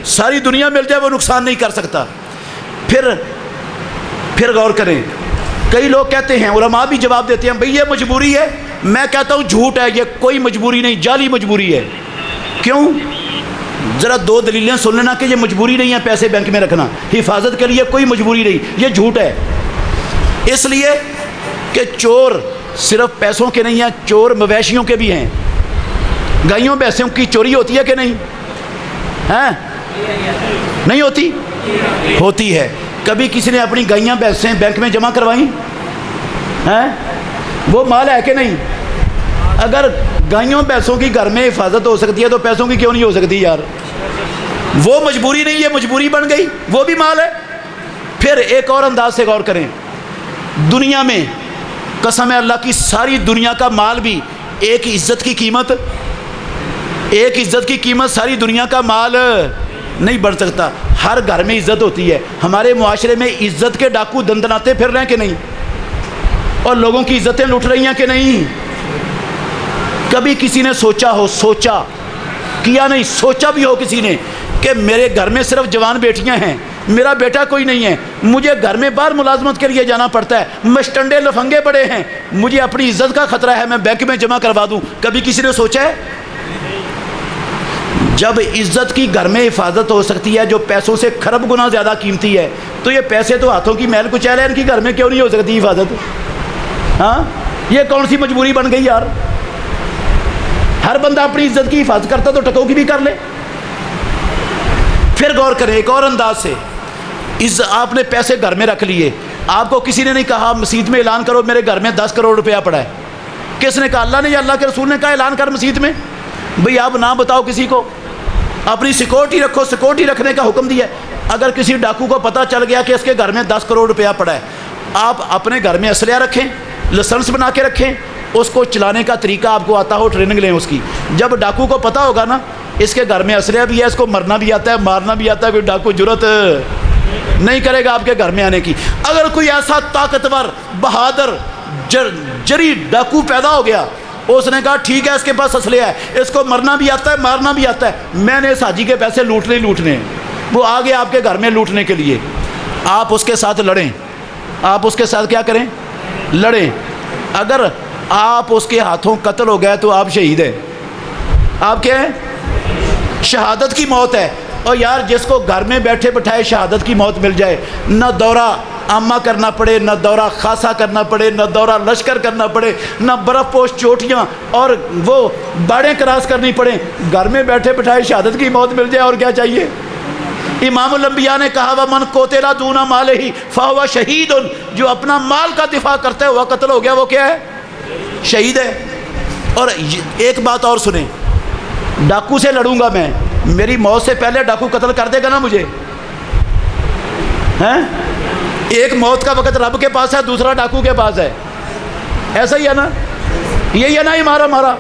ساری دنیا مل جائے وہ نقصان نہیں کر سکتا۔ پھر غور کریں، کئی لوگ کہتے ہیں، علماء بھی جواب دیتے ہیں، بھئی یہ مجبوری ہے، میں کہتا ہوں جھوٹ ہے، یہ کوئی مجبوری نہیں، جعلی مجبوری ہے۔ کیوں؟ ذرا 2 دلیلیں سن لینا کہ یہ مجبوری نہیں ہے پیسے بینک میں رکھنا، حفاظت کے لیے کوئی مجبوری نہیں، یہ جھوٹ ہے۔ اس لیے کہ چور صرف پیسوں کے نہیں ہیں، چور مویشیوں کے بھی ہیں۔ گائیوں بھینسوں کی چوری ہوتی ہے کہ نہیں؟ ہیں؟ نہیں ہوتی؟ ہوتی ہے۔ کبھی کسی نے اپنی گائیاں بھینسیں بینک میں جمع کروائیں؟ ہیں؟ وہ مال ہے کہ نہیں؟ اگر گائیوں بھینسوں کی گھر میں حفاظت ہو سکتی ہے تو پیسوں کی کیوں نہیں ہو سکتی یار؟ وہ مجبوری نہیں، یہ مجبوری بن گئی، وہ بھی مال ہے۔ پھر ایک اور انداز سے غور کریں، دنیا میں قسم اللہ کی ساری دنیا کا مال بھی ایک عزت کی قیمت ساری دنیا کا مال نہیں بڑھ سکتا۔ ہر گھر میں عزت ہوتی ہے، ہمارے معاشرے میں عزت کے ڈاکو دندناتے پھر رہے ہیں کہ نہیں؟ اور لوگوں کی عزتیں لوٹ رہی ہیں کہ نہیں؟ کبھی کسی نے سوچا کیا نہیں، سوچا بھی ہو کسی نے کہ میرے گھر میں صرف جوان بیٹیاں ہیں، میرا بیٹا کوئی نہیں ہے، مجھے گھر میں باہر ملازمت کے لیے جانا پڑتا ہے، مشٹنڈے لفنگے بڑے ہیں، مجھے اپنی عزت کا خطرہ ہے، میں بینک میں جمع کروا دوں؟ کبھی کسی نے سوچا ہے؟ جب عزت کی گھر میں حفاظت ہو سکتی ہے جو پیسوں سے کھرب گنا زیادہ قیمتی ہے، تو یہ پیسے تو ہاتھوں کی میل کچیل ہے، ان کی گھر میں کیوں نہیں ہو سکتی حفاظت؟ ہاں؟ یہ کون سی مجبوری بن گئی یار؟ ہر بندہ اپنی عزت کی حفاظت کرتا تو ٹکوں کی بھی کر لے۔ پھر غور کریں ایک اور انداز سے، آپ نے پیسے گھر میں رکھ لیے، آپ کو کسی نے نہیں کہا مسجد میں اعلان کرو میرے گھر میں 10 کروڑ روپیہ پڑا ہے، کس نے کہا؟ اللہ نے یا اللہ کے رسول نے کہا اعلان کر مسجد میں؟ بھئی آپ نہ بتاؤ کسی کو، اپنی سیکورٹی رکھو، سیکورٹی رکھنے کا حکم دیا ہے۔ اگر کسی ڈاکو کو پتہ چل گیا کہ اس کے گھر میں 10 کروڑ روپیہ پڑا ہے، آپ اپنے گھر میں اسلحہ رکھیں، لائسنس بنا کے رکھیں، اس کو چلانے کا طریقہ آپ کو آتا ہو، ٹریننگ لیں اس کی۔ جب ڈاکو کو پتہ ہوگا نا اس کے گھر میں اسلحہ بھی ہے، اس کو مرنا بھی آتا ہے، مارنا بھی آتا ہے، کوئی ڈاکو جرت نہیں کرے گا آپ کے گھر میں آنے کی۔ اگر کوئی ایسا طاقتور بہادر جری ڈاکو پیدا ہو گیا، اس نے کہا ٹھیک ہے اس کے پاس اسلحہ ہے، اس کو مرنا بھی آتا ہے، مارنا بھی آتا ہے، میں نے اس حاجی کے پیسے لوٹنے ہیں، وہ آ گیا آپ کے گھر میں لوٹنے کے لیے، آپ اس کے ساتھ لڑیں، آپ اس کے ساتھ کیا کریں؟ لڑیں۔ اگر آپ اس کے ہاتھوں قتل ہو گئے تو آپ شہید ہیں، آپ کیا ہیں؟ شہادت کی موت ہے۔ اور یار جس کو گھر میں بیٹھے بٹھائے شہادت کی موت مل جائے، نہ دورہ عامہ کرنا پڑے، نہ دورہ خاصہ کرنا پڑے، نہ دورہ لشکر کرنا پڑے، نہ برف پوش چوٹیاں اور وہ باڑیں کراس کرنی پڑیں، گھر میں بیٹھے بٹھائے شہادت کی موت مل جائے، اور کیا چاہیے؟ امام الانبیاء نے کہا وَمَنْ قُتِلَ دُونَ مَالِهِ فَهُوَ شَهِيدٌ، جو اپنا مال کا دفاع کرتے ہوا قتل ہو گیا وہ کیا ہے؟ شہید ہے۔ اور ایک بات اور سنیں، ڈاکو سے لڑوں گا میں، میری موت سے پہلے ڈاکو قتل کر دے گا نا مجھے، ہیں؟ ایک موت کا وقت رب کے پاس ہے، دوسرا ڈاکو کے پاس ہے، ایسا ہی ہے نا؟ یہی ہے نا ہمارا؟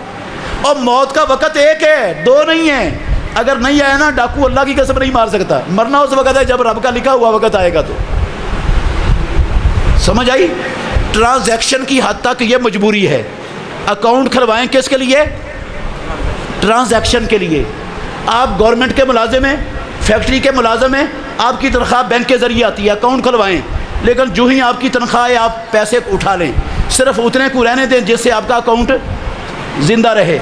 اور موت کا وقت ایک ہے، دو نہیں ہے۔ اگر نہیں آیا نا ڈاکو اللہ کی قسم نہیں مار سکتا، مرنا اس وقت ہے جب رب کا لکھا ہوا وقت آئے گا۔ تو سمجھ آئی؟ ٹرانزیکشن کی حد تک یہ مجبوری ہے۔ اکاؤنٹ کھلوائیں کس کے لیے؟ ٹرانزیکشن کے لیے۔ آپ گورنمنٹ کے ملازم ہیں، فیکٹری کے ملازم ہیں، آپ کی تنخواہ بینک کے ذریعے آتی ہے، اکاؤنٹ کھلوائیں، لیکن جو ہی آپ کی تنخواہ ہے آپ پیسے اٹھا لیں، صرف اتنے کو رہنے دیں جس سے آپ کا اکاؤنٹ زندہ رہے۔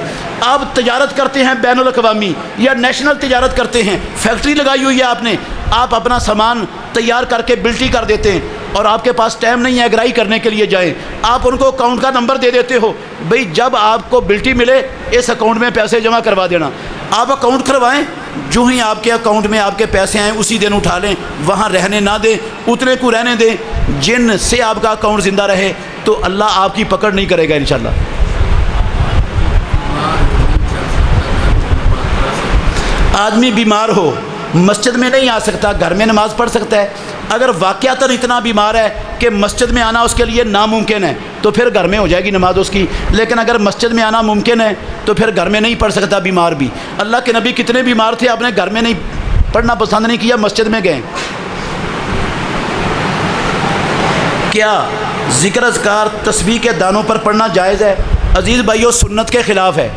آپ تجارت کرتے ہیں بین الاقوامی یا نیشنل تجارت کرتے ہیں، فیکٹری لگائی ہوئی ہے آپ نے، آپ اپنا سامان تیار کر کے بلٹی کر دیتے ہیں اور آپ کے پاس ٹائم نہیں ہے اگرائی کرنے کے لیے جائیں، آپ ان کو اکاؤنٹ کا نمبر دے دیتے ہو، بھئی جب آپ کو بلٹی ملے اس اکاؤنٹ میں پیسے جمع کروا دینا۔ آپ اکاؤنٹ کھلوائیں، جو ہی آپ کے اکاؤنٹ میں آپ کے پیسے آئیں اسی دن اٹھا لیں، وہاں رہنے نہ دیں، اتنے کو رہنے دیں جن سے آپ کا اکاؤنٹ زندہ رہے، تو اللہ آپ کی پکڑ نہیں کرے گا انشاءاللہ۔ آدمی بیمار ہو مسجد میں نہیں آ سکتا، گھر میں نماز پڑھ سکتا ہے۔ اگر واقعتاً اتنا بیمار ہے کہ مسجد میں آنا اس کے لیے ناممکن ہے تو پھر گھر میں ہو جائے گی نماز اس کی، لیکن اگر مسجد میں آنا ممکن ہے تو پھر گھر میں نہیں پڑھ سکتا بیمار بھی۔ اللہ کے نبی کتنے بیمار تھے، آپ نے گھر میں نہیں پڑھنا پسند نہیں کیا، مسجد میں گئے۔ کیا ذکر اذکار تسبیح کے دانوں پر پڑھنا جائز ہے؟ عزیز بھائیو، سنت کے خلاف ہے۔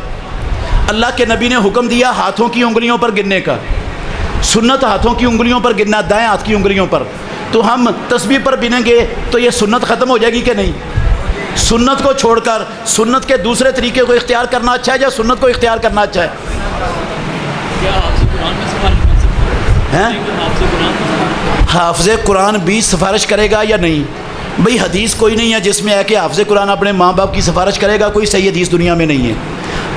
اللہ کے نبی نے حکم دیا ہاتھوں کی انگلیوں پر گننے کا، سنت ہاتھوں کی انگلیوں پر گننا، دائیں ہاتھ کی انگلیوں پر، تو ہم تسبیح پر گنیں گے تو یہ سنت ختم ہو جائے گی کہ نہیں؟ سنت کو چھوڑ کر سنت کے دوسرے طریقے کو اختیار کرنا اچھا ہے یا سنت کو اختیار کرنا اچھا ہے؟ حافظ قرآن بھی سفارش کرے گا یا نہیں؟ بھئی حدیث کوئی نہیں ہے جس میں ہے کہ حافظ قرآن اپنے ماں باپ کی سفارش کرے گا، کوئی صحیح حدیث دنیا میں نہیں ہے۔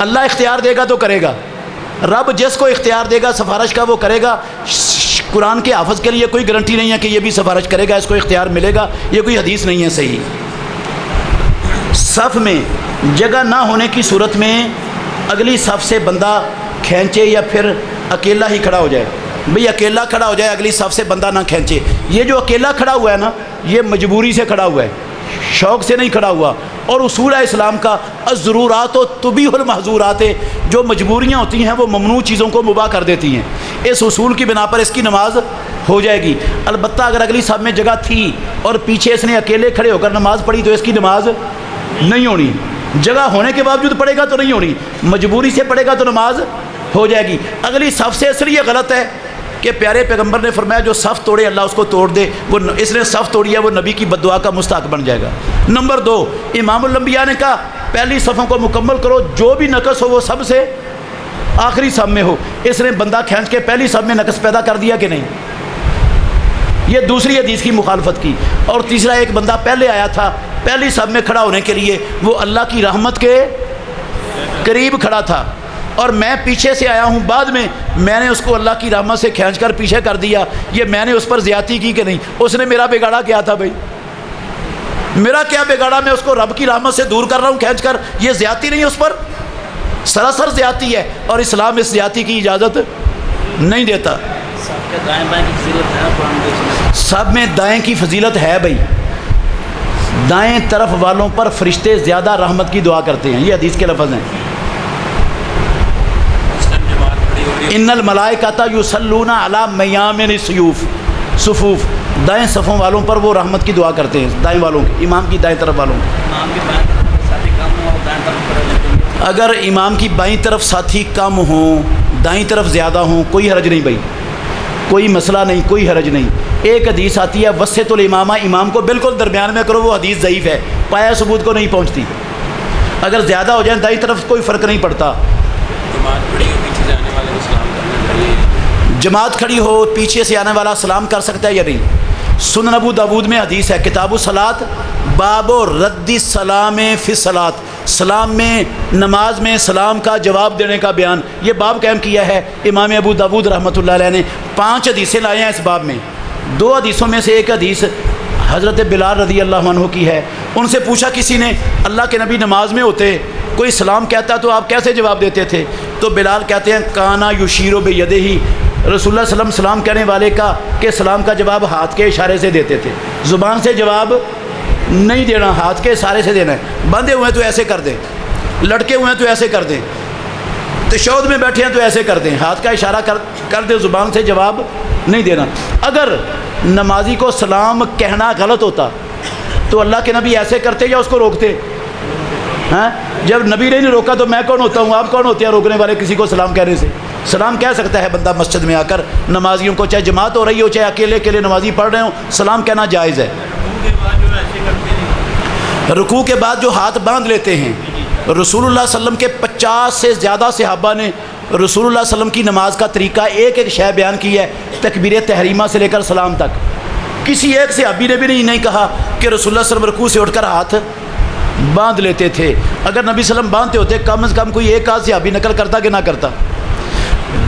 اللہ اختیار دے گا تو کرے گا، رب جس کو اختیار دے گا سفارش کا وہ کرے گا۔ قرآن کے حافظ کے لیے کوئی گارنٹی نہیں ہے کہ یہ بھی سفارش کرے گا، اس کو اختیار ملے گا، یہ کوئی حدیث نہیں ہے صحیح۔ صف میں جگہ نہ ہونے کی صورت میں اگلی صف سے بندہ کھینچے یا پھر اکیلا ہی کھڑا ہو جائے؟ بھئی اکیلا کھڑا ہو جائے، اگلی صف سے بندہ نہ کھینچے۔ یہ جو اکیلا کھڑا ہوا ہے نا، یہ مجبوری سے کھڑا ہوا ہے، شوق سے نہیں کھڑا ہوا۔ اور اصول ہے اسلام کا الضرورات تبیح المحظورات، جو مجبوریاں ہوتی ہیں وہ ممنوع چیزوں کو مباح کر دیتی ہیں۔ اس اصول کی بنا پر اس کی نماز ہو جائے گی۔ البتہ اگر اگلی صف میں جگہ تھی اور پیچھے اس نے اکیلے کھڑے ہو کر نماز پڑھی تو اس کی نماز نہیں ہونی، جگہ ہونے کے باوجود پڑھے گا تو نہیں ہونی، مجبوری سے پڑھے گا تو نماز ہو جائے گی۔ اگلی صف سے اس لیے غلط ہے کہ پیارے پیغمبر نے فرمایا جو صف توڑے اللہ اس کو توڑ دے، وہ اس نے صف توڑی ہے وہ نبی کی بد دعا کا مستحق بن جائے گا۔ نمبر 2، امام الانبیاء نے کہا پہلی صفوں کو مکمل کرو، جو بھی نقص ہو وہ سب سے آخری صف میں ہو۔ اس نے بندہ کھینچ کے پہلی صف میں نقص پیدا کر دیا کہ نہیں؟ یہ دوسری حدیث کی مخالفت کی۔ اور تیسرا، ایک بندہ پہلے آیا تھا پہلی صف میں کھڑا ہونے کے لیے، وہ اللہ کی رحمت کے قریب کھڑا تھا، اور میں پیچھے سے آیا ہوں بعد میں نے اس کو اللہ کی رحمت سے کھینچ کر پیچھے کر دیا، یہ میں نے اس پر زیادتی کی کہ نہیں؟ اس نے میرا بگاڑا کیا تھا بھائی؟ میرا کیا بگاڑا؟ میں اس کو رب کی رحمت سے دور کر رہا ہوں کھینچ کر، یہ زیادتی نہیں اس پر؟ سراسر زیادتی ہے، اور اسلام اس زیادتی کی اجازت نہیں دیتا۔ سب میں دائیں کی فضیلت ہے بھائی، دائیں طرف والوں پر فرشتے زیادہ رحمت کی دعا کرتے ہیں، یہ حدیث کے لفظ ہیں۔ ان الملائکۃ یصلون علی میامن السیوف صفوف، دائیں صفوں والوں پر وہ رحمت کی دعا کرتے ہیں، دائیں والوں کی، امام کی دائیں طرف والوں کی۔ اگر امام کی بائیں طرف ساتھی کم ہوں دائیں طرف زیادہ ہوں کوئی حرج نہیں بھائی، کوئی مسئلہ نہیں، کوئی حرج نہیں۔ ایک حدیث آتی ہے وسط الامامہ، امام کو بالکل درمیان میں کرو، وہ حدیث ضعیف ہے، پایا ثبوت کو نہیں پہنچتی۔ اگر زیادہ ہو جائیں دائیں طرف کوئی فرق نہیں پڑتا۔ جماعت کھڑی ہو پیچھے سے آنے والا سلام کر سکتا ہے یا نہیں؟ سنن ابو داود میں حدیث ہے، کتاب الصلاۃ، باب رد السلام فی الصلاۃ، سلام میں، نماز میں سلام کا جواب دینے کا بیان، یہ باب قائم کیا ہے امام ابو داود رحمۃ اللہ علیہ نے۔ 5 حدیثیں لائے ہیں اس باب میں، 2 حدیثوں میں سے ایک حدیث حضرت بلال رضی اللہ عنہ کی ہے۔ ان سے پوچھا کسی نے، اللہ کے نبی نماز میں ہوتے کوئی سلام کہتا تو آپ کیسے جواب دیتے تھے؟ تو بلال کہتے ہیں کانا یشیر بیدہ، رسول اللہ صلی اللہ علیہ وسلم سلام کہنے والے کا کہ سلام کا جواب ہاتھ کے اشارے سے دیتے تھے، زبان سے جواب نہیں دینا، ہاتھ کے اشارے سے دینا ہے۔ بندھے ہوئے تو ایسے کر دیں، لٹکے ہوئے ہیں تو ایسے کر دیں، تشہد میں بیٹھے ہیں تو ایسے کر دیں، ہاتھ کا اشارہ کر دیں، زبان سے جواب نہیں دینا۔ اگر نمازی کو سلام کہنا غلط ہوتا تو اللہ کے نبی ایسے کرتے یا اس کو روکتے؟ ہاں، جب نبی نے نہیں روکا تو میں کون ہوتا ہوں، آپ کون ہوتے ہیں روکنے والے کسی کو سلام کہنے سے؟ سلام کہہ سکتا ہے بندہ مسجد میں آ کر، نمازیوں کو، چاہے جماعت ہو رہی ہو چاہے اکیلے نمازی پڑھ رہے ہوں، سلام کہنا جائز ہے۔ رکوع کے بعد جو ہاتھ باندھ لیتے ہیں، رسول اللہ صلی اللہ علیہ وسلم کے 50 سے زیادہ صحابہ نے رسول اللہ صلی اللہ علیہ وسلم کی نماز کا طریقہ ایک شے بیان کی ہے، تکبیر تحریمہ سے لے کر سلام تک۔ کسی ایک صحابی نے بھی نہیں کہا کہ رسول اللہ صلی اللہ علیہ وسلم رکوع سے اٹھ کر ہاتھ باندھ لیتے تھے۔ اگر نبی صلی اللہ علیہ وسلم باندھتے ہوتے کم از کم کوئی ایک آدھ صحابی نقل کرتا کہ نہ کرتا۔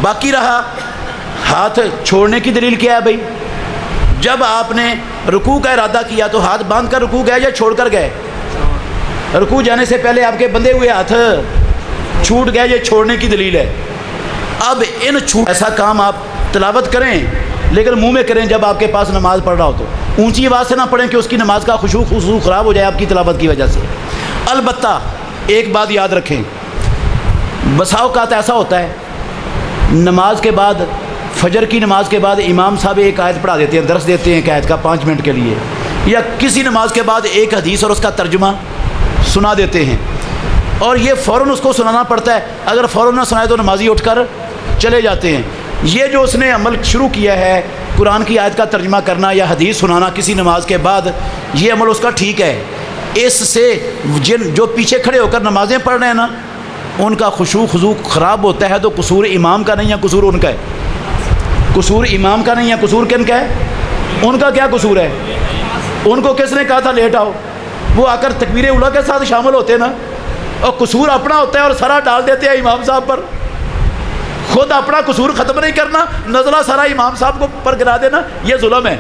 باقی رہا ہاتھ چھوڑنے کی دلیل کیا ہے بھائی؟ جب آپ نے رکوع کا ارادہ کیا تو ہاتھ باندھ کر رکوع گئے یا چھوڑ کر گئے؟ رکوع جانے سے پہلے آپ کے بندھے ہوئے ہاتھ چھوٹ گئے، یہ چھوڑنے کی دلیل ہے۔ اب ایسا کام آپ تلاوت کریں لیکن منہ میں کریں جب آپ کے پاس نماز پڑھ رہا ہو، تو اونچی آواز سے نہ پڑھیں کہ اس کی نماز کا خشوع خراب ہو جائے آپ کی تلاوت کی وجہ سے۔ البتہ ایک بات یاد رکھیں، بسا اوقات ایسا ہوتا ہے نماز کے بعد، فجر کی نماز کے بعد امام صاحب ایک آیت پڑھا دیتے ہیں، درس دیتے ہیں ایک آیت کا 5 منٹ کے لیے، یا کسی نماز کے بعد ایک حدیث اور اس کا ترجمہ سنا دیتے ہیں، اور یہ فوراً اس کو سنانا پڑتا ہے۔ اگر فوراً نہ سنائے تو نمازی اٹھ کر چلے جاتے ہیں۔ یہ جو اس نے عمل شروع کیا ہے، قرآن کی آیت کا ترجمہ کرنا یا حدیث سنانا کسی نماز کے بعد، یہ عمل اس کا ٹھیک ہے۔ اس سے جو پیچھے کھڑے ہو کر نمازیں پڑھ رہے ہیں نا، ان کا خشوع خضوع خراب ہوتا ہے، تو قصور امام کا نہیں ہے، قصور ان کا ہے۔ قصور امام کا نہیں ہے، قصور کن کا ہے؟ ان کا کیا قصور ہے؟ ان کو کس نے کہا تھا لیٹ آؤ؟ وہ آ کر تکبیر اولیٰ کے ساتھ شامل ہوتے نا، اور قصور اپنا ہوتا ہے اور سارا ڈال دیتے ہیں امام صاحب پر۔ خود اپنا قصور ختم نہیں کرنا، نزلہ سارا امام صاحب کو پر گرا دینا، یہ ظلم ہے۔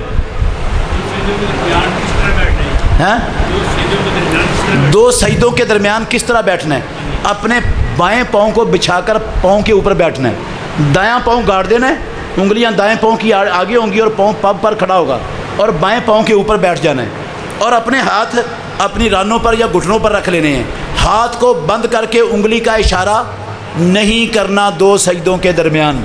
دو سجدوں کے درمیان کس طرح بیٹھنا ہے؟ اپنے بائیں پاؤں کو بچھا کر پاؤں کے اوپر بیٹھنا ہے، دایاں پاؤں گاڑ دینا ہے، انگلیاں دائیں پاؤں کی آگے ہوں گی اور پاؤں پب پر کھڑا ہوگا، اور بائیں پاؤں کے اوپر بیٹھ جانا ہے، اور اپنے ہاتھ اپنی رانوں پر یا گھٹنوں پر رکھ لینے ہیں۔ ہاتھ کو بند کر کے انگلی کا اشارہ نہیں کرنا 2 سجدوں کے درمیان۔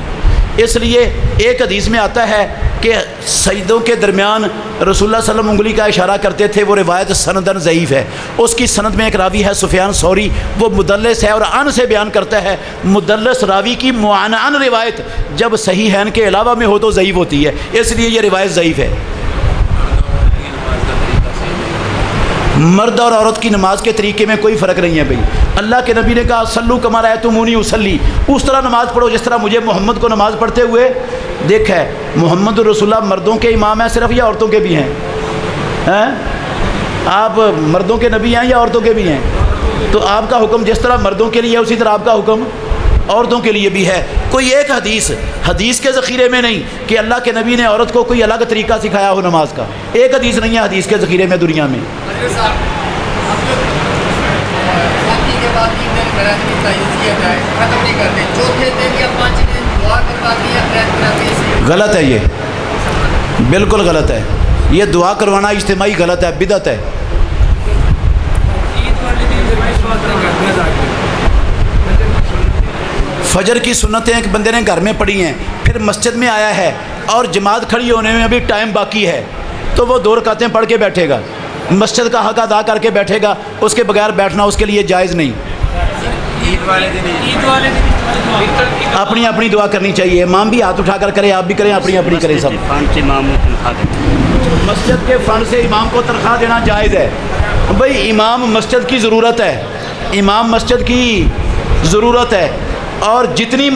اس لیے ایک حدیث میں آتا ہے کہ سجدوں کے درمیان رسول اللہ صلی اللہ علیہ وسلم انگلی کا اشارہ کرتے تھے، وہ روایت سندن ضعیف ہے۔ اس کی سند میں ایک راوی ہے سفیان ثوری، وہ مدلس ہے اور ان سے بیان کرتا ہے۔ مدلس راوی کی معن روایت جب صحیحین کے علاوہ میں ہو تو ضعیف ہوتی ہے، اس لیے یہ روایت ضعیف ہے۔ مرد اور عورت کی نماز کے طریقے میں کوئی فرق نہیں ہے بھائی۔ اللہ کے نبی نے کہا صلو کما رأیتمونی اصلی، اس طرح نماز پڑھو جس طرح مجھے محمد کو نماز پڑھتے ہوئے دیکھا ہے۔ محمد رسول اللہ مردوں کے امام ہیں صرف یا عورتوں کے بھی ہیں؟ آپ مردوں کے نبی ہیں یا عورتوں کے بھی ہیں؟ تو آپ کا حکم جس طرح مردوں کے لیے اسی طرح آپ کا حکم عورتوں کے لیے بھی ہے۔ کوئی ایک حدیث کے ذخیرے میں نہیں کہ اللہ کے نبی نے عورت کو کوئی الگ طریقہ سکھایا ہو نماز کا، ایک حدیث نہیں ہے حدیث کے ذخیرے میں دنیا میں۔ کے بعد 3 دن بیعت کی تعزیت ہے، ختم نہیں کرتے، چوتھے دن یا 5 دن دعا کرواتی ہے بیعت کراتے ہیں۔ غلط ہے، یہ بالکل غلط ہے، یہ دعا کروانا اجتماعی غلط ہے، بدعت ہے۔ فجر کی سنتیں ایک بندے نے گھر میں پڑھی ہیں، پھر مسجد میں آیا ہے اور جماعت کھڑی ہونے میں ابھی ٹائم باقی ہے، تو وہ 2 رکعتیں پڑھ کے بیٹھے گا، مسجد کا حق ادا کر کے بیٹھے گا، اس کے بغیر بیٹھنا اس کے لیے جائز نہیں۔ اپنی اپنی دعا کرنی چاہیے، امام بھی ہاتھ اٹھا کر کرے، آپ بھی کریں، اپنی اپنی کریں سب۔ مسجد کے فنڈ سے امام کو تنخواہ دینا جائز ہے، بھئی امام مسجد کی ضرورت ہے، امام مسجد کی ضرورت ہے، اور جتنی